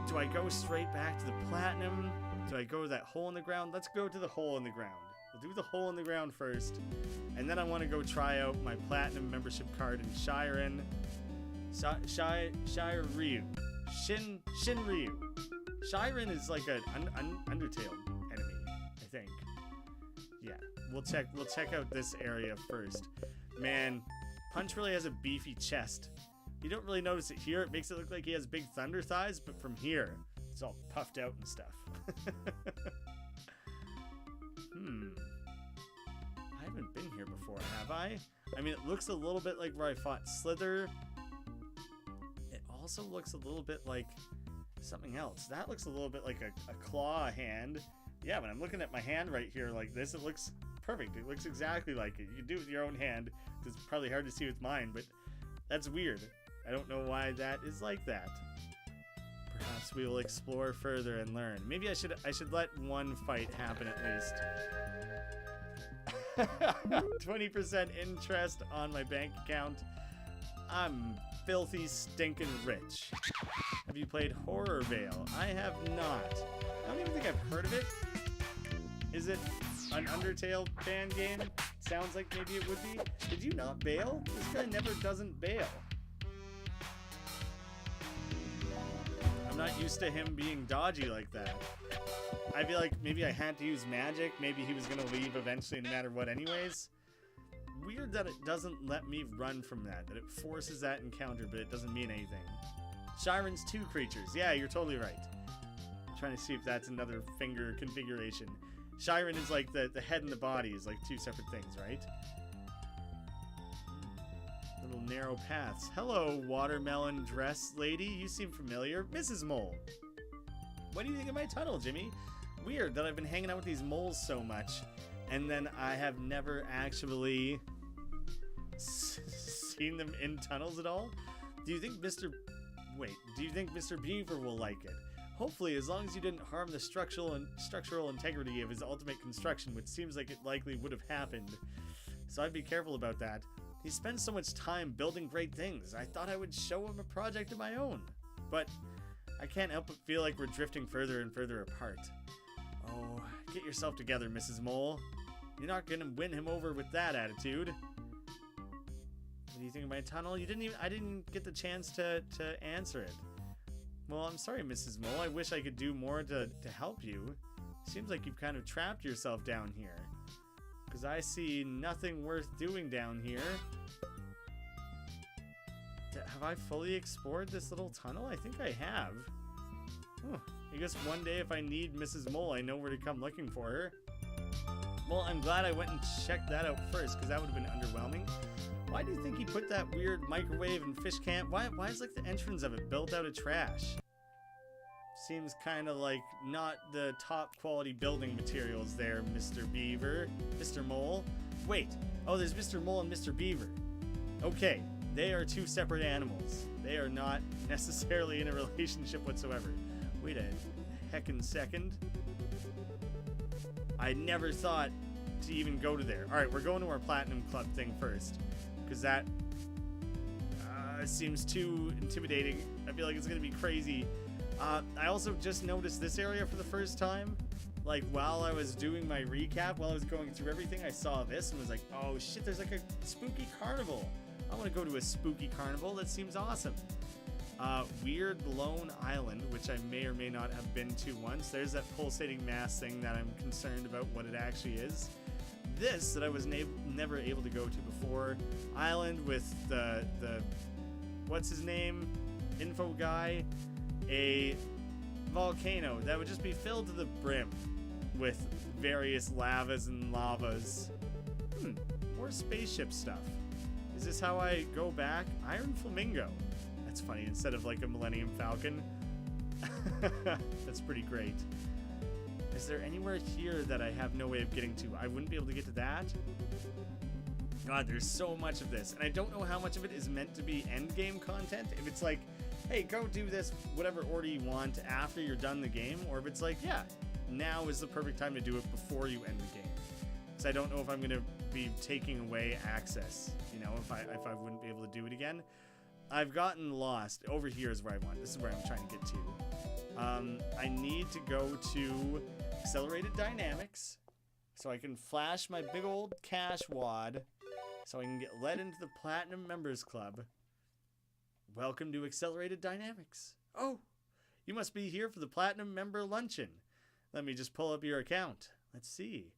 do I go straight back to the platinum? Do I go to that hole in the ground? Let's go to the hole in the ground. We'll do the hole in the ground first. And then I want to go try out my platinum membership card in Shiren. Shiryu. Shinryu. Shiren is like an Undertale enemy, I think. Yeah, we'll check out this area first. Man, Punch really has a beefy chest. You don't really notice it here. It makes it look like he has big thunder thighs, but from here, it's all puffed out and stuff. I haven't been here before, have I? I mean, it looks a little bit like where I fought Slither. It also looks a little bit like something else. That looks a little bit like a claw hand. Yeah, when I'm looking at my hand right here like this, it looks perfect. It looks exactly like it. You can do it with your own hand. It's probably hard to see with mine, but that's weird. I don't know why that is like that. Perhaps we will explore further and learn. Maybe I should let one fight happen at least. 20% interest on my bank account. I'm filthy stinking rich. Have you played Horror Veil? I have not. I don't even think I've heard of it. Is it an Undertale fan game? Sounds like maybe it would be. Did you not bail? This guy never doesn't bail. I'm not used to him being dodgy like that. I feel like maybe I had to use magic. Maybe he was going to leave eventually no matter what anyways. Weird that it doesn't let me run from that it forces that encounter, but it doesn't mean anything. Shiren's 2 creatures. Yeah, you're totally right. I'm trying to see if that's another finger configuration. Shiren is like the head and the body is like 2 separate things, right? Little narrow paths. Hello, watermelon dress lady. You seem familiar. Mrs. Mole. What do you think of my tunnel, Jimmy? Weird that I've been hanging out with these moles so much, and then I have never actually seen them in tunnels at all. Do you think Mr. Beaver will like it? Hopefully, as long as you didn't harm the structural integrity of his ultimate construction, which seems like it likely would have happened. So I'd be careful about that. He spends so much time building great things. I thought I would show him a project of my own. But I can't help but feel like we're drifting further and further apart. Oh, get yourself together, Mrs. Mole. You're not gonna win him over with that attitude. What do you think of my tunnel? I didn't get the chance to answer it. Well, I'm sorry, Mrs. Mole. I wish I could do more to help you. Seems like you've kind of trapped yourself down here. Because I see nothing worth doing down here. Have I fully explored this little tunnel? I think I have. Oh, I guess one day if I need Mrs. Mole, I know where to come looking for her. Well, I'm glad I went and checked that out first, because that would have been underwhelming. Why do you think he put that weird microwave and fish can? Why is like the entrance of it built out of trash? Seems kind of like not the top quality building materials there, Mr. Beaver. Mr. Mole. Wait. Oh, there's Mr. Mole and Mr. Beaver. Okay. They are 2 separate animals. They are not necessarily in a relationship whatsoever. Wait a heckin' second. I never thought to even go to there. Alright, we're going to our Platinum Club thing first. Because that seems too intimidating. I feel like it's going to be crazy. I also just noticed this area for the first time. Like, while I was doing my recap, while I was going through everything, I saw this and was like, oh shit, there's like a spooky carnival. I want to go to a spooky carnival. That seems awesome. Weird Lone Island, which I may or may not have been to once. There's that pulsating mass thing that I'm concerned about what it actually is. This that I was never able to go to before. Island with the what's his name? Info guy. A volcano that would just be filled to the brim with various lavas and lavas. More spaceship stuff. Is this how I go back? Iron Flamingo. That's funny, instead of like a Millennium Falcon. That's pretty great. I is there anywhere here that I have no way of getting to? I wouldn't be able to get to that. God, there's so much of this, and I don't know how much of it is meant to be end game content. If it's like, hey, go do this whatever order you want after you're done the game, or if it's like, yeah, now is the perfect time to do it before you end the game. So I don't know if I'm gonna be taking away access, you know, if I wouldn't be able to do it again. I've gotten lost. Over here is where I want. This is where I'm trying to get to. I need to go to Accelerated Dynamics so I can flash my big old cash wad so I can get let into the Platinum Members Club. Welcome to Accelerated Dynamics. Oh, you must be here for the Platinum Member Luncheon. Let me just pull up your account. Let's see.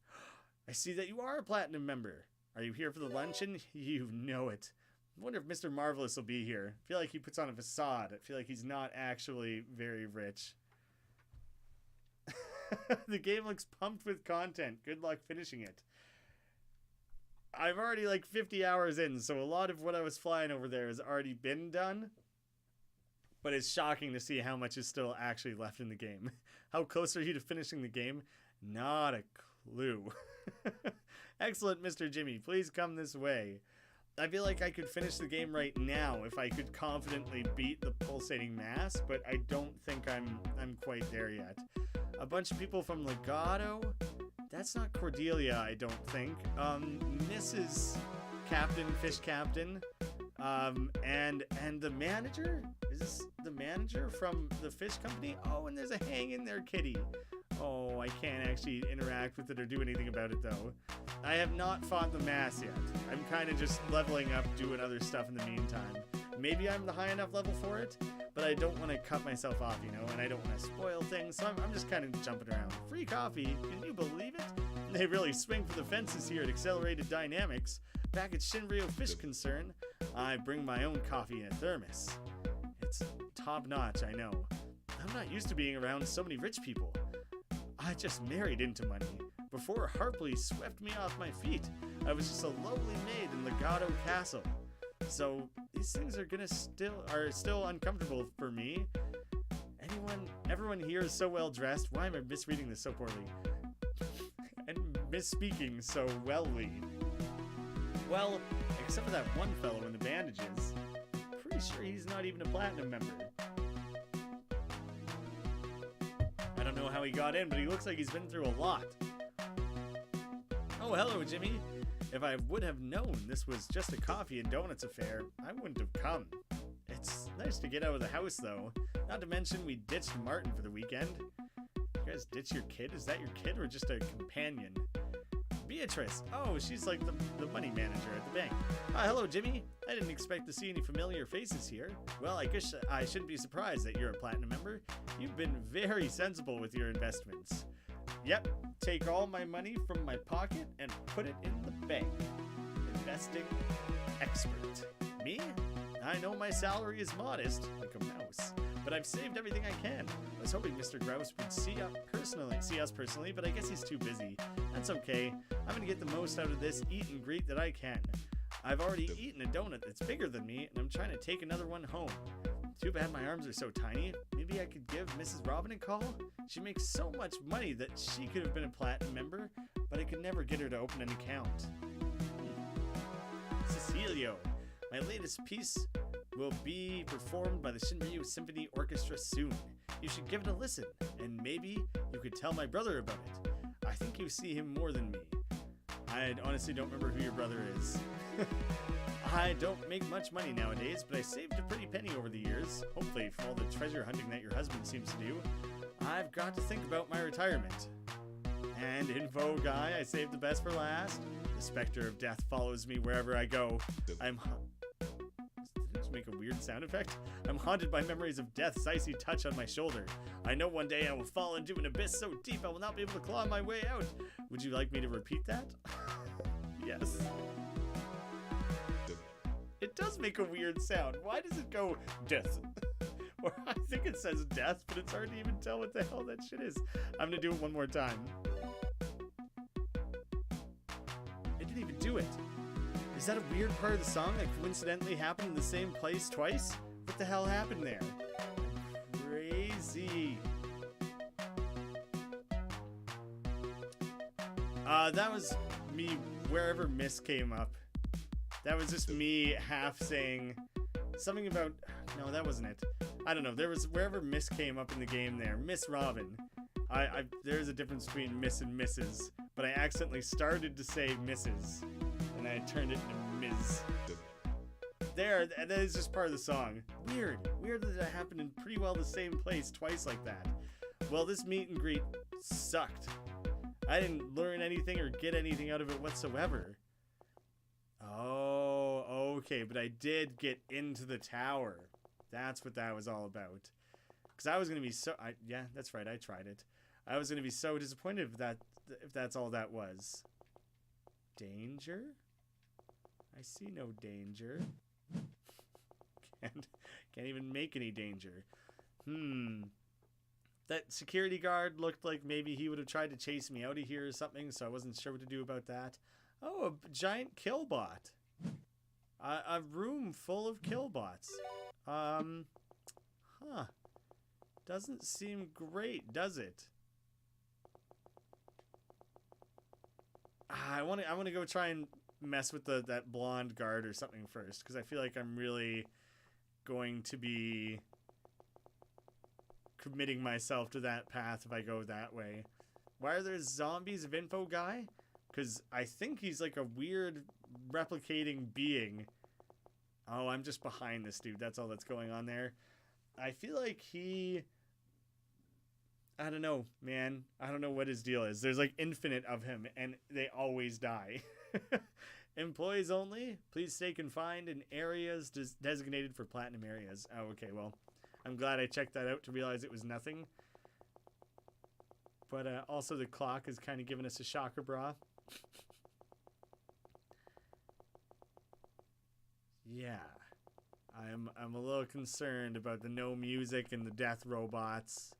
I see that you are a Platinum Member. Are you here for the luncheon? You know it. I wonder if Mr. Marvelous will be here. I feel like he puts on a facade. I feel like he's not actually very rich. The game looks pumped with content. Good luck finishing it. I'm already like 50 hours in, so a lot of what I was flying over there has already been done. But it's shocking to see how much is still actually left in the game. How close are you to finishing the game? Not a clue. Excellent, Mr. Jimmy. Please come this way. I feel like I could finish the game right now if I could confidently beat the pulsating mass, but I don't think I'm quite there yet. A bunch of people from Legato? That's not Cordelia, I don't think. Mrs. Captain, Fish Captain, and the manager? Is this the manager from the fish company? Oh, and there's a hang in there kitty. Oh, I can't actually interact with it or do anything about it, though. I have not fought the mass yet. I'm kind of just leveling up, doing other stuff in the meantime. Maybe I'm the high enough level for it, but I don't want to cut myself off, you know, and I don't want to spoil things, so I'm just kind of jumping around. Free coffee, can you believe it? They really swing for the fences here at Accelerated Dynamics. Back at Shinryo Fish Concern, I bring my own coffee in a thermos. It's top-notch, I know. I'm not used to being around so many rich people. I just married into money. Before Harpley swept me off my feet, I was just a lowly maid in Legato Castle. So these things are still uncomfortable for me. Everyone here is so well dressed. Why am I misreading this so poorly? And misspeaking so wellly. Well, except for that one fellow in the bandages. Pretty sure he's not even a platinum member. I don't know how he got in, but he looks like he's been through a lot. Oh, hello, Jimmy. If I would have known this was just a coffee and donuts affair, I wouldn't have come. It's nice to get out of the house, though. Not to mention we ditched Martin for the weekend. You guys ditch your kid? Is that your kid or just a companion? Beatrice. Oh, she's like the money manager at the bank. Hello, Jimmy. I didn't expect to see any familiar faces here. Well, I guess I shouldn't be surprised that you're a platinum member. You've been very sensible with your investments. Yep, take all my money from my pocket and put it in the bank. Investing expert. Me? I know my salary is modest, like a mouse, but I've saved everything I can. I was hoping Mr. Grouse would see us personally, but I guess he's too busy. That's okay. I'm gonna get the most out of this eat and greet that I can. I've already eaten a donut that's bigger than me, and I'm trying to take another one home. Too bad my arms are so tiny. Maybe I could give Mrs. Robin a call? She makes so much money that she could have been a platinum member, but I could never get her to open an account. Cecilio. My latest piece will be performed by the Shinryu Symphony Orchestra soon. You should give it a listen, and maybe you could tell my brother about it. I think you see him more than me. I honestly don't remember who your brother is. I don't make much money nowadays, but I saved a pretty penny over the years, hopefully from all the treasure hunting that your husband seems to do. I've got to think about my retirement. And in vogue, I saved the best for last. The specter of death follows me wherever I go. Did it just make a weird sound effect? I'm haunted by memories of death's icy touch on my shoulder. I know one day I will fall into an abyss so deep I will not be able to claw my way out. Would you like me to repeat that? Yes. It does make a weird sound. Why does it go death? Or I think it says death, but it's hard to even tell what the hell that shit is. I'm gonna do it one more time. It didn't even do it. Is that a weird part of the song that coincidentally happened in the same place twice? What the hell happened there? That was me wherever Miss came up. That was just me half saying something about... No, that wasn't it. I don't know. There was wherever Miss came up in the game there. Miss Robin. There's a difference between Miss and Mrs. But I accidentally started to say Mrs. And I turned it into Ms. There, that is just part of the song. Weird. Weird that it happened in pretty well the same place twice like that. Well, this meet and greet sucked. I didn't learn anything or get anything out of it whatsoever. Oh, okay, but I did get into the tower. That's what that was all about. Because I was going to be so... yeah, that's right, I tried it. I was going to be so disappointed if that's all that was. Danger? I see no danger. Can't even make any danger. That security guard looked like maybe he would have tried to chase me out of here or something, so I wasn't sure what to do about that. Oh, a giant killbot. A room full of killbots. Huh. Doesn't seem great, does it? I want to go try and mess with that blonde guard or something first, because I feel like I'm really going to be committing myself to that path if I go that way. Why are there zombies of Info Guy? Because I think he's like a weird replicating being. Oh, I'm just behind this dude. That's all that's going on there. I feel like he... I don't know, man. I don't know what his deal is. There's like infinite of him, and they always die. Employees only. Please stay confined in areas designated for platinum areas. Oh, okay, well, I'm glad I checked that out to realize it was nothing. But also the clock is kind of giving us a shocker bra. Yeah. I'm a little concerned about the no music and the death robots.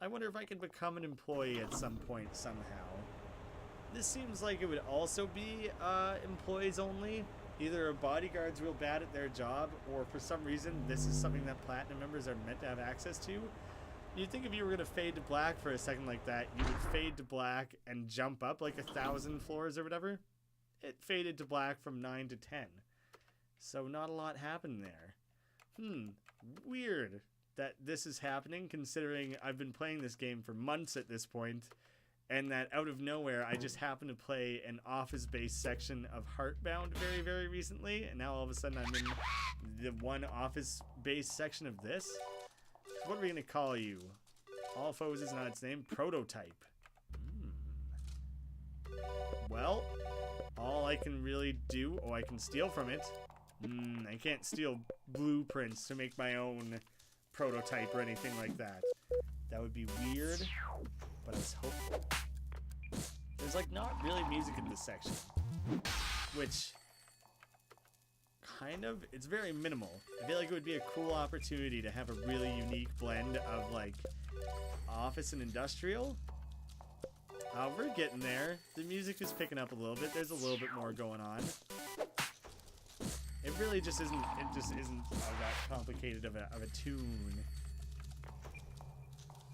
I wonder if I can become an employee at some point somehow. This seems like it would also be employees only. Either a bodyguard's real bad at their job, or for some reason this is something that platinum members are meant to have access to. You'd think if you were going to fade to black for a second like that, you would fade to black and jump up like 1,000 floors or whatever. It faded to black from 9 to 10. So not a lot happened there. Weird that this is happening, considering I've been playing this game for months at this point, and that out of nowhere I just happened to play an office-based section of Earthbound very, very recently, and now all of a sudden I'm in the one office-based section of this. So what are we going to call you? All Foes is not its name. Prototype. Well, all I can really do... Oh, I can steal from it. I can't steal blueprints to make my own prototype or anything like that. That would be weird, but I was hopeful. There's like not really music in this section, which kind of, it's very minimal. I feel like it would be a cool opportunity to have a really unique blend of like office and industrial. We're getting there. The music is picking up a little bit. There's a little bit more going on. It really just isn't, that complicated of a tune.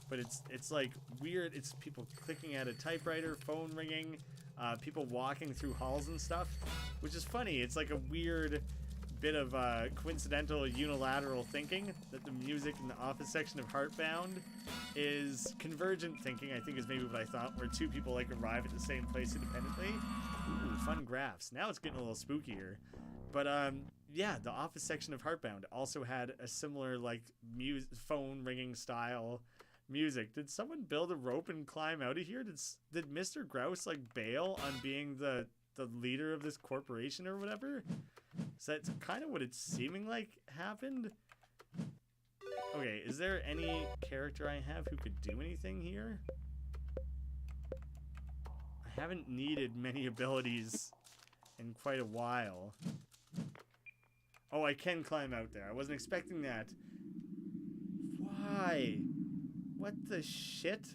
But it's like weird. It's people clicking at a typewriter, phone ringing, people walking through halls and stuff, which is funny. It's like a weird bit of coincidental unilateral thinking that the music in the office section of Earthbound is convergent thinking, I think is maybe what I thought, where two people like arrive at the same place independently. Ooh, fun graphs. Now it's getting a little spookier. But yeah, the office section of Earthbound also had a similar like phone ringing style music. Did someone build a rope and climb out of here? Did Mr. Grouse like bail on being the leader of this corporation or whatever? So that's kind of what it's seeming like happened. Okay, is there any character I have who could do anything here? I haven't needed many abilities in quite a while. Oh, I can climb out there. I wasn't expecting that. Why? What the shit?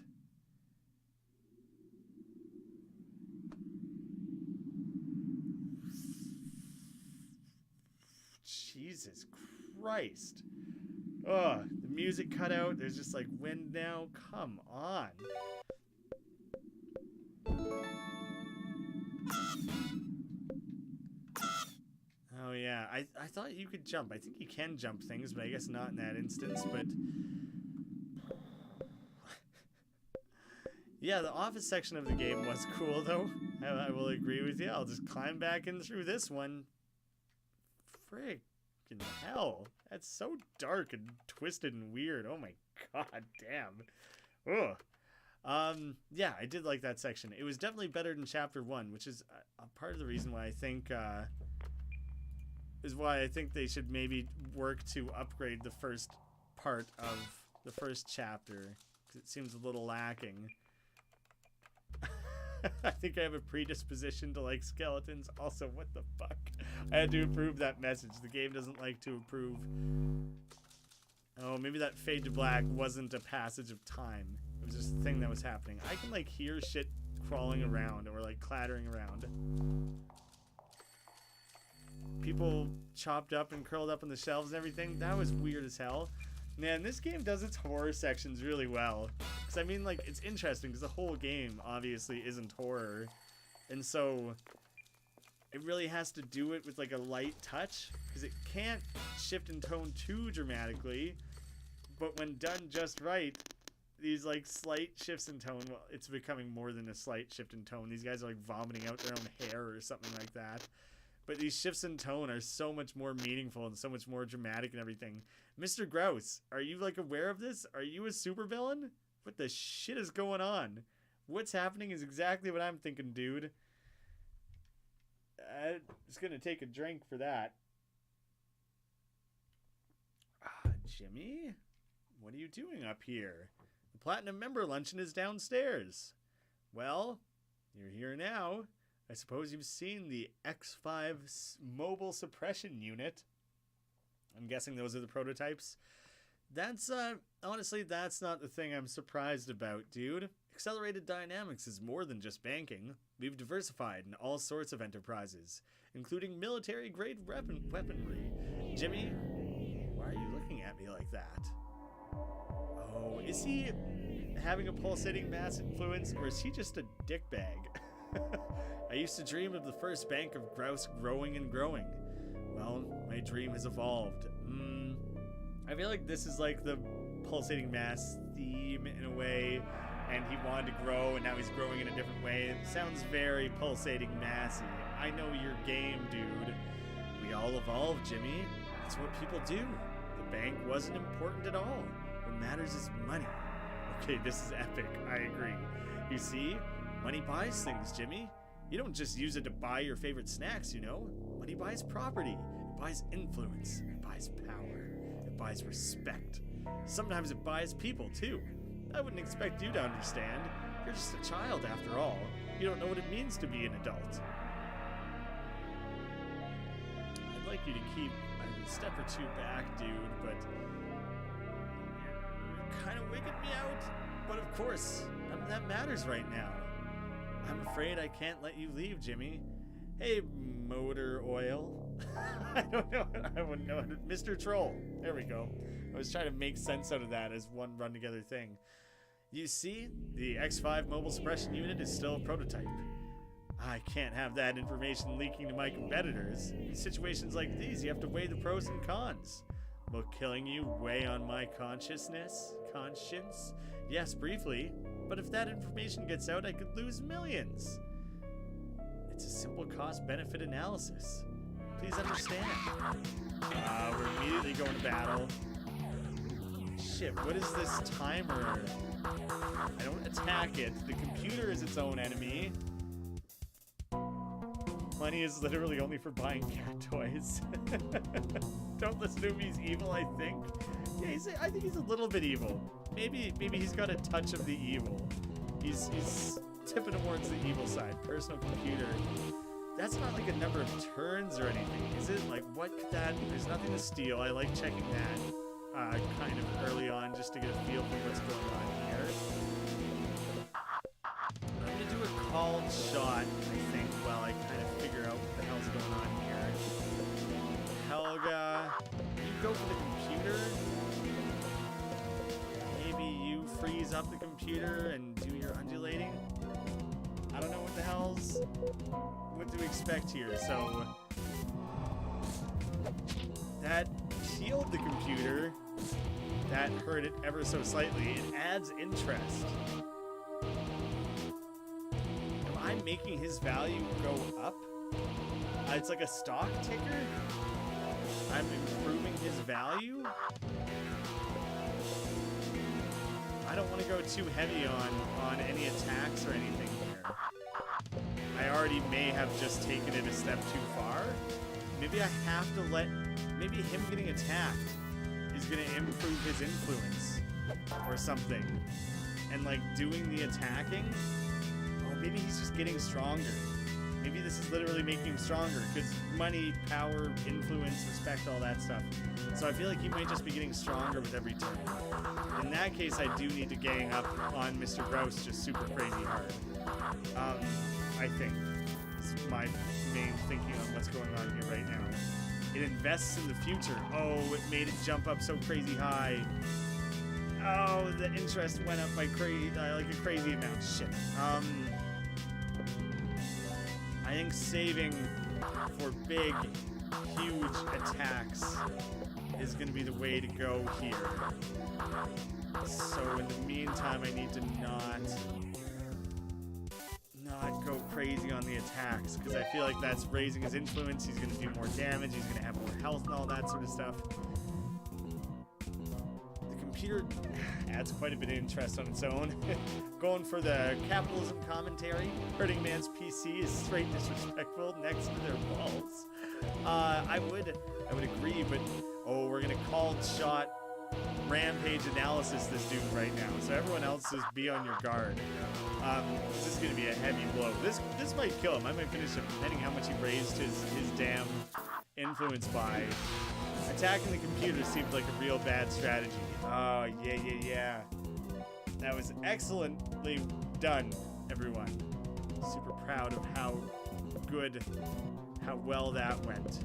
Jesus Christ. Ugh, the music cut out. There's just like wind now. Come on. yeah, I thought you could jump. I think you can jump things, but I guess not in that instance. But yeah, the office section of the game was cool, though. I will agree with you. I'll just climb back in through this one. Friggin' hell. That's so dark and twisted and weird. Oh my god, damn. Ugh. Yeah, I did like that section. It was definitely better than Chapter 1, which is a part of the reason why I think, they should maybe work to upgrade the first part of the first chapter, because it seems a little lacking. I think I have a predisposition to like skeletons. Also, what the fuck? I had to approve that message. The game doesn't like to approve. Oh, maybe that fade to black wasn't a passage of time. It was just a thing that was happening. I can like hear shit crawling around or like clattering around. People chopped up and curled up on the shelves and everything. That was weird as hell. Man, this game does its horror sections really well. Because, I mean, like, it's interesting because the whole game, obviously, isn't horror. And so, it really has to do it with, like, a light touch. Because it can't shift in tone too dramatically. But when done just right, these, like, slight shifts in tone, well, it's becoming more than a slight shift in tone. These guys are, like, vomiting out their own hair or something like that. But these shifts in tone are so much more meaningful and so much more dramatic and everything. Mr. Grouse, are you, like, aware of this? Are you a supervillain? What the shit is going on? What's happening is exactly what I'm thinking, dude. I'm just gonna take a drink for that. Jimmy? What are you doing up here? The Platinum Member Luncheon is downstairs. Well, you're here now. I suppose you've seen the X5 mobile suppression unit. I'm guessing those are the prototypes. That's, honestly, that's not the thing I'm surprised about, dude. Accelerated Dynamics is more than just banking. We've diversified in all sorts of enterprises, including military-grade weaponry. Jimmy, why are you looking at me like that? Oh, is he having a pulsating mass influence, or is he just a dickbag? I used to dream of the first bank of grouse growing and growing. Well, my dream has evolved. I feel like this is like the pulsating mass theme in a way, and he wanted to grow, and now he's growing in a different way. It sounds very pulsating massy. I know your game, dude. We all evolve, Jimmy. That's what people do. The bank wasn't important at all. What matters is money. Okay, this is epic. I agree. You see, money buys things, Jimmy. You don't just use it to buy your favorite snacks, you know? Money buys property. It buys influence. It buys power. It buys respect. Sometimes it buys people, too. I wouldn't expect you to understand. You're just a child, after all. You don't know what it means to be an adult. I'd like you to keep a step or two back, dude, but you're kind of wigging me out. But of course, none of that matters right now. I'm afraid I can't let you leave, Jimmy. Hey, motor oil. I don't know. I wouldn't know. Mr. Troll. There we go. I was trying to make sense out of that as one run together thing. You see, the X5 mobile suppression unit is still a prototype. I can't have that information leaking to my competitors. In situations like these, you have to weigh the pros and cons. Will killing you weigh on my conscience? Yes, briefly. But if that information gets out, I could lose millions. It's a simple cost-benefit analysis. Please understand. We're immediately going to battle. Shit, what is this timer? I don't attack it. The computer is its own enemy. Money is literally only for buying cat toys. Don't listen to him, he's evil, I think. Yeah, I think he's a little bit evil. Maybe he's got a touch of the evil. He's tipping towards the evil side. Personal computer. That's not like a number of turns or anything, is it? Like, what could that... There's nothing to steal. I like checking that kind of early on just to get a feel for what's going on here. I'm going to do a called shot, I think, while I kind of figure out what the hell's going on here. Helga, you go for the computer. Maybe you freeze up the computer and do your undulating. I don't know what to expect here, so That healed the computer. That hurt it ever so slightly. It adds interest. Am I making his value go up? It's like a stock ticker? I'm improving his value? I don't want to go too heavy on any attacks or anything here. I already may have just taken it a step too far. Maybe I have to let... Maybe him getting attacked is going to improve his influence or something. And like doing the attacking, oh, maybe he's just getting stronger. Maybe this is literally making him stronger because money, power, influence, respect, all that stuff. So I feel like he might just be getting stronger with every turn. In that case, I do need to gang up on Mr. Grouse just super crazy hard. I think is my main thinking on what's going on here right now. It invests in the future. Oh, it made it jump up so crazy high. Oh, the interest went up by like a crazy amount. Shit. I think saving for big, huge attacks is going to be the way to go here. So in the meantime, I need to not go crazy on the attacks, because I feel like that's raising his influence. He's going to do more damage. He's going to have more health and all that sort of stuff. The computer adds quite a bit of interest on its own. Going for the capitalism commentary. Hurting man's PC is straight disrespectful next to their balls. I would agree, but oh, we're gonna called shot rampage analysis this dude right now. So everyone else just be on your guard. This is gonna be a heavy blow. This might kill him. I might finish him, depending how much he raised his damn influence by. Attacking the computer seemed like a real bad strategy. Oh, yeah. That was excellently done, everyone. Super proud of how well that went.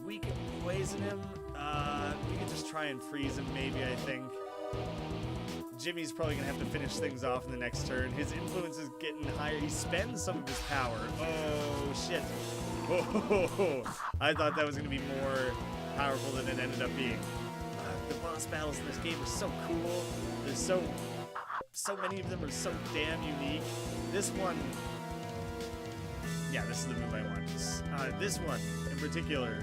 We can poison him. We can just try and freeze him, maybe, I think. Jimmy's probably going to have to finish things off in the next turn. His influence is getting higher. He spends some of his power. Oh, shit. Oh, I thought that was going to be more powerful than it ended up being. The boss battles in this game are so cool. There's so many of them are so damn unique. This one, yeah, this is the move I want. This one in particular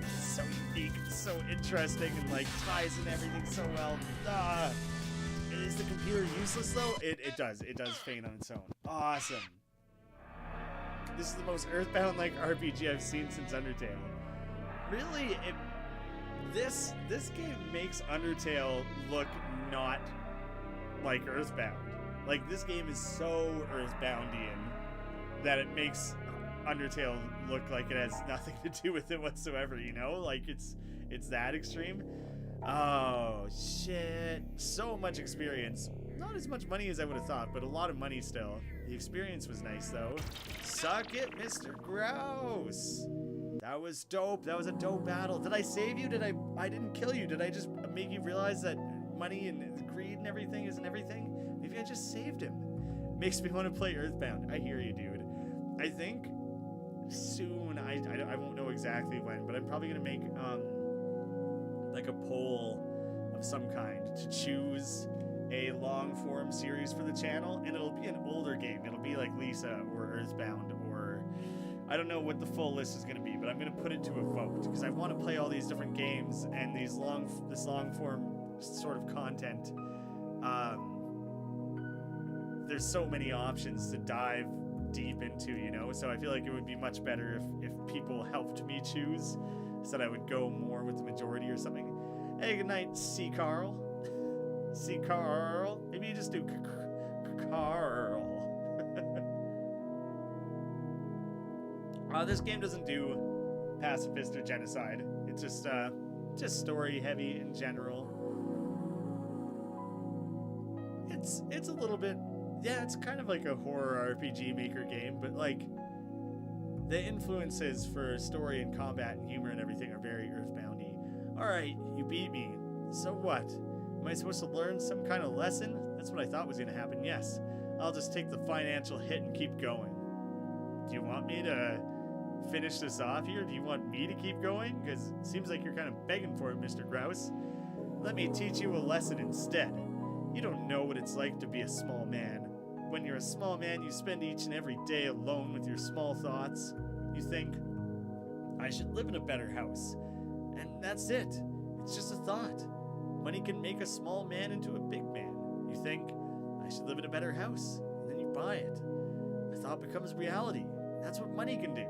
is so unique, so interesting, and like ties in everything so well. Is the computer useless though? It does feign on its own. Awesome. This is the most Earthbound-like RPG I've seen since Undertale. Really, this game makes Undertale look not like Earthbound. Like, this game is so Earthboundian that it makes Undertale look like it has nothing to do with it whatsoever, you know? Like, it's that extreme. Oh, shit. So much experience. Not as much money as I would have thought, but a lot of money still. The experience was nice, though. Suck it, Mr. Grouse. That was dope. That was a dope battle. Did I save you? I didn't kill you. Did I just make you realize that money and greed and everything isn't everything? Maybe I just saved him. Makes me want to play Earthbound. I hear you, dude. I think soon, I won't know exactly when, but I'm probably going to make like a poll of some kind to choose a long-form series for the channel, and it'll be an older game. It'll be like Lisa or Earthbound, or I don't know what the full list is going to be, but I'm going to put it to a vote because I want to play all these different games and this long-form sort of content. There's so many options to dive deep into, you know, so I feel like it would be much better if people helped me choose, so that I would go more with the majority or something. Hey, good night, C. Carl. C. Carl. Maybe you just do Carl. This game doesn't do pacifist or genocide. It's just story heavy in general. It's a little bit, yeah, it's kind of like a horror RPG maker game, but like the influences for story and combat and humor and everything are very Earthboundy. All right, you beat me. So what? Am I supposed to learn some kind of lesson? That's what I thought was going to happen, yes. I'll just take the financial hit and keep going. Do you want me to finish this off here? Do you want me to keep going? Because it seems like you're kind of begging for it, Mr. Grouse. Let me teach you a lesson instead. You don't know what it's like to be a small man. When you're a small man, you spend each and every day alone with your small thoughts. You think, I should live in a better house. And that's it. It's just a thought. Money can make a small man into a big man. You think, I should live in a better house. And then you buy it. The thought becomes reality. That's what money can do.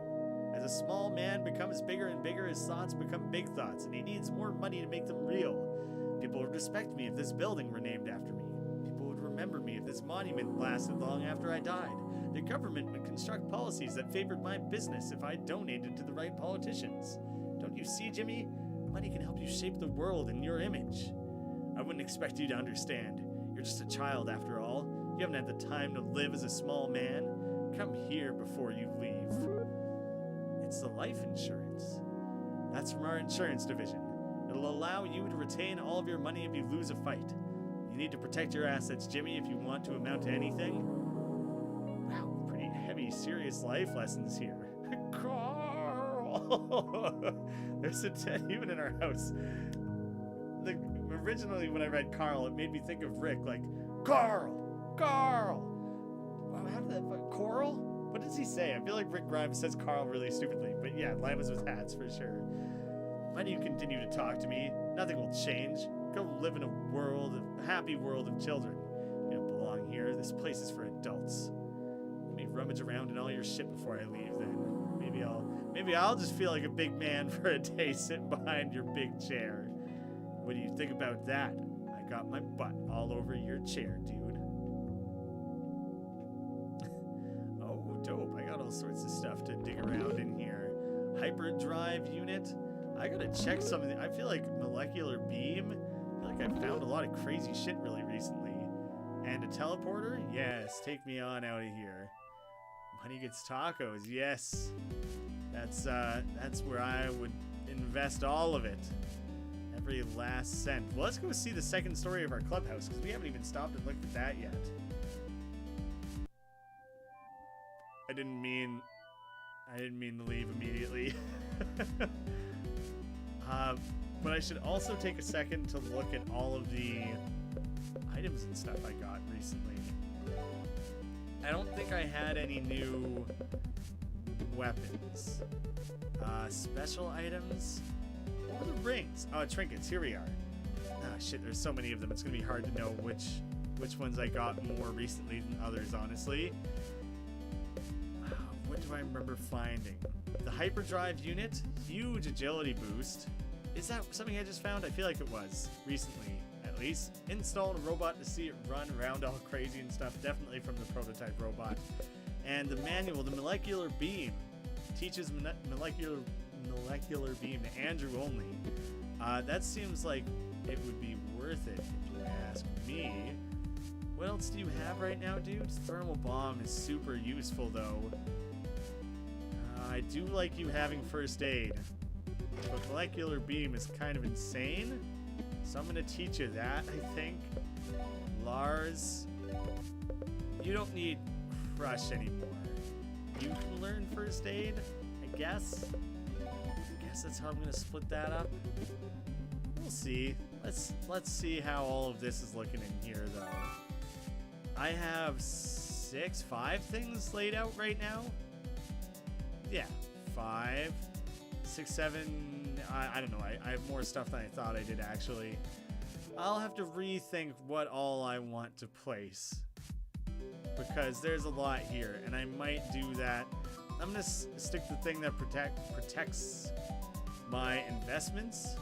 As a small man becomes bigger and bigger, his thoughts become big thoughts, and he needs more money to make them real. People would respect me if this building were named after me. People would remember me if this monument lasted long after I died. The government would construct policies that favored my business if I donated to the right politicians. Don't you see, Jimmy? Money can help you shape the world in your image. I wouldn't expect you to understand. You're just a child after all. You haven't had the time to live as a small man. Come here before you leave. It's the life insurance. That's from our insurance division. It'll allow you to retain all of your money if you lose a fight. You need to protect your assets, Jimmy, if you want to amount to anything. Wow, pretty heavy, serious life lessons here. Carl! There's a dead human in our house. Originally, when I read Carl, it made me think of Rick, like, Carl! Wow, how did that... Coral? What does he say? I feel like Rick Grimes says Carl really stupidly, but yeah, llamas with hats for sure. Why do you continue to talk to me? Nothing will change. Go live in a happy world of children. You don't belong here. This place is for adults. Let me rummage around in all your shit before I leave, then. Maybe I'll just feel like a big man for a day sitting behind your big chair. What do you think about that? I got my butt all over your chair, dude. Oh, dope. I got all sorts of stuff to dig around in here. Hyperdrive unit. I gotta check something. I feel like molecular beam. I feel like I found a lot of crazy shit really recently. And a teleporter? Yes, take me on out of here. Money gets tacos. Yes. That's where I would invest all of it. Every last cent. Well, let's go see the second story of our clubhouse, because we haven't even stopped and looked at that yet. I didn't mean to leave immediately. But I should also take a second to look at all of the items and stuff I got recently. I don't think I had any new weapons. Special items. What were the rings? Oh, trinkets. Here we are. Ah, shit, there's so many of them. It's going to be hard to know which ones I got more recently than others, honestly. What do I remember finding? The hyperdrive unit. Huge agility boost. Is that something I just found? I feel like it was. Recently, at least. Installed a robot to see it run around all crazy and stuff. Definitely from the prototype robot. And the manual, the molecular beam. Teaches molecular beam to Andrew only. That seems like it would be worth it if you ask me. What else do you have right now, dudes? Thermal bomb is super useful though. I do like you having first aid, but molecular beam is kind of insane, so I'm gonna teach you that. I think Lars, you don't need crush anymore. You can learn first aid, I guess that's how I'm gonna split that up. We'll see. Let's see how all of this is looking in here though. I have 5 things laid out right now. Yeah, 5, 6, 7. I don't know. I have more stuff than I thought I did actually. I'll have to rethink what all I want to place, because there's a lot here, and I might do that. I'm gonna stick the thing that protects my investments.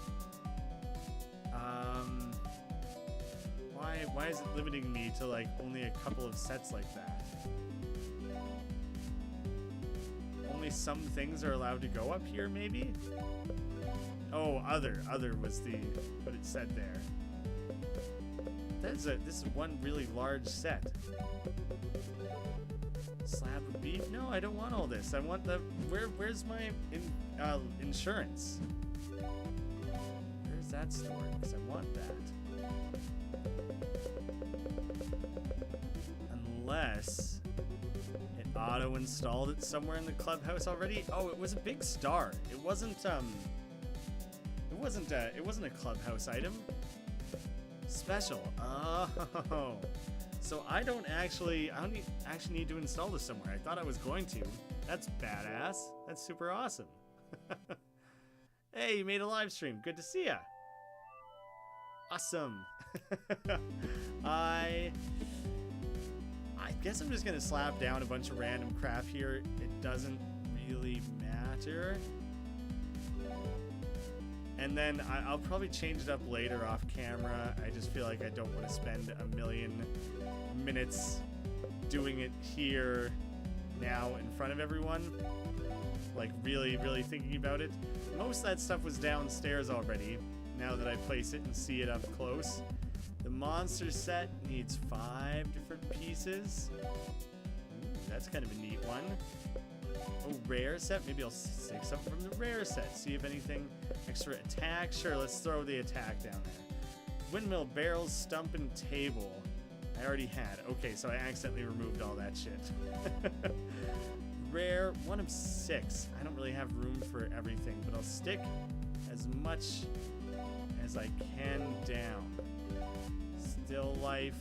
Why is it limiting me to like only a couple of sets like that? Only some things are allowed to go up here, maybe? Oh, other was what it said there. This is one really large set. Slab of beef? No, I don't want all this. I want the... Where's my insurance? Where's that stored? Because I want that. Unless it auto-installed it somewhere in the clubhouse already. Oh, it was a big star. It wasn't a clubhouse item. Special. Oh. So I don't actually need to install this somewhere. I thought I was going to. That's badass. That's super awesome. Hey, you made a live stream. Good to see ya. Awesome. I guess I'm just gonna slap down a bunch of random crap here. It doesn't really matter. And then I'll probably change it up later off camera. I just feel like I don't want to spend a million minutes doing it here now in front of everyone. Like really, really thinking about it. Most of that stuff was downstairs already, now that I place it and see it up close. The monster set needs 5 different pieces. Ooh, that's kind of a neat one. Oh, rare set? Maybe I'll take something from the rare set. See if anything extra attack. Sure, let's throw the attack down there. Windmill, barrels, stump, and table. I already had. Okay, so I accidentally removed all that shit. Rare, 1 of 6. I don't really have room for everything, but I'll stick as much as I can down. Still life.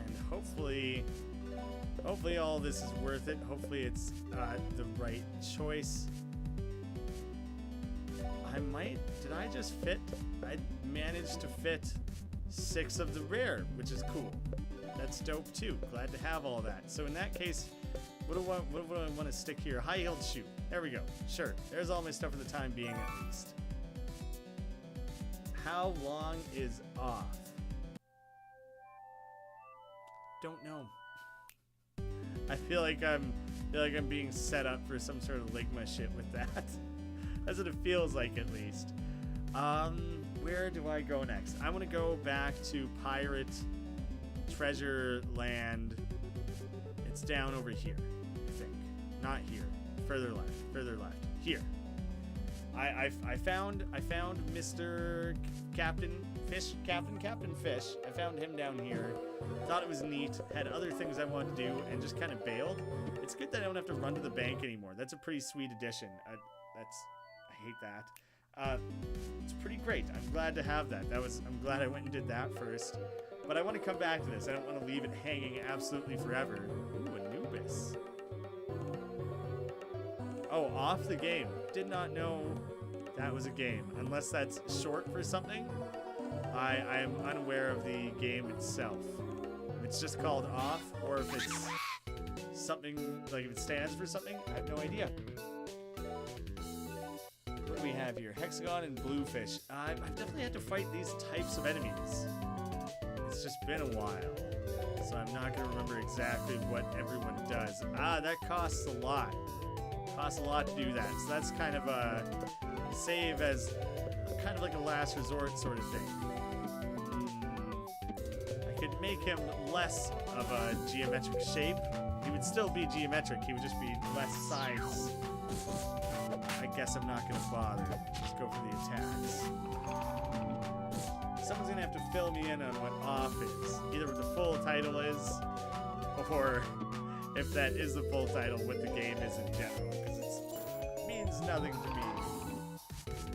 And hopefully all this is worth it. Hopefully it's the right choice. Did I just fit? I managed to fit 6 of the rare, which is cool. That's dope too. Glad to have all that. So in that case, what do I want to stick here? High-heeled shoe. There we go. Sure. There's all my stuff for the time being at least. How long is off? Don't know. I feel like I'm being set up for some sort of Ligma shit with that. That's what it feels like, at least. Where do I go next? I want to go back to Pirate Treasure Land. It's down over here, I think. Not here. Further left. Further left. Here. I found Mr. Captain Fish. I found him down here. Thought it was neat. Had other things I wanted to do and just kind of bailed. It's good that I don't have to run to the bank anymore. That's a pretty sweet addition. I hate that. It's pretty great. I'm glad to have that. I'm glad I went and did that first. But I want to come back to this. I don't want to leave it hanging absolutely forever. Ooh, Anubis. Oh, off the game. Did not know that was a game. Unless that's short for something, I am unaware of the game itself. If it's just called off, or if it's something, like if it stands for something, I have no idea. What do we have here? Hexagon and Bluefish. I've definitely had to fight these types of enemies. It's just been a while, so I'm not going to remember exactly what everyone does. That costs a lot. Costs a lot to do that, so that's kind of a save as kind of like a last resort sort of thing. I could make him less of a geometric shape. He would still be geometric, he would just be less sides. I guess I'm not going to bother. Just go for the attacks. Someone's going to have to fill me in on what off is. Either what the full title is, or if that is the full title, what the game is in general. Because it means nothing to me.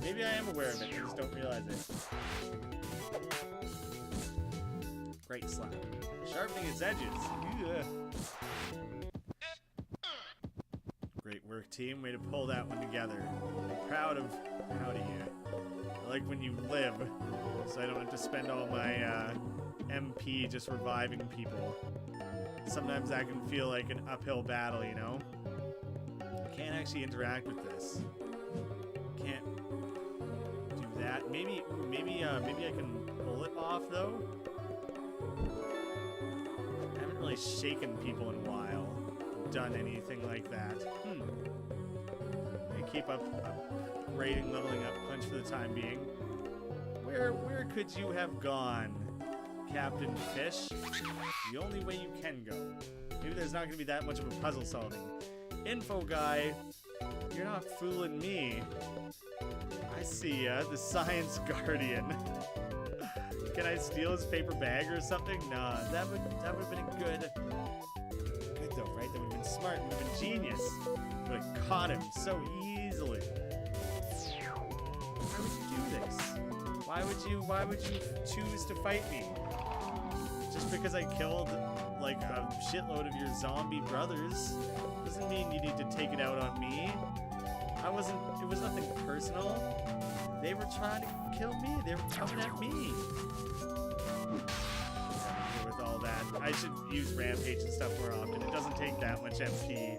Maybe I am aware of it, I just don't realize it. Great slap. Sharpening its edges. Yeah. Great work, team. Way to pull that one together. Proud of you. I like when you live, so I don't have to spend all my MP just reviving people. Sometimes that can feel like an uphill battle, you know? Can't actually interact with this. Can't do that. Maybe I can pull it off though. I haven't really shaken people in a while. Done anything like that. I keep up upgrading, leveling up Punch for the time being. Where could you have gone, Captain Fish? The only way you can go. Maybe there's not going to be that much of a puzzle solving. Info guy, you're not fooling me. I see ya, the Science Guardian. Can I steal his paper bag or something? Nah, that would have been good though, right? That would have been smart. Would have been genius. Would have caught him so easily. Why would you do this? Why would you choose to fight me? Just because I killed like a shitload of your zombie brothers doesn't mean you need to take it out on me. It was nothing personal. They were trying to kill me. They were coming at me. With all that, I should use rampage and stuff more often. It doesn't take that much MP,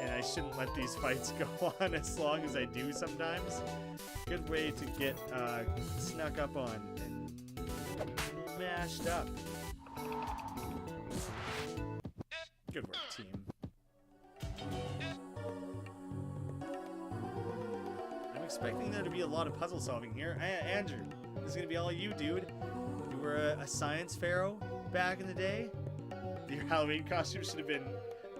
and I shouldn't let these fights go on as long as I do sometimes. Good way to get snuck up on and mashed up. Good work, team. I'm expecting there to be a lot of puzzle solving here. Andrew, this is gonna be all you, dude. You were a science pharaoh back in the day. Your Halloween costume should have been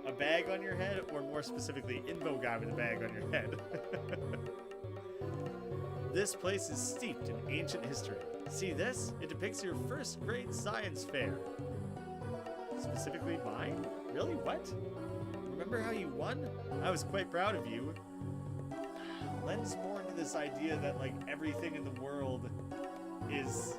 a bag on your head, or more specifically, Invo guy with a bag on your head. This place is steeped in ancient history. See this? It depicts your first grade science fair. Specifically mine? Really? What? Remember how you won? I was quite proud of you. Lends more into this idea that like everything in the world is...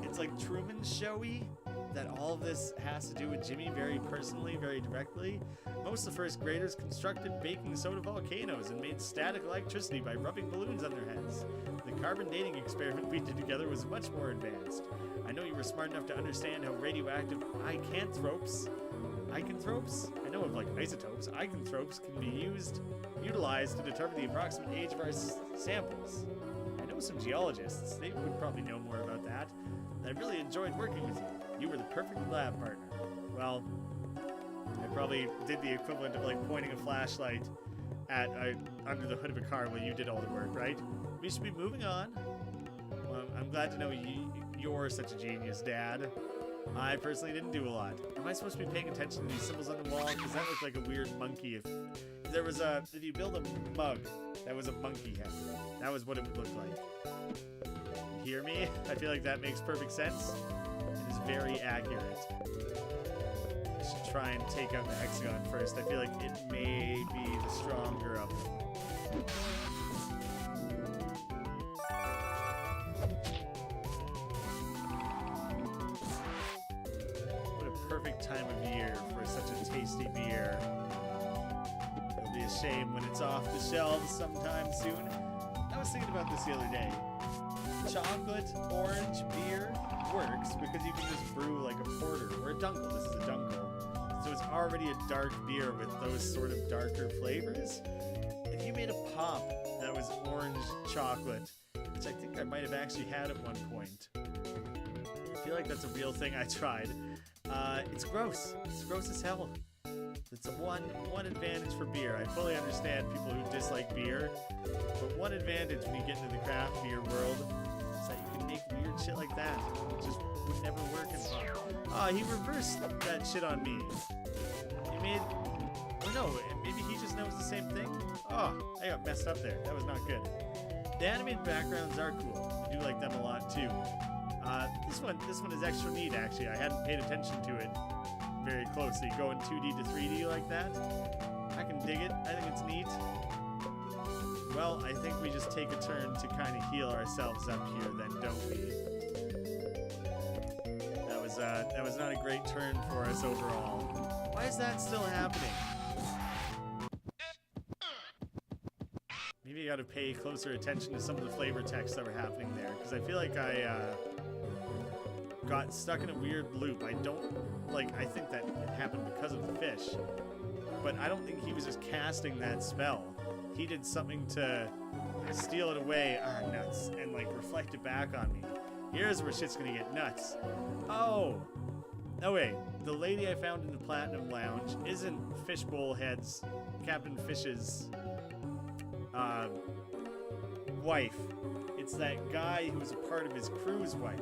It's like Truman Showy, that all of this has to do with Jimmy very personally, very directly. Most of the first graders constructed baking soda volcanoes and made static electricity by rubbing balloons on their heads. The carbon dating experiment we did together was much more advanced. I know you were smart enough to understand how radioactive icanthropes, I know of like isotopes, icanthropes can be utilized to determine the approximate age of our samples. I know some geologists, they would probably know more about that. I really enjoyed working with you. You were the perfect lab partner. Well, I probably did the equivalent of like pointing a flashlight at under the hood of a car while you did all the work, right? We should be moving on. Well, I'm glad to know you're such a genius, Dad. I personally didn't do a lot. Am I supposed to be paying attention to these symbols on the wall? Because that looked like a weird monkey. If you build a mug that was a monkey head, that was what it would look like. You hear me? I feel like that makes perfect sense. It is very accurate. I should try and take out the hexagon first. I feel like it may be the stronger of them. What a perfect time of year for such a tasty beer. It'll be a shame when it's off the shelves sometime soon. I was thinking about this the other day. Chocolate orange beer works because you can just brew like a porter or a dunkel. This is a dunkel. So it's already a dark beer with those sort of darker flavors. If you made a pop that was orange chocolate, which I think I might have actually had at one point. I feel like that's a real thing I tried. It's gross. It's gross as hell. It's a one advantage for beer. I fully understand people who dislike beer, but one advantage when you get into the craft beer world is that you can make weird shit like that. It just would never work in pop. He reversed that shit on me. He made... Oh no, maybe he just knows the same thing? Oh, I got messed up there. That was not good. The animated backgrounds are cool. I do like them a lot too. This one is extra neat actually. I hadn't paid attention to it very closely. Going 2D to 3D like that. I can dig it. I think it's neat. Well, I think we just take a turn to kind of heal ourselves up here then, don't we? That was not a great turn for us overall. Why is that still happening? Maybe I gotta pay closer attention to some of the flavor texts that were happening there, because I feel like I got stuck in a weird loop. I think that it happened because of the fish, but I don't think he was just casting that spell. He did something to steal it away, nuts, and like reflect it back on me. Here's where shit's gonna get nuts. Oh wait, the lady I found in the Platinum Lounge isn't Fishbowl Head's, Captain Fish's wife. It's that guy who was a part of his crew's wife.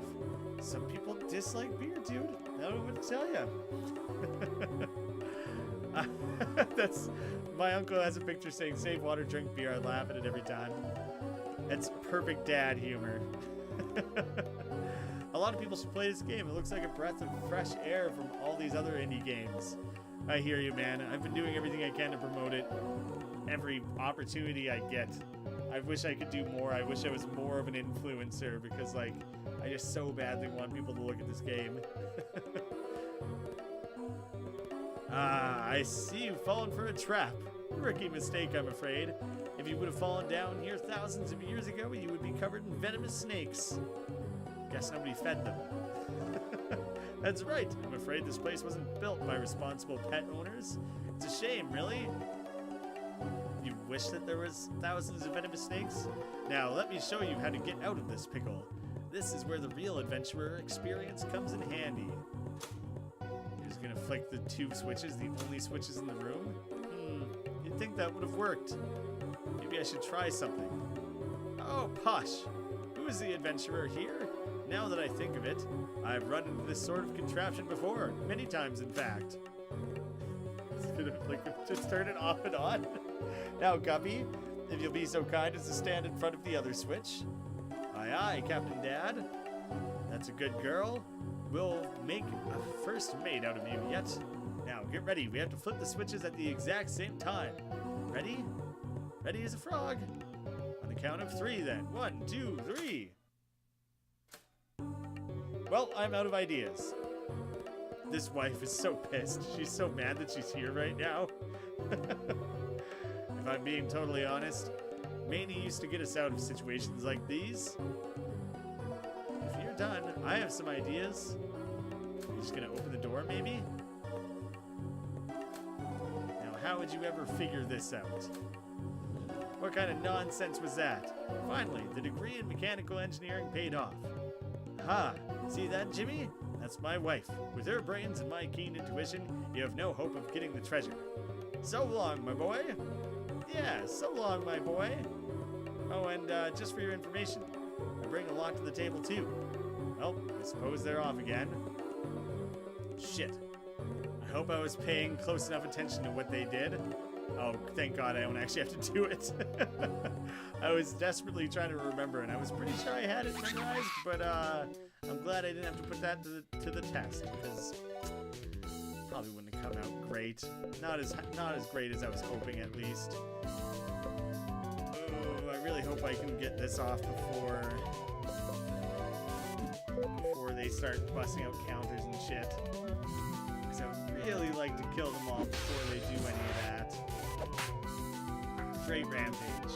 Some people dislike beer, dude. I don't know what to tell you. That's... My uncle has a picture saying, save water, drink beer. I laugh at it every time. That's perfect dad humor. lot of people should play this game. It looks like a breath of fresh air from all these other indie games. I hear you, man. I've been doing everything I can to promote it. Every opportunity I get. I wish I could do more. I wish I was more of an influencer because, like, I just so badly want people to look at this game. I see you've fallen for a trap. Rookie mistake, I'm afraid. If you would have fallen down here thousands of years ago, you would be covered in venomous snakes. Guess nobody fed them. That's right. I'm afraid this place wasn't built by responsible pet owners. It's a shame, really. You wish that there was thousands of venomous snakes? Now, let me show you how to get out of this pickle. This is where the real adventurer experience comes in handy. You're just gonna flick the two switches, the only switches in the room? You'd think that would have worked. Maybe I should try something. Oh, posh. Who is the adventurer here? Now that I think of it, I've run into this sort of contraption before. Many times, in fact. Just turn it off and on. Now, Guppy, if you'll be so kind as to stand in front of the other switch. Aye, aye, Captain Dad. That's a good girl. We'll make a first mate out of you yet. Now, get ready. We have to flip the switches at the exact same time. Ready? Ready as a frog. On the count of 3, then. 1, 2, 3. Well, I'm out of ideas. This wife is so pissed. She's so mad that she's here right now. If I'm being totally honest, Maney used to get us out of situations like these. If you're done, I have some ideas. You're just gonna open the door, maybe? Now, how would you ever figure this out? What kind of nonsense was that? Finally, the degree in mechanical engineering paid off. Ha! See that, Jimmy? That's my wife. With her brains and my keen intuition, you have no hope of getting the treasure. So long, my boy. Yeah, so long, my boy. Oh, and just for your information, I bring a lot to the table, too. Well, I suppose they're off again. Shit. I hope I was paying close enough attention to what they did. Oh, thank God I don't actually have to do it. I was desperately trying to remember, and I was pretty sure I had it memorized, but I'm glad I didn't have to put that to the test, because probably wouldn't have come out great. Not as great as I was hoping, at least. Oh, I really hope I can get this off before they start busting out counters and shit. Because I would really like to kill them all before they do any of that. Great rampage.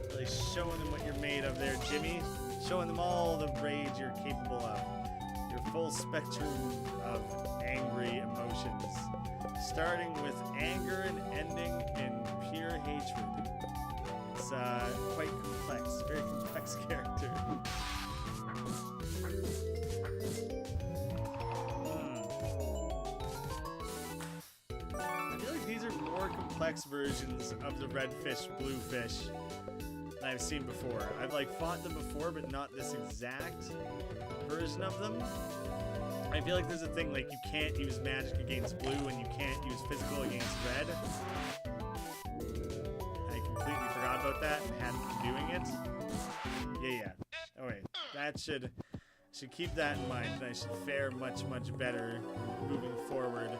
Really showing them what you're made of there, Jimmy. Showing them all the rage you're capable of. Your full spectrum of angry emotions. Starting with anger and ending in pure hatred. It's quite complex. Very complex character. I feel like these are more complex versions of the red fish, blue fish that I've seen before. I've like fought them before, but not this exact version of them. I feel like there's a thing like you can't use magic against blue and you can't use physical against red. I completely forgot about that and hadn't been doing it. Yeah. Oh wait, that should keep that in mind, and I should fare much better moving forward.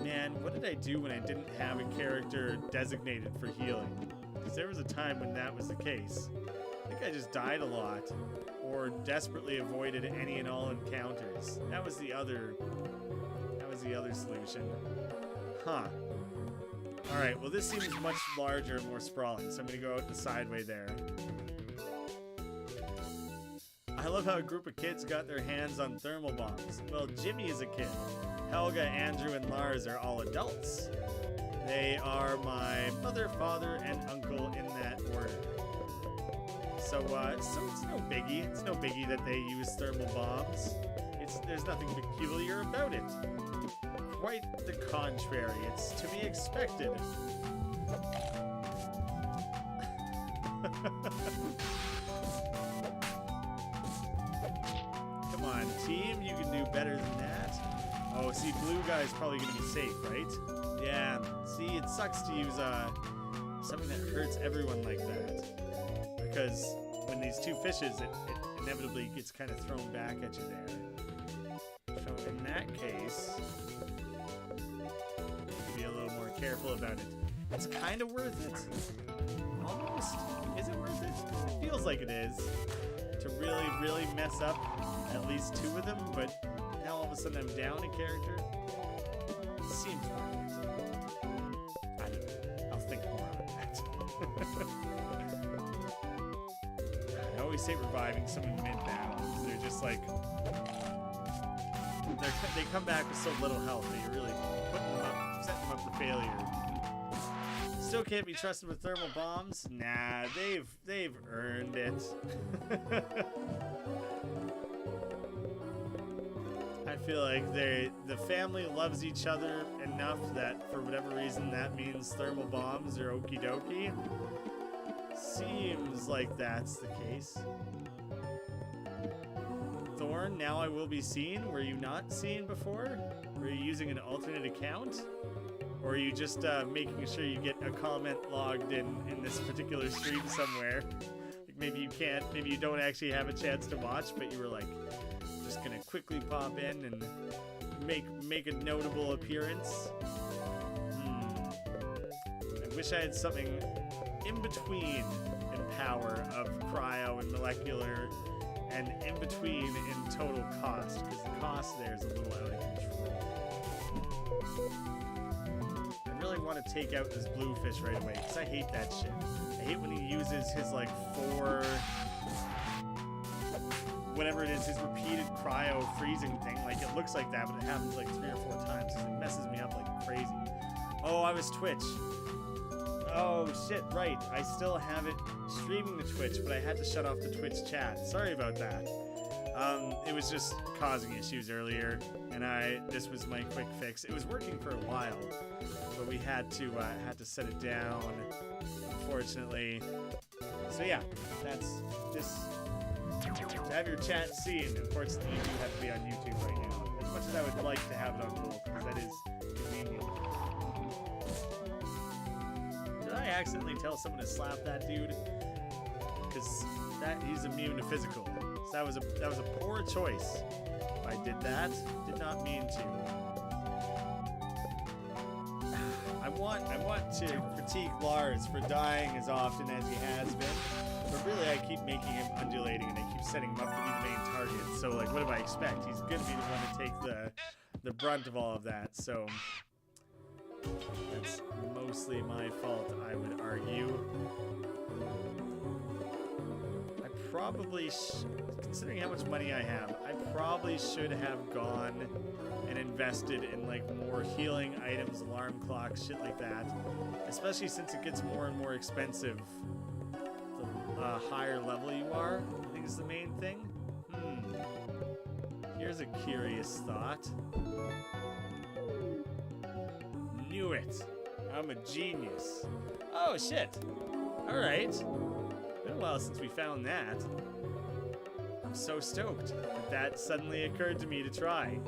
Man, what did I do when I didn't have a character designated for healing? Because there was a time when that was the case. I think I just died a lot, or desperately avoided any and all encounters. That was the other solution. Huh. Alright, well this seems much larger and more sprawling, so I'm gonna go out the sideway there. I love how a group of kids got their hands on thermal bombs. Well, Jimmy is a kid. Helga, Andrew, and Lars are all adults. They are my mother, father, and uncle in that order. So it's no biggie. It's no biggie that they use thermal bombs. There's nothing peculiar about it. Quite the contrary. It's to be expected. Come on, team. You can do better than that. Oh, see, blue guy's probably going to be safe, right? Yeah. See, it sucks to use something that hurts everyone like that. Because when these two fishes, it inevitably gets kind of thrown back at you there. So in that case, be a little more careful about it. It's kind of worth it. Almost. Is it worth it? It feels like it is. To really, really mess up at least 2 of them, but now all of a sudden I'm down a character. Seems worth it. I don't know. I'll think more on that. I always say reviving someone mid-battle. They're just like... they come back with so little health that you're really putting them up, setting them up for failure. Still can't be trusted with thermal bombs. Nah, they've earned it. I feel like the family loves each other enough that for whatever reason that means thermal bombs are okie dokie. Seems like that's the case. Thorn, now I will be seen. Were you not seen before? Were you using an alternate account? Or are you just making sure you get a comment logged in this particular stream somewhere? Like maybe you can't, maybe you don't actually have a chance to watch, but you were like, just gonna quickly pop in and make a notable appearance. I wish I had something in between in power of cryo and molecular, and in between in total cost, because the cost there is a little out of control. I really want to take out this bluefish right away, because I hate that shit. I hate when he uses his, like, 4... whatever it is, his repeated cryo freezing thing. Like, it looks like that, but it happens, like, 3 or 4 times. It messes me up like crazy. Oh, I was Twitch. Oh, shit, right. I still have it streaming to Twitch, but I had to shut off the Twitch chat. Sorry about that. It was just causing issues earlier, and this was my quick fix. It was working for a while, but we had to set it down, unfortunately. So yeah, that's this. To have your chat seen, unfortunately, you do have to be on YouTube right now. As much as I would like to have it on both, because that is convenient. Did I accidentally tell someone to slap that dude? Because he's immune to physical. So that was a poor choice. If I did that, did not mean to. I want to critique Lars for dying as often as he has been, but really I keep making him undulating and I keep setting him up to be the main target. So like, what do I expect? He's gonna be the one to take the brunt of all of that. So that's mostly my fault, I would argue. I probably, considering how much money I have, I probably should have gone and invested in like more healing items, alarm clocks, shit like that. Especially since it gets more and more expensive the higher level you are, I think is the main thing. Here's a curious thought. Knew it. I'm a genius. Oh shit. Alright. Been a while since we found that. I'm so stoked that suddenly occurred to me to try.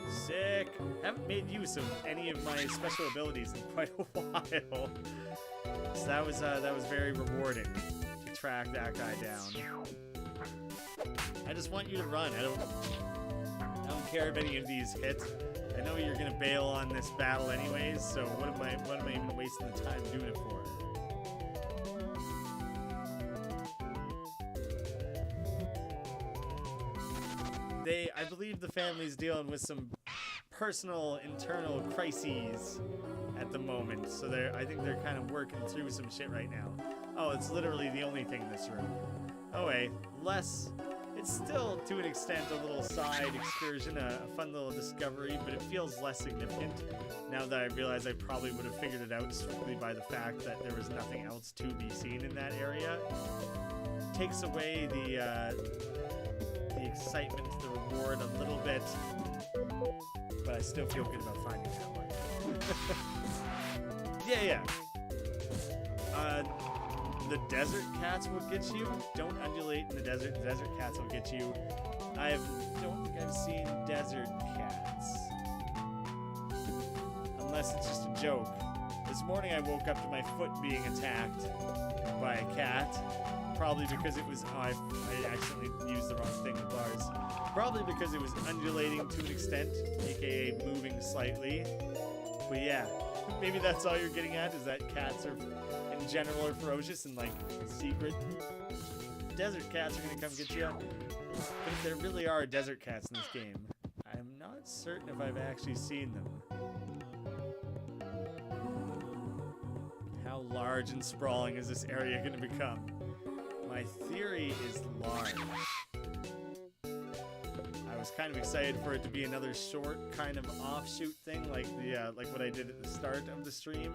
Sick. Haven't made use of any of my special abilities in quite a while. So that was very rewarding to track that guy down. I just want you to run. I don't care if any of these hit. I know you're gonna bail on this battle anyways, so what am I even wasting the time doing it for? I believe the family's dealing with some personal internal crises at the moment, so I think they're kind of working through some shit right now. Oh, it's literally the only thing in this room. Oh wait, it's still to an extent a little side excursion, a fun little discovery, but it feels less significant now that I realize I probably would have figured it out strictly by the fact that there was nothing else to be seen in that area. Takes away the excitement, the reward a little bit, but I still feel good about finding that one. Yeah. The desert cats will get you. Don't undulate in the desert. The desert cats will get you. I don't think I've seen desert cats. Unless it's just a joke. This morning I woke up to my foot being attacked by a cat. Probably because it was, I accidentally used the wrong thing with bars. Probably because it was undulating to an extent, aka moving slightly. But yeah, maybe that's all you're getting at, is that cats are, in general, are ferocious and like secret. Desert cats are gonna come get you. But if there really are desert cats in this game, I'm not certain if I've actually seen them. How large and sprawling is this area going to become? My theory is large. I was kind of excited for it to be another short kind of offshoot thing, like the like what I did at the start of the stream.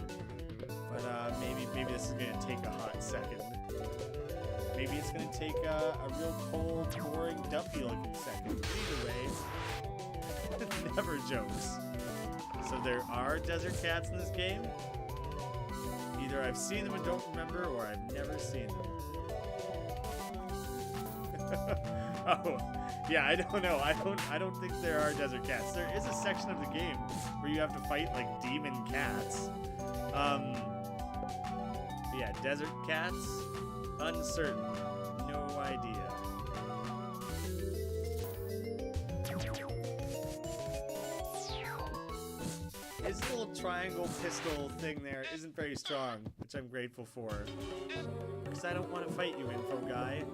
But maybe this is going to take a hot second. Maybe it's going to take a real cold, boring, dumpy-looking second. Either way, never jokes. So there are desert cats in this game. Either I've seen them and don't remember, or I've never seen them. Oh, yeah, I don't know. I don't think there are desert cats. There is a section of the game where you have to fight like demon cats. Yeah, desert cats, uncertain, no idea. His little triangle pistol thing there isn't very strong, which I'm grateful for. Because I don't want to fight you, info guy.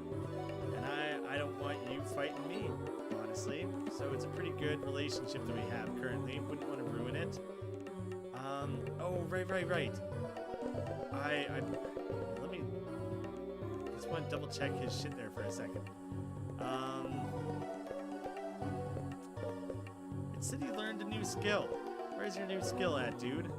And I don't want you fighting me, honestly. So it's a pretty good relationship that we have currently. Wouldn't want to ruin it. Oh, right. Let me... just want to double check his shit there for a second. It said he learned a new skill. Where's your new skill at, dude?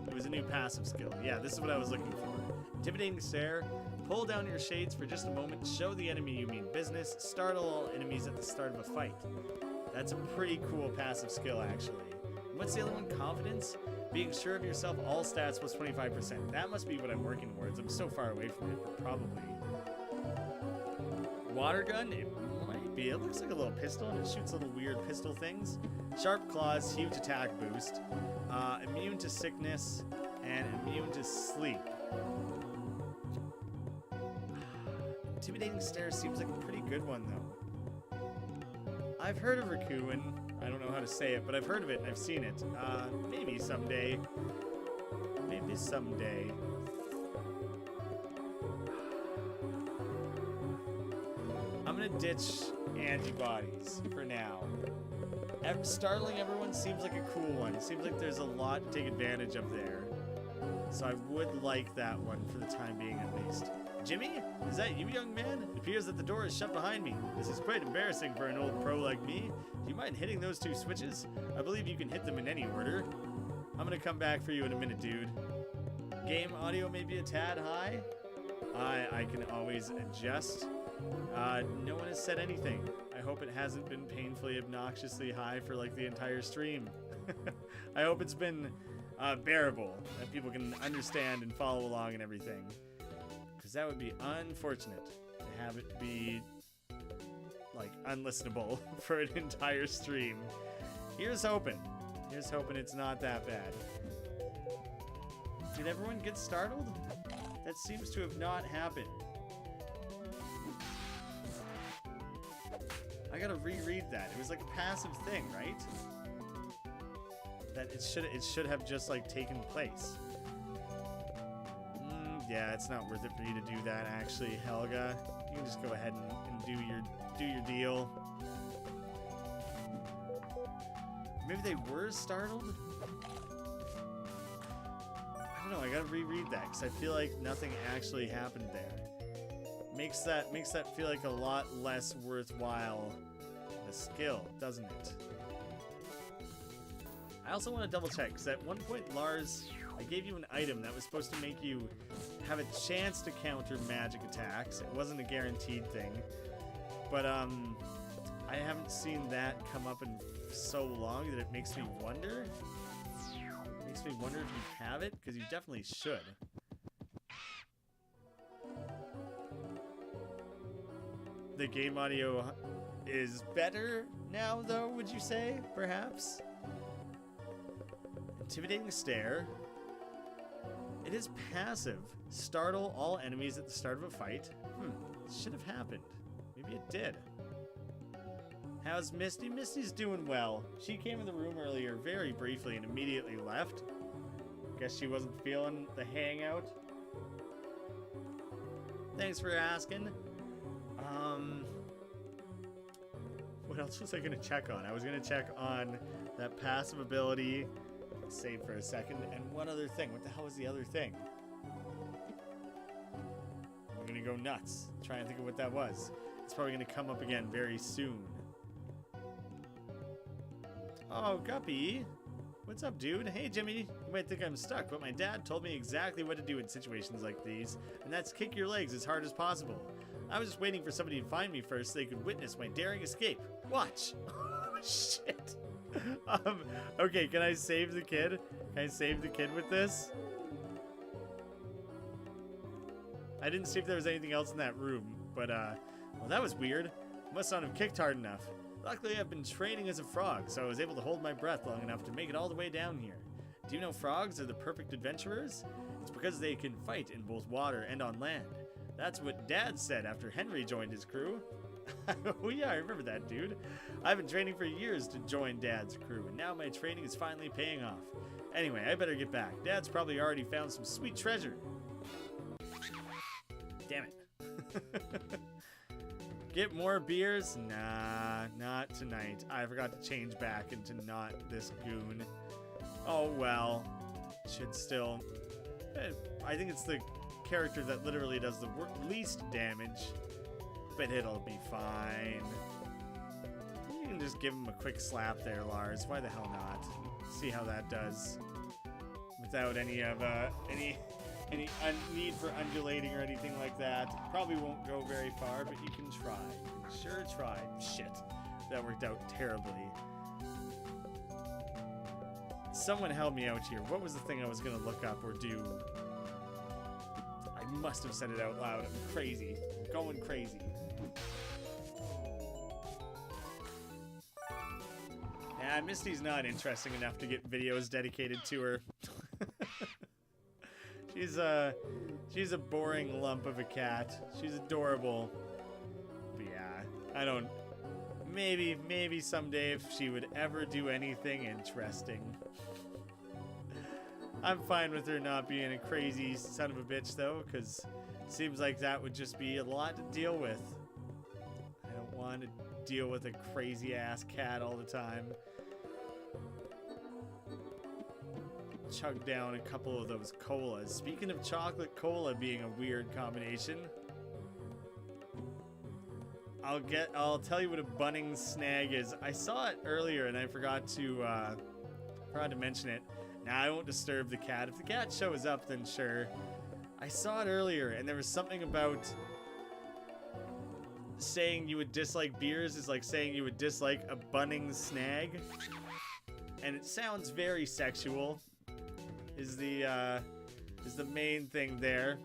It was a new passive skill. Yeah, this is what I was looking for. Intimidating stare. Pull down your shades for just a moment. Show the enemy you mean business. Startle all enemies at the start of a fight. That's a pretty cool passive skill, actually. And what's the other one? Confidence? Being sure of yourself, all stats plus 25%. That must be what I'm working towards. I'm so far away from it, but probably. Water gun? It might be. It looks like a little pistol, and it shoots little weird pistol things. Sharp claws, huge attack boost. Immune to sickness, and immune to sleep. Intimidating stare seems like a pretty good one, though. I've heard of Raccoon. I don't know how to say it, but I've heard of it and I've seen it. Maybe someday. Maybe someday. I'm gonna ditch antibodies for now. Startling everyone seems like a cool one. It seems like there's a lot to take advantage of there. So I would like that one for the time being at least. Jimmy? Is that you, young man? It appears that the door is shut behind me. This is quite embarrassing for an old pro like me. Do you mind hitting those two switches? I believe you can hit them in any order. I'm gonna come back for you in a minute, dude. Game audio may be a tad high. I can always adjust. No one has said anything. I hope it hasn't been painfully obnoxiously high for like the entire stream. I hope it's been bearable, that people can understand and follow along and everything. Because that would be unfortunate to have it be like unlistenable for an entire stream. Here's hoping. Here's hoping it's not that bad. Did everyone get startled? That seems to have not happened. I gotta reread that. It was like a passive thing, right? That it should have just like taken place. Yeah, it's not worth it for you to do that, actually, Helga. You can just go ahead and do your deal. Maybe they were startled? I don't know, I gotta reread that, because I feel like nothing actually happened there. Makes that feel like a lot less worthwhile of a skill, doesn't it? I also want to double check, because at one point, Lars, I gave you an item that was supposed to make you have a chance to counter magic attacks. It wasn't a guaranteed thing. But I haven't seen that come up in so long that it makes me wonder. It makes me wonder if you have it, because you definitely should. The game audio is better now, though, would you say? Perhaps? Intimidating stare. It is passive. Startle all enemies at the start of a fight. Should have happened. Maybe it did. How's Misty? Misty's doing well. She came in the room earlier very briefly and immediately left. Guess she wasn't feeling the hangout. Thanks for asking. What else was I going to check on? I was going to check on that passive ability. Let's save for a second. And one other thing. What the hell was the other thing? I'm going to go nuts. Try and think of what that was. It's probably going to come up again very soon. Oh, Guppy. What's up, dude? Hey, Jimmy. You might think I'm stuck, but my dad told me exactly what to do in situations like these, and that's kick your legs as hard as possible. I was just waiting for somebody to find me first so they could witness my daring escape. Watch. Oh, shit. Okay, can I save the kid? Can I save the kid with this? I didn't see if there was anything else in that room, but, well, that was weird. Must not have kicked hard enough. Luckily, I've been training as a frog, so I was able to hold my breath long enough to make it all the way down here. Do you know frogs are the perfect adventurers? It's because they can fight in both water and on land. That's what Dad said after Henry joined his crew. Oh yeah, I remember that, dude. I've been training for years to join Dad's crew, and now my training is finally paying off. Anyway, I better get back. Dad's probably already found some sweet treasure. Damn it. Get more beers? Nah, not tonight. I forgot to change back into not this goon. Oh well. Should still... I think it's the character that literally does the least damage. But it'll be fine. You can just give him a quick slap there, Lars. Why the hell not? See how that does. Without any of, any need for undulating or anything like that. Probably won't go very far, but you can try. Sure try. Shit. That worked out terribly. Someone help me out here. What was the thing I was going to look up or do? I must have said it out loud. I'm crazy. I'm going crazy. Nah, Misty's not interesting enough to get videos dedicated to her. She's a boring lump of a cat. She's adorable. But yeah, I don't... Maybe someday if she would ever do anything interesting. I'm fine with her not being a crazy son of a bitch, though, because it seems like that would just be a lot to deal with. I don't want to deal with a crazy-ass cat all the time. Chug down a couple of those colas. Speaking of chocolate cola being a weird combination, I'll tell you what a bunning snag is. I saw it earlier and I forgot to mention it. Now I won't disturb the cat. If the cat shows up, then sure. I saw it earlier and there was something about saying you would dislike beers is like saying you would dislike a bunning snag. And it sounds very sexual. Is the main thing there.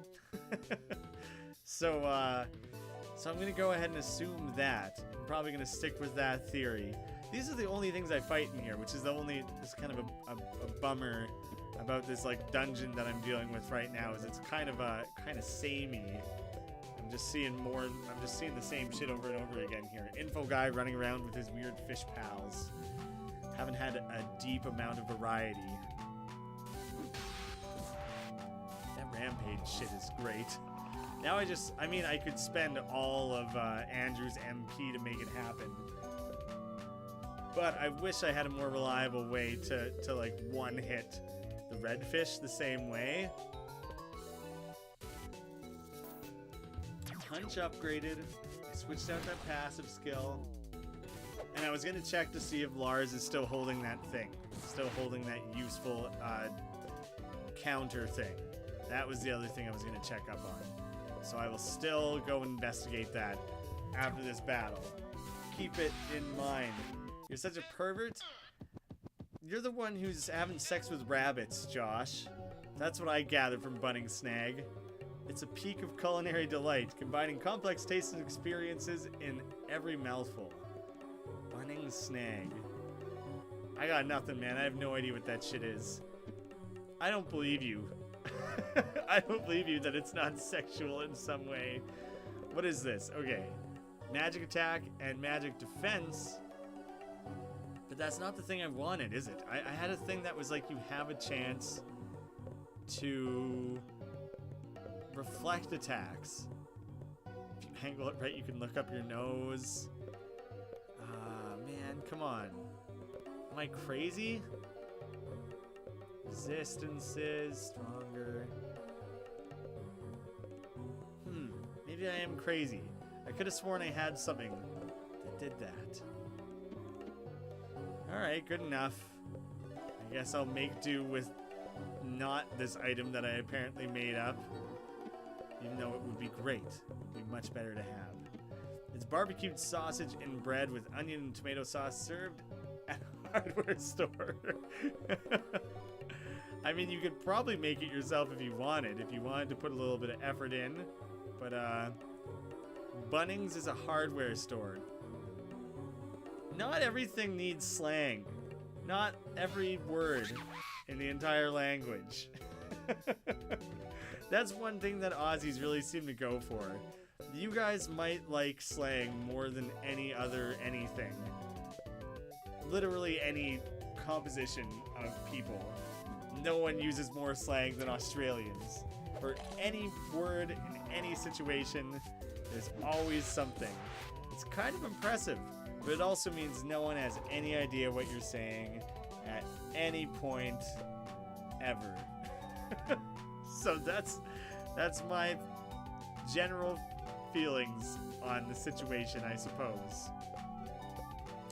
So I'm gonna go ahead and assume that. I'm probably gonna stick with that theory. These are the only things I fight in here, which is it's kind of a bummer about this like dungeon that I'm dealing with right now. Is it's kind of samey. I'm just seeing the same shit over and over again here. Info guy running around with his weird fish pals. Haven't had a deep amount of variety. That rampage shit is great. Now I could spend all of Andrew's MP to make it happen. But I wish I had a more reliable way to like one-hit the redfish the same way. Punch upgraded. I switched out that passive skill. And I was going to check to see if Lars is still holding that thing. Still holding that useful counter thing. That was the other thing I was going to check up on. So I will still go investigate that after this battle. Keep it in mind. You're such a pervert. You're the one who's having sex with rabbits, Josh. That's what I gathered from Bunning Snag. It's a peak of culinary delight, combining complex tastes and experiences in every mouthful. Bunning Snag. I got nothing, man. I have no idea what that shit is. I don't believe you. I don't believe you that it's not sexual in some way. What is this? Okay. Magic attack and magic defense. But that's not the thing I wanted, is it? I had a thing that was like you have a chance to reflect attacks. If you angle it right, you can look up your nose. Man, come on. Am I crazy? Resistances, stronger. Maybe I am crazy. I could have sworn I had something that did that. Alright, good enough. I guess I'll make do with not this item that I apparently made up. Even though it would be great. It would be much better to have. It's barbecued sausage and bread with onion and tomato sauce served at a hardware store. I mean, you could probably make it yourself if you wanted to put a little bit of effort in. But, Bunnings is a hardware store. Not everything needs slang. Not every word in the entire language. That's one thing that Aussies really seem to go for. You guys might like slang more than any other anything. Literally any composition of people. No one uses more slang than Australians. For any word in any situation, there's always something. It's kind of impressive, but it also means no one has any idea what you're saying at any point ever. So that's my general feelings on the situation, I suppose.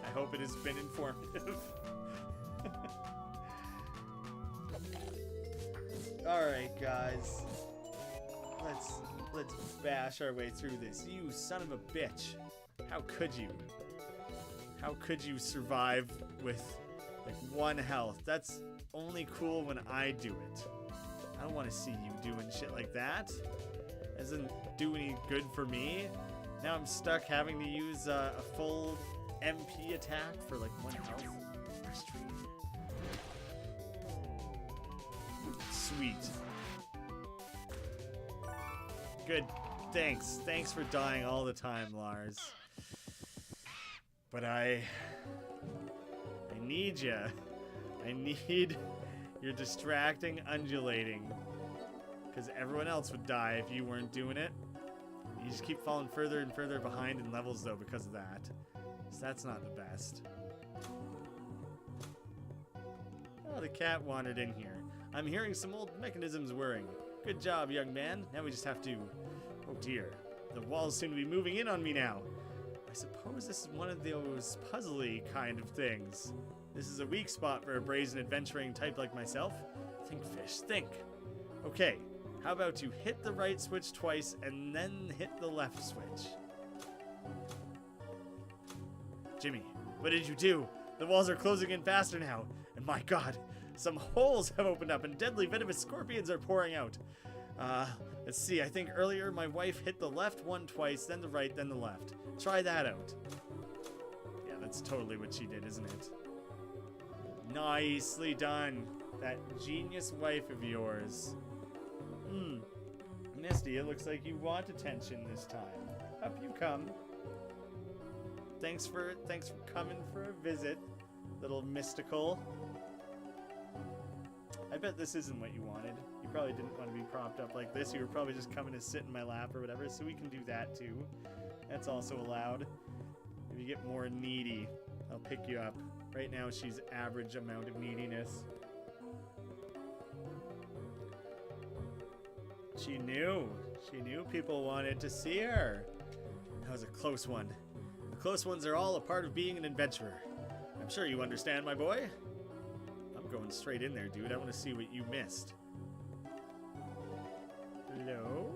I hope it has been informative. Alright, guys. Let's bash our way through this. You son of a bitch. How could you? How could you survive with like 1 health? That's only cool when I do it. I don't want to see you doing shit like that. That doesn't do any good for me. Now I'm stuck having to use a full MP attack for like 1 health. Frustrating. Sweet. Good. Thanks. Thanks for dying all the time, Lars. But I need ya. I need your distracting undulating. Because everyone else would die if you weren't doing it. You just keep falling further and further behind in levels, though, because of that. So that's not the best. Oh, the cat wandered in here. I'm hearing some old mechanisms whirring. Good job, young man. Now we just have to... Oh, dear. The walls seem to be moving in on me now. I suppose this is one of those puzzly kind of things. This is a weak spot for a brazen adventuring type like myself. Think, fish, think. Okay, how about you hit the right switch twice and then hit the left switch? Jimmy, what did you do? The walls are closing in faster now. And my god, some holes have opened up and deadly venomous scorpions are pouring out. Let's see, I think earlier my wife hit the left one twice, then the right, then the left. Try that out. Yeah, that's totally what she did, isn't it? Nicely done. That genius wife of yours. Misty, it looks like you want attention this time. Up you come. Thanks for coming for a visit, little mystical. I bet this isn't what you wanted. You probably didn't want to be propped up like this. You were probably just coming to sit in my lap or whatever, so we can do that too. That's also allowed. If you get more needy, I'll pick you up. Right now, she's average amount of neediness. She knew. She knew people wanted to see her. That was a close one. The close ones are all a part of being an adventurer. I'm sure you understand, my boy. I'm going straight in there, dude. I want to see what you missed. Hello?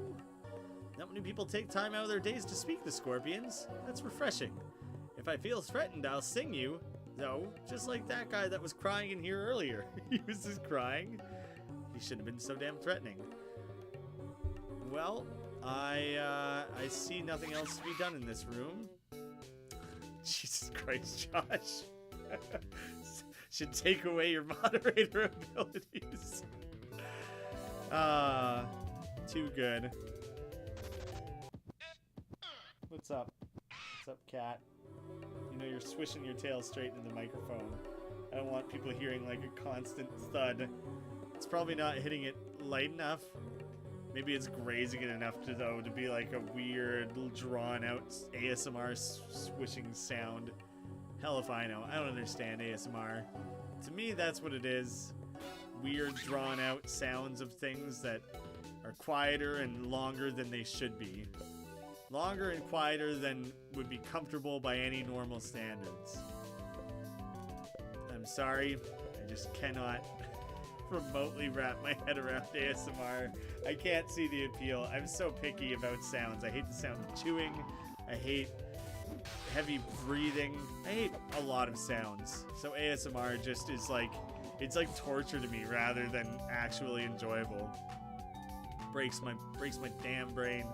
Not many people take time out of their days to speak to scorpions. That's refreshing. If I feel threatened, I'll sing you. Though, just like that guy that was crying in here earlier. He was just crying. He shouldn't have been so damn threatening. Well, I see nothing else to be done in this room. Jesus Christ, Josh. Should take away your moderator abilities. Too good. What's up? What's up, cat? You know you're swishing your tail straight into the microphone. I don't want people hearing like a constant thud. It's probably not hitting it light enough. Maybe it's grazing it enough to be like a weird, drawn-out ASMR swishing sound. Hell if I know. I don't understand ASMR. To me, that's what it is. Weird, drawn-out sounds of things that are quieter and longer than they should be. Longer and quieter than would be comfortable by any normal standards. I'm sorry, I just cannot remotely wrap my head around ASMR. I can't see the appeal. I'm so picky about sounds. I hate the sound of chewing. I hate heavy breathing. I hate a lot of sounds. So ASMR just is like, it's like torture to me rather than actually enjoyable. Breaks my damn brain.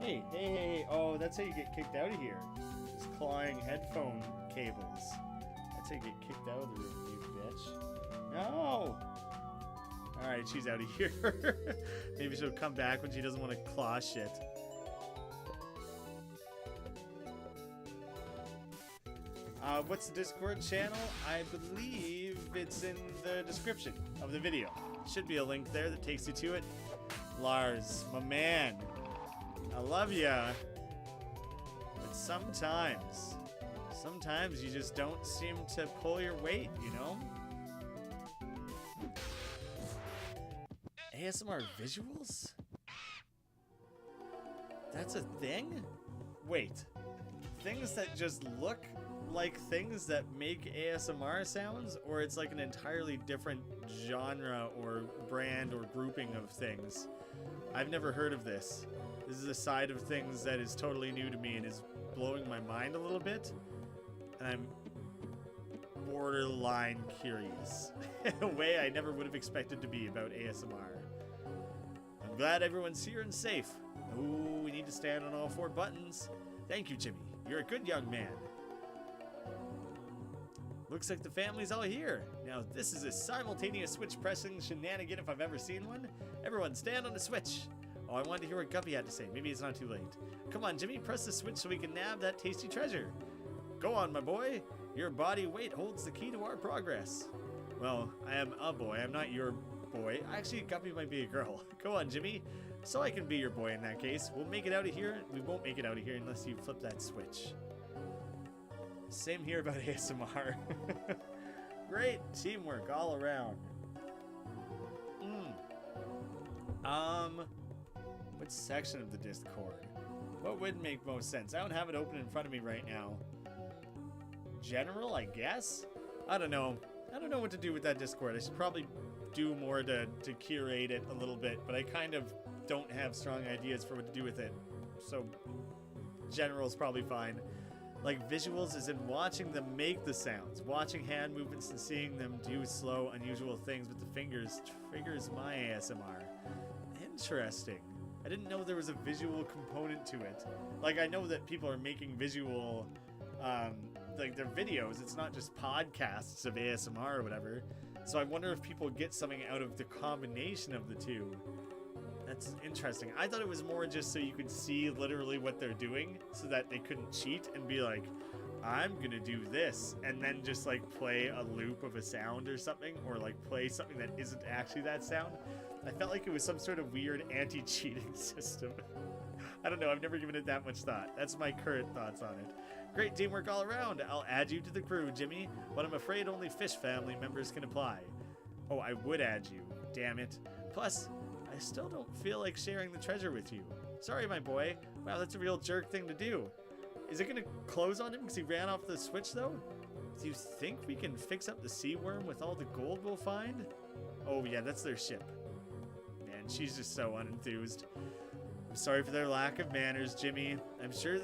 Hey, oh, that's how you get kicked out of here. Just clawing headphone cables. That's how you get kicked out of the room, you bitch. No! Alright, she's out of here. Maybe she'll come back when she doesn't want to claw shit. What's the Discord channel? I believe it's in the description of the video. Should be a link there that takes you to it. Lars, my man. I love ya. But sometimes you just don't seem to pull your weight, you know? ASMR visuals? That's a thing? Wait. Things that just look like things that make ASMR sounds? Or it's like an entirely different genre or brand or grouping of things? I've never heard of this. This is a side of things that is totally new to me and is blowing my mind a little bit. And I'm borderline curious. In a way I never would have expected to be about ASMR. I'm glad everyone's here and safe. Ooh, we need to stand on all 4 buttons. Thank you, Jimmy. You're a good young man. Looks like the family's all here. Now this is a simultaneous switch pressing shenanigan if I've ever seen one. Everyone stand on the switch. Oh, I wanted to hear what Guppy had to say. Maybe it's not too late. Come on, Jimmy, press the switch so we can nab that tasty treasure. Go on, my boy. Your body weight holds the key to our progress. Well, I am a boy. I'm not your boy. Actually, Guppy might be a girl. Go on, Jimmy. So I can be your boy in that case. We'll make it out of here. We won't make it out of here unless you flip that switch. Same here about ASMR. Great teamwork all around. What section of the Discord? What would make most sense? I don't have it open in front of me right now. General, I guess? I don't know. I don't know what to do with that Discord. I should probably do more to curate it a little bit, but I kind of don't have strong ideas for what to do with it. So, general's probably fine. Like, visuals is in watching them make the sounds. Watching hand movements and seeing them do slow, unusual things with the fingers triggers my ASMR. Interesting. I didn't know there was a visual component to it. Like, I know that people are making visual, like, their videos. It's not just podcasts of ASMR or whatever. So I wonder if people get something out of the combination of the two. That's interesting. I thought it was more just so you could see literally what they're doing so that they couldn't cheat and be like, I'm gonna do this, and then just like play a loop of a sound or something, or like play something that isn't actually that sound. I felt like it was some sort of weird anti-cheating system. I don't know, I've never given it that much thought. That's my current thoughts on it. Great teamwork all around. I'll add you to the crew, Jimmy, but I'm afraid only Fish family members can apply. Oh, I would add you. Damn it. Plus, I still don't feel like sharing the treasure with you. Sorry, my boy. Wow, that's a real jerk thing to do. Is it gonna close on him because he ran off the switch, though? Do you think we can fix up the sea worm with all the gold we'll find? Oh, yeah, that's their ship. Man, she's just so unenthused. I'm sorry for their lack of manners, Jimmy. I'm sure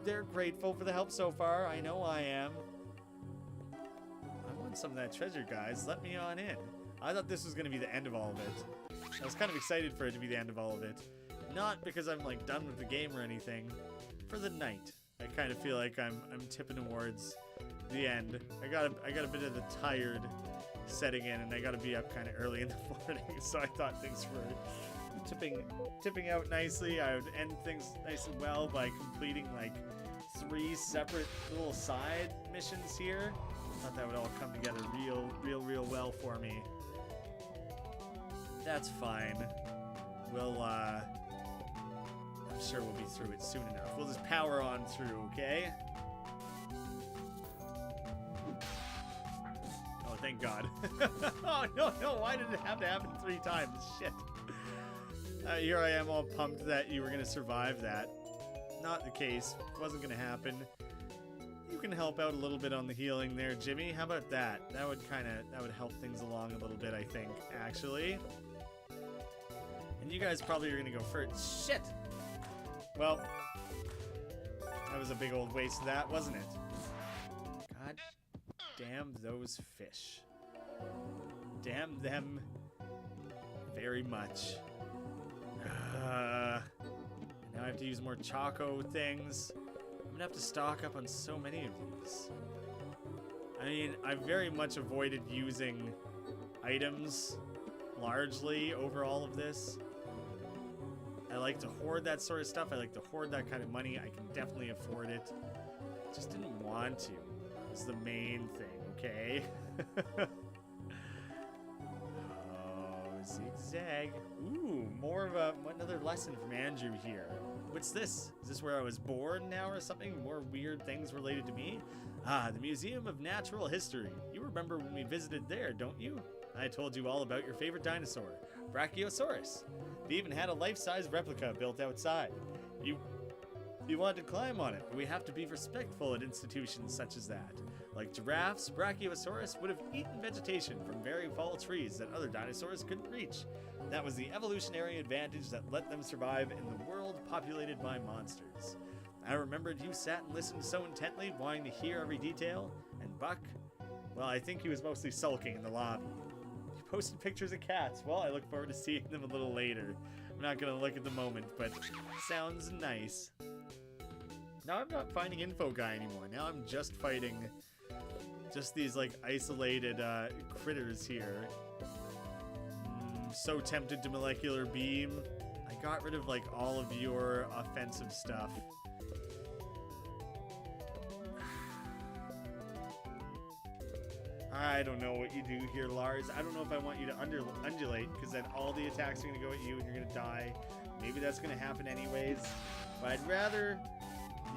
they're grateful for the help so far. I know I am. I want some of that treasure, guys. Let me on in. I thought this was gonna be the end of all of it. I was kind of excited for it to be the end of all of it. Not because I'm like done with the game or anything. For the night. I kind of feel like I'm tipping towards the end. I got a bit of the tired setting in, and I gotta be up kind of early in the morning, so I thought things were tipping out nicely. I would end things nice and well by completing like 3 separate little side missions here. Thought that would all come together real well for me. That's fine. We'll I'm sure we'll be through it soon enough. We'll just power on through, okay? Oh, thank God. Oh, no, why did it have to happen 3 times? Shit. Here I am all pumped that you were going to survive that. Not the case. Wasn't going to happen. You can help out a little bit on the healing there, Jimmy. How about that? That would help things along a little bit, I think, actually. And you guys probably are going to go first. Shit! Well, that was a big old waste of that, wasn't it? God damn those fish. Damn them very much. Now I have to use more Choco things. I'm gonna have to stock up on so many of these. I mean, I very much avoided using items largely over all of this. I like to hoard that sort of stuff. I like to hoard that kind of money. I can definitely afford it. Just didn't want to. Is the main thing, okay? Oh, zigzag. Ooh, more of another lesson from Andrew here. What's this? Is this where I was born now or something? More weird things related to me? Ah, the Museum of Natural History. You remember when we visited there, don't you? I told you all about your favorite dinosaur, Brachiosaurus. They even had a life-size replica built outside. You wanted to climb on it, but we have to be respectful at institutions such as that. Like giraffes, Brachiosaurus would have eaten vegetation from very tall trees that other dinosaurs couldn't reach. That was the evolutionary advantage that let them survive in the world populated by monsters. I remembered you sat and listened so intently, wanting to hear every detail. And Buck, well, I think he was mostly sulking in the lobby. You posted pictures of cats. Well, I look forward to seeing them a little later. I'm not going to look at the moment, but sounds nice. Now I'm not finding Info Guy anymore. Now I'm just fighting just these, like, isolated critters here. So tempted to molecular beam. I got rid of, like, all of your offensive stuff. I don't know what you do here, Lars. I don't know if I want you to undulate, because then all the attacks are going to go at you and you're going to die. Maybe that's going to happen anyways. But I'd rather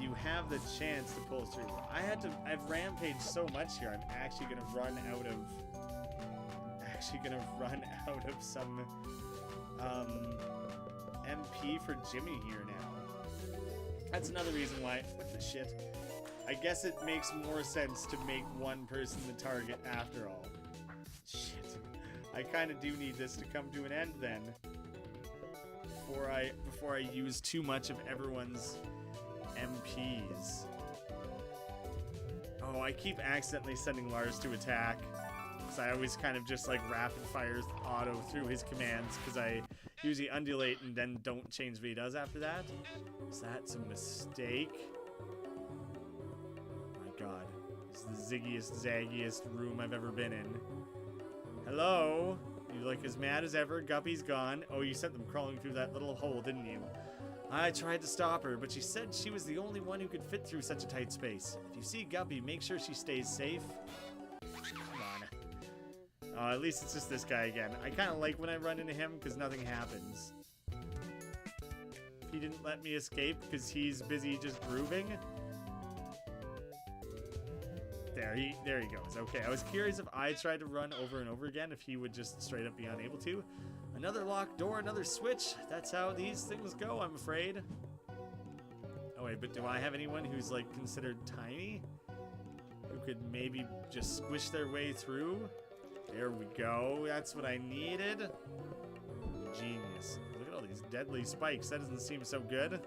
you have the chance to pull through. I've rampaged so much here. I'm actually going to run out of some MP for Jimmy here now. That's another reason why. What the shit? I guess it makes more sense to make one person the target after all. Shit. I kind of do need this to come to an end then. Before I use too much of everyone's MPs. Oh, I keep accidentally sending Lars to attack. So I always kind of just like rapid fire auto through his commands because I usually undulate and then don't change what he does after that. Is that a mistake? God, this is the ziggiest, zaggiest room I've ever been in. Hello? You look as mad as ever. Guppy's gone. Oh, you sent them crawling through that little hole, didn't you? I tried to stop her, but she said she was the only one who could fit through such a tight space. If you see Guppy, make sure she stays safe. Come on. Oh, at least it's just this guy again. I kind of like when I run into him because nothing happens. He didn't let me escape because he's busy just grooving. There he goes. Okay, I was curious if I tried to run over and over again, if he would just straight up be unable to. Another locked door, another switch. That's how these things go, I'm afraid. Oh wait, but do I have anyone who's like considered tiny? Who could maybe just squish their way through? There we go. That's what I needed. Genius. Look at all these deadly spikes. That doesn't seem so good.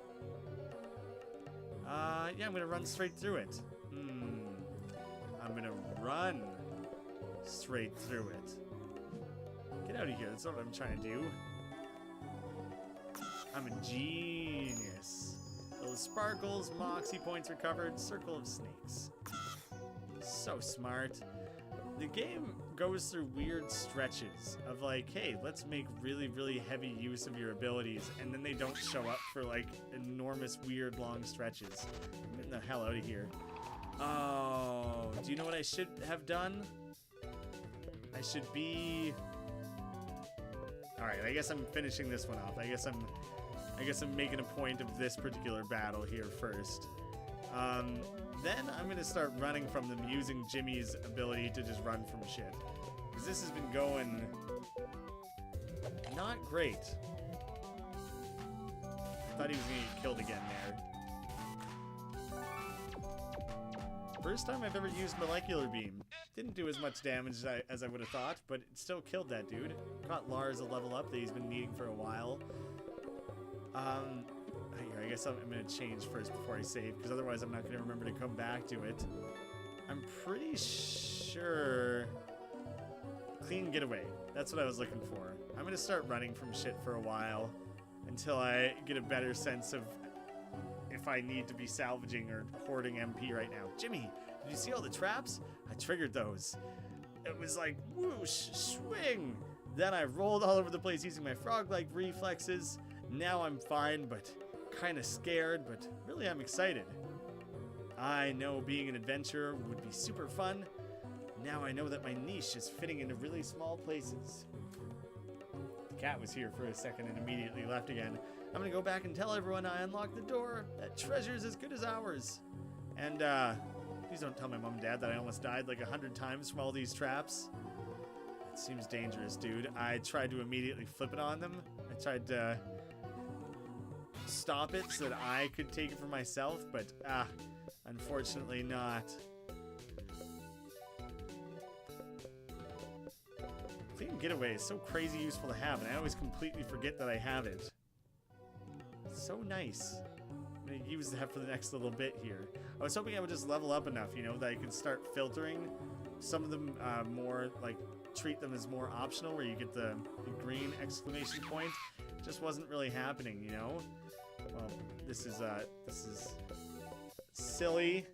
Yeah, I'm gonna run straight through it. I'm gonna run straight through it. Get out of here, that's not what I'm trying to do. I'm a genius. Those sparkles, moxie points recovered, circle of snakes. So smart. the game goes through weird stretches of like, hey, let's make really, really heavy use of your abilities, and then they don't show up for like enormous, weird, long stretches. I'm getting the hell out of here. Oh, do you know what I should have done? I should be... Alright, I guess I'm finishing this one off. I guess I'm making a point of this particular battle here first. Then I'm gonna start running from them using Jimmy's ability to just run from shit. Because this has been going not great. I thought he was gonna get killed again there. First time I've ever used Molecular Beam. Didn't do as much damage as I would have thought, but it still killed that dude. Got Lars a level up that he's been needing for a while. Here, I guess I'm going to change first before I save, because otherwise I'm not going to remember to come back to it. I'm pretty sure... Clean getaway. That's what I was looking for. I'm going to start running from shit for a while until I get a better sense of if I need to be salvaging or hoarding MP right now. Jimmy, did you see all the traps? I triggered those. It was like, whoosh, swing. Then I rolled all over the place using my frog-like reflexes. Now I'm fine, but kind of scared, but really I'm excited. I know being an adventurer would be super fun. Now I know that my niche is fitting into really small places. The cat was here for a second and immediately left again. I'm gonna go back and tell everyone I unlocked the door. That treasure's as good as ours. And, please don't tell my mom and dad that I almost died like 100 times from all these traps. That seems dangerous, dude. I tried to immediately flip it on them. I tried to stop it so that I could take it for myself, but, unfortunately not. Clean getaway is so crazy useful to have, and I always completely forget that I have it. It's so nice. I'm going to use that for the next little bit here. I was hoping I would just level up enough, you know, that I could start filtering some of them more, like, treat them as more optional, where you get the green exclamation point. It just wasn't really happening, you know? Well, this is silly.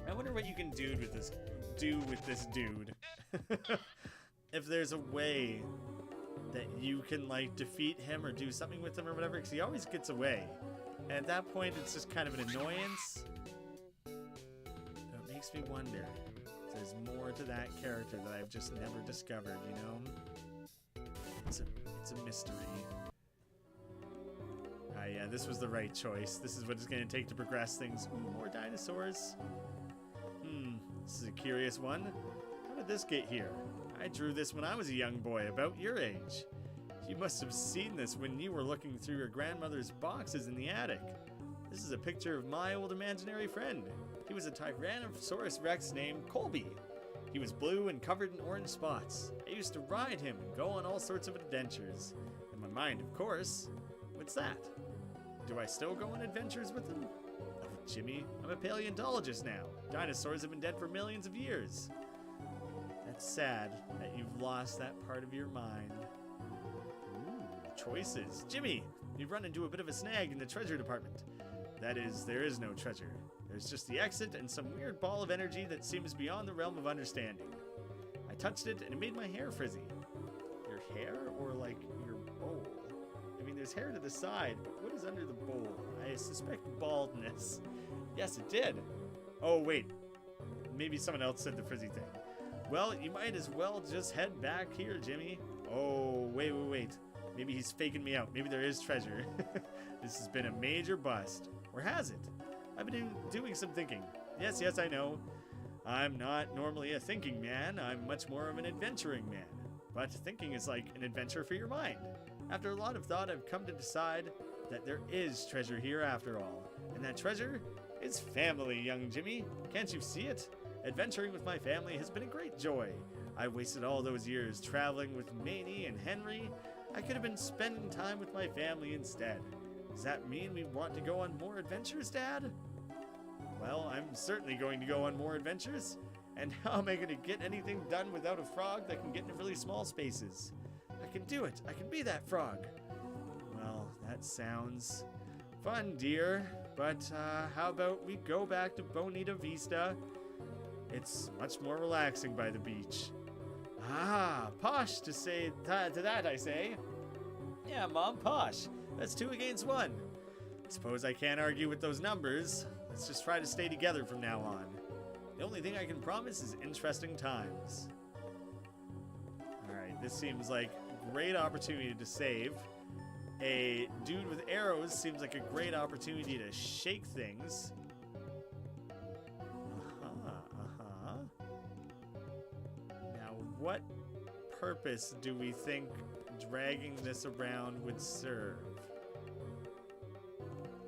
I wonder what you can do with this dude. If there's a way that you can, like, defeat him or do something with him or whatever, because he always gets away. And at that point, it's just kind of an annoyance. It makes me wonder if there's more to that character that I've just never discovered, you know? It's a mystery. Yeah, this was the right choice. This is what it's going to take to progress things. Ooh, more dinosaurs. This is a curious one. How did this get here? I drew this when I was a young boy, about your age. You must have seen this when you were looking through your grandmother's boxes in the attic. This is a picture of my old imaginary friend. He was a Tyrannosaurus Rex named Colby. He was blue and covered in orange spots. I used to ride him and go on all sorts of adventures. In my mind, of course. What's that? Do I still go on adventures with him? Oh, Jimmy, I'm a paleontologist now. Dinosaurs have been dead for millions of years. That's sad that you've lost that part of your mind. Ooh, choices. Jimmy, you've run into a bit of a snag in the treasure department. That is, there is no treasure. There's just the exit and some weird ball of energy that seems beyond the realm of understanding. I touched it and it made my hair frizzy. Your hair or like your bowl? I mean, there's hair to the side, but what is under the bowl? I suspect baldness. Yes, it did. Oh, wait. Maybe someone else said the frizzy thing. Well, you might as well just head back here, Jimmy. Oh, wait. Maybe he's faking me out. Maybe there is treasure. This has been a major bust. Or has it? I've been doing some thinking. Yes, I know. I'm not normally a thinking man. I'm much more of an adventuring man. But thinking is like an adventure for your mind. After a lot of thought, I've come to decide that there is treasure here after all. And that treasure is family, young Jimmy. Can't you see it? Adventuring with my family has been a great joy. I wasted all those years traveling with Maney and Henry. I could have been spending time with my family instead. Does that mean we want to go on more adventures, Dad? Well, I'm certainly going to go on more adventures. And how am I going to get anything done without a frog that can get into really small spaces? I can do it. I can be that frog. Well, that sounds fun, dear. But how about we go back to Bonita Vista? It's much more relaxing by the beach. Ah, posh to say to that, I say. Yeah, Mom, posh. That's 2 against 1. Suppose I can't argue with those numbers. Let's just try to stay together from now on. The only thing I can promise is interesting times. Alright, this seems like a great opportunity to save. A dude with arrows seems like a great opportunity to shake things. Now, what purpose do we think dragging this around would serve?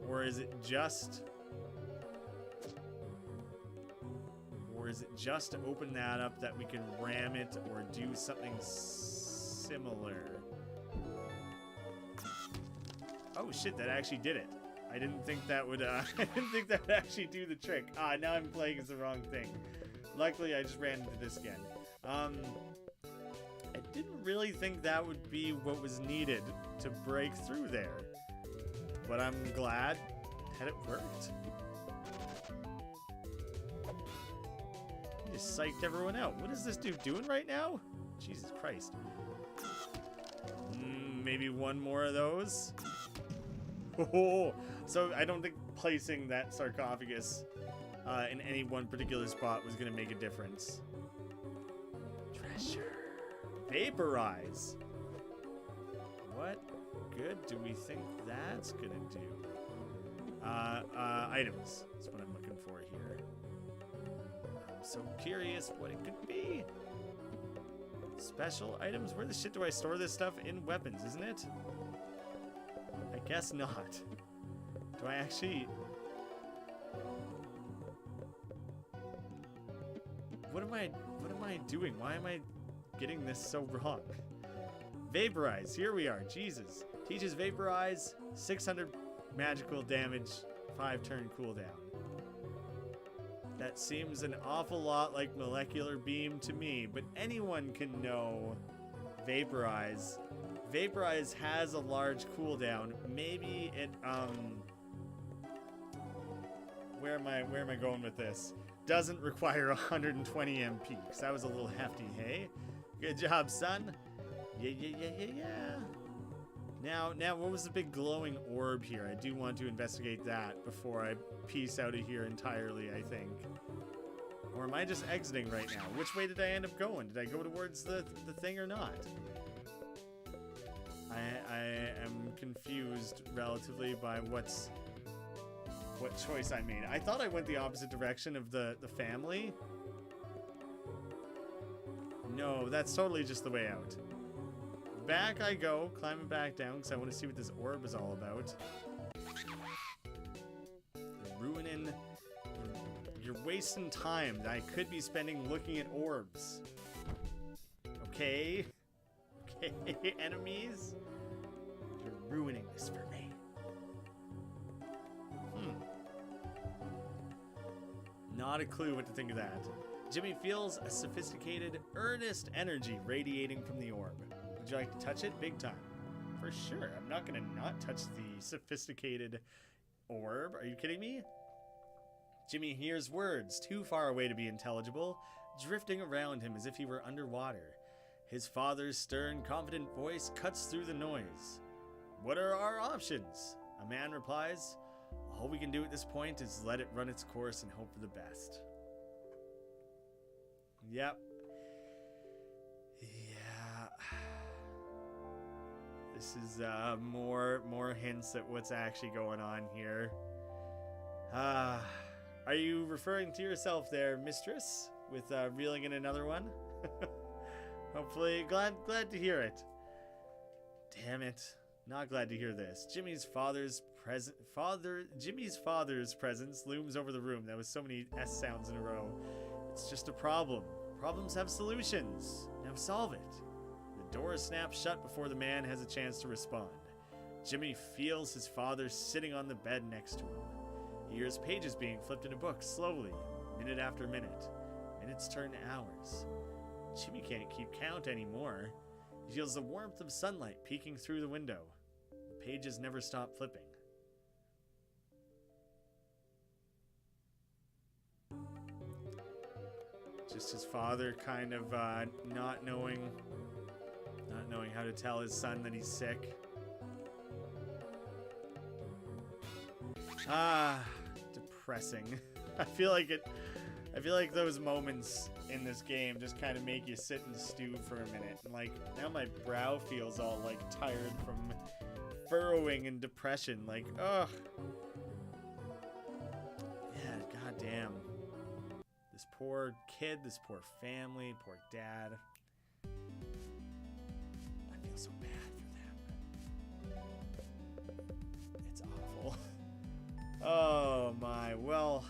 Or is it just... Or is it just to open that up that we can ram it or do something similar? Oh shit, that actually did it. I didn't think that would, I didn't think that would actually do the trick. Ah, now I'm playing as the wrong thing. Luckily, I just ran into this again. I didn't really think that would be what was needed to break through there. But I'm glad that it worked. He just psyched everyone out. What is this dude doing right now? Jesus Christ. Maybe one more of those? Oh, so I don't think placing that sarcophagus in any one particular spot was going to make a difference. Treasure. Vaporize. What good do we think that's going to do? Items. That's what I'm looking for here. I'm so curious what it could be. Special items? Where the shit do I store this stuff? In weapons, isn't it? I guess not. Do I actually... What am I doing? Why am I getting this so wrong? Vaporize. Here we are. Jesus. Teaches Vaporize, 600 magical damage, 5 turn cooldown. That seems an awful lot like Molecular Beam to me, but anyone can know Vaporize. Vaporize has a large cooldown. Maybe it, where am I going with this? Doesn't require 120 MP, because that was a little hefty, hey? Good job, son. Yeah. Now, what was the big glowing orb here? I do want to investigate that before I peace out of here entirely, I think. Or am I just exiting right now? Which way did I end up going? Did I go towards the thing or not? I am confused relatively by what choice I made. I thought I went the opposite direction of the family. No, that's totally just the way out. Back I go, climbing back down because I want to see what this orb is all about. You're ruining... You're wasting time that I could be spending looking at orbs. Okay? Okay, enemies? You're ruining this for me. Not a clue what to think of that. Jimmy feels a sophisticated, earnest energy radiating from the orb. Would you like to touch it? Big time. For sure. I'm not going to not touch the sophisticated orb. Are you kidding me? Jimmy hears words too far away to be intelligible, drifting around him as if he were underwater. His father's stern, confident voice cuts through the noise. What are our options? A man replies, all we can do at this point is let it run its course and hope for the best. Yep. Yeah. This is more hints at what's actually going on here. Are you referring to yourself there, mistress? With reeling in another one? Hopefully, glad to hear it. Damn it. Not glad to hear this. Jimmy's father's presence looms over the room. That was so many S sounds in a row. It's just a problem. Problems have solutions. Now solve it. The door snaps shut before the man has a chance to respond. Jimmy feels his father sitting on the bed next to him. He hears pages being flipped in a book slowly, minute after minute. Minutes turn to hours. Jimmy can't keep count anymore. He feels the warmth of sunlight peeking through the window. The pages never stop flipping. Just his father kind of not knowing how to tell his son that he's sick. Depressing. I feel like those moments in this game just kind of make you sit and stew for a minute. And like now my brow feels all like tired from furrowing and depression. Like, ugh. Yeah, goddamn. This poor kid, this poor family, poor dad. I feel so bad for them. It's awful. Oh my, well,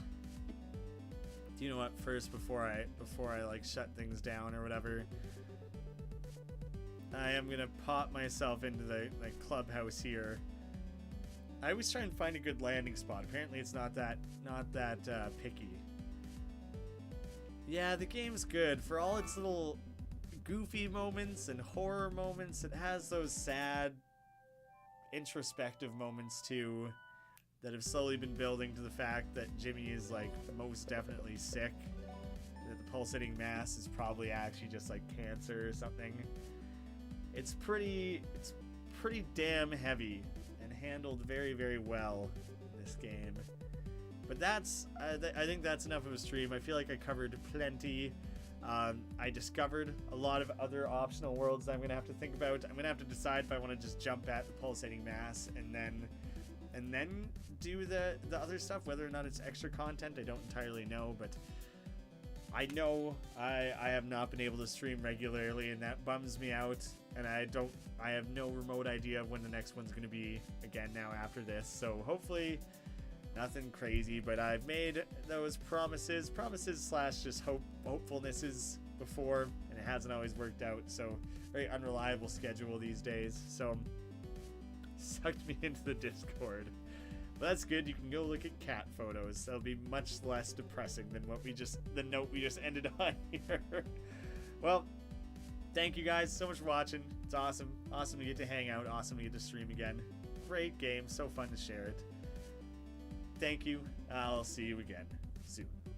do you know what, first before I like shut things down or whatever, I am gonna pop myself into the clubhouse here. I always try and find a good landing spot. Apparently it's not that picky. Yeah, the game's good for all its little goofy moments and horror moments. It has those sad introspective moments too that have slowly been building to the fact that Jimmy is like most definitely sick, that the pulsating mass is probably actually just like cancer or something. It's pretty damn heavy and handled very, very well in this game. But that's I think that's enough of a stream. I feel like I covered plenty. I discovered a lot of other optional worlds that I'm gonna have to think about. I'm gonna have to decide if I want to just jump at the pulsating mass and then do the other stuff. Whether or not it's extra content, I don't entirely know, but I know I have not been able to stream regularly, and that bums me out. And I have no remote idea of when the next one's gonna be again now after this. So hopefully nothing crazy, but I've made those promises slash just hopefulnesses before, and it hasn't always worked out. So very unreliable schedule these days. So sucked me into the Discord. But that's good. You can go look at cat photos. That'll be much less depressing than the note we just ended on here. Well, thank you guys so much for watching. It's awesome. Awesome to get to hang out. Awesome to get to stream again. Great game. So fun to share it. Thank you. I'll see you again soon.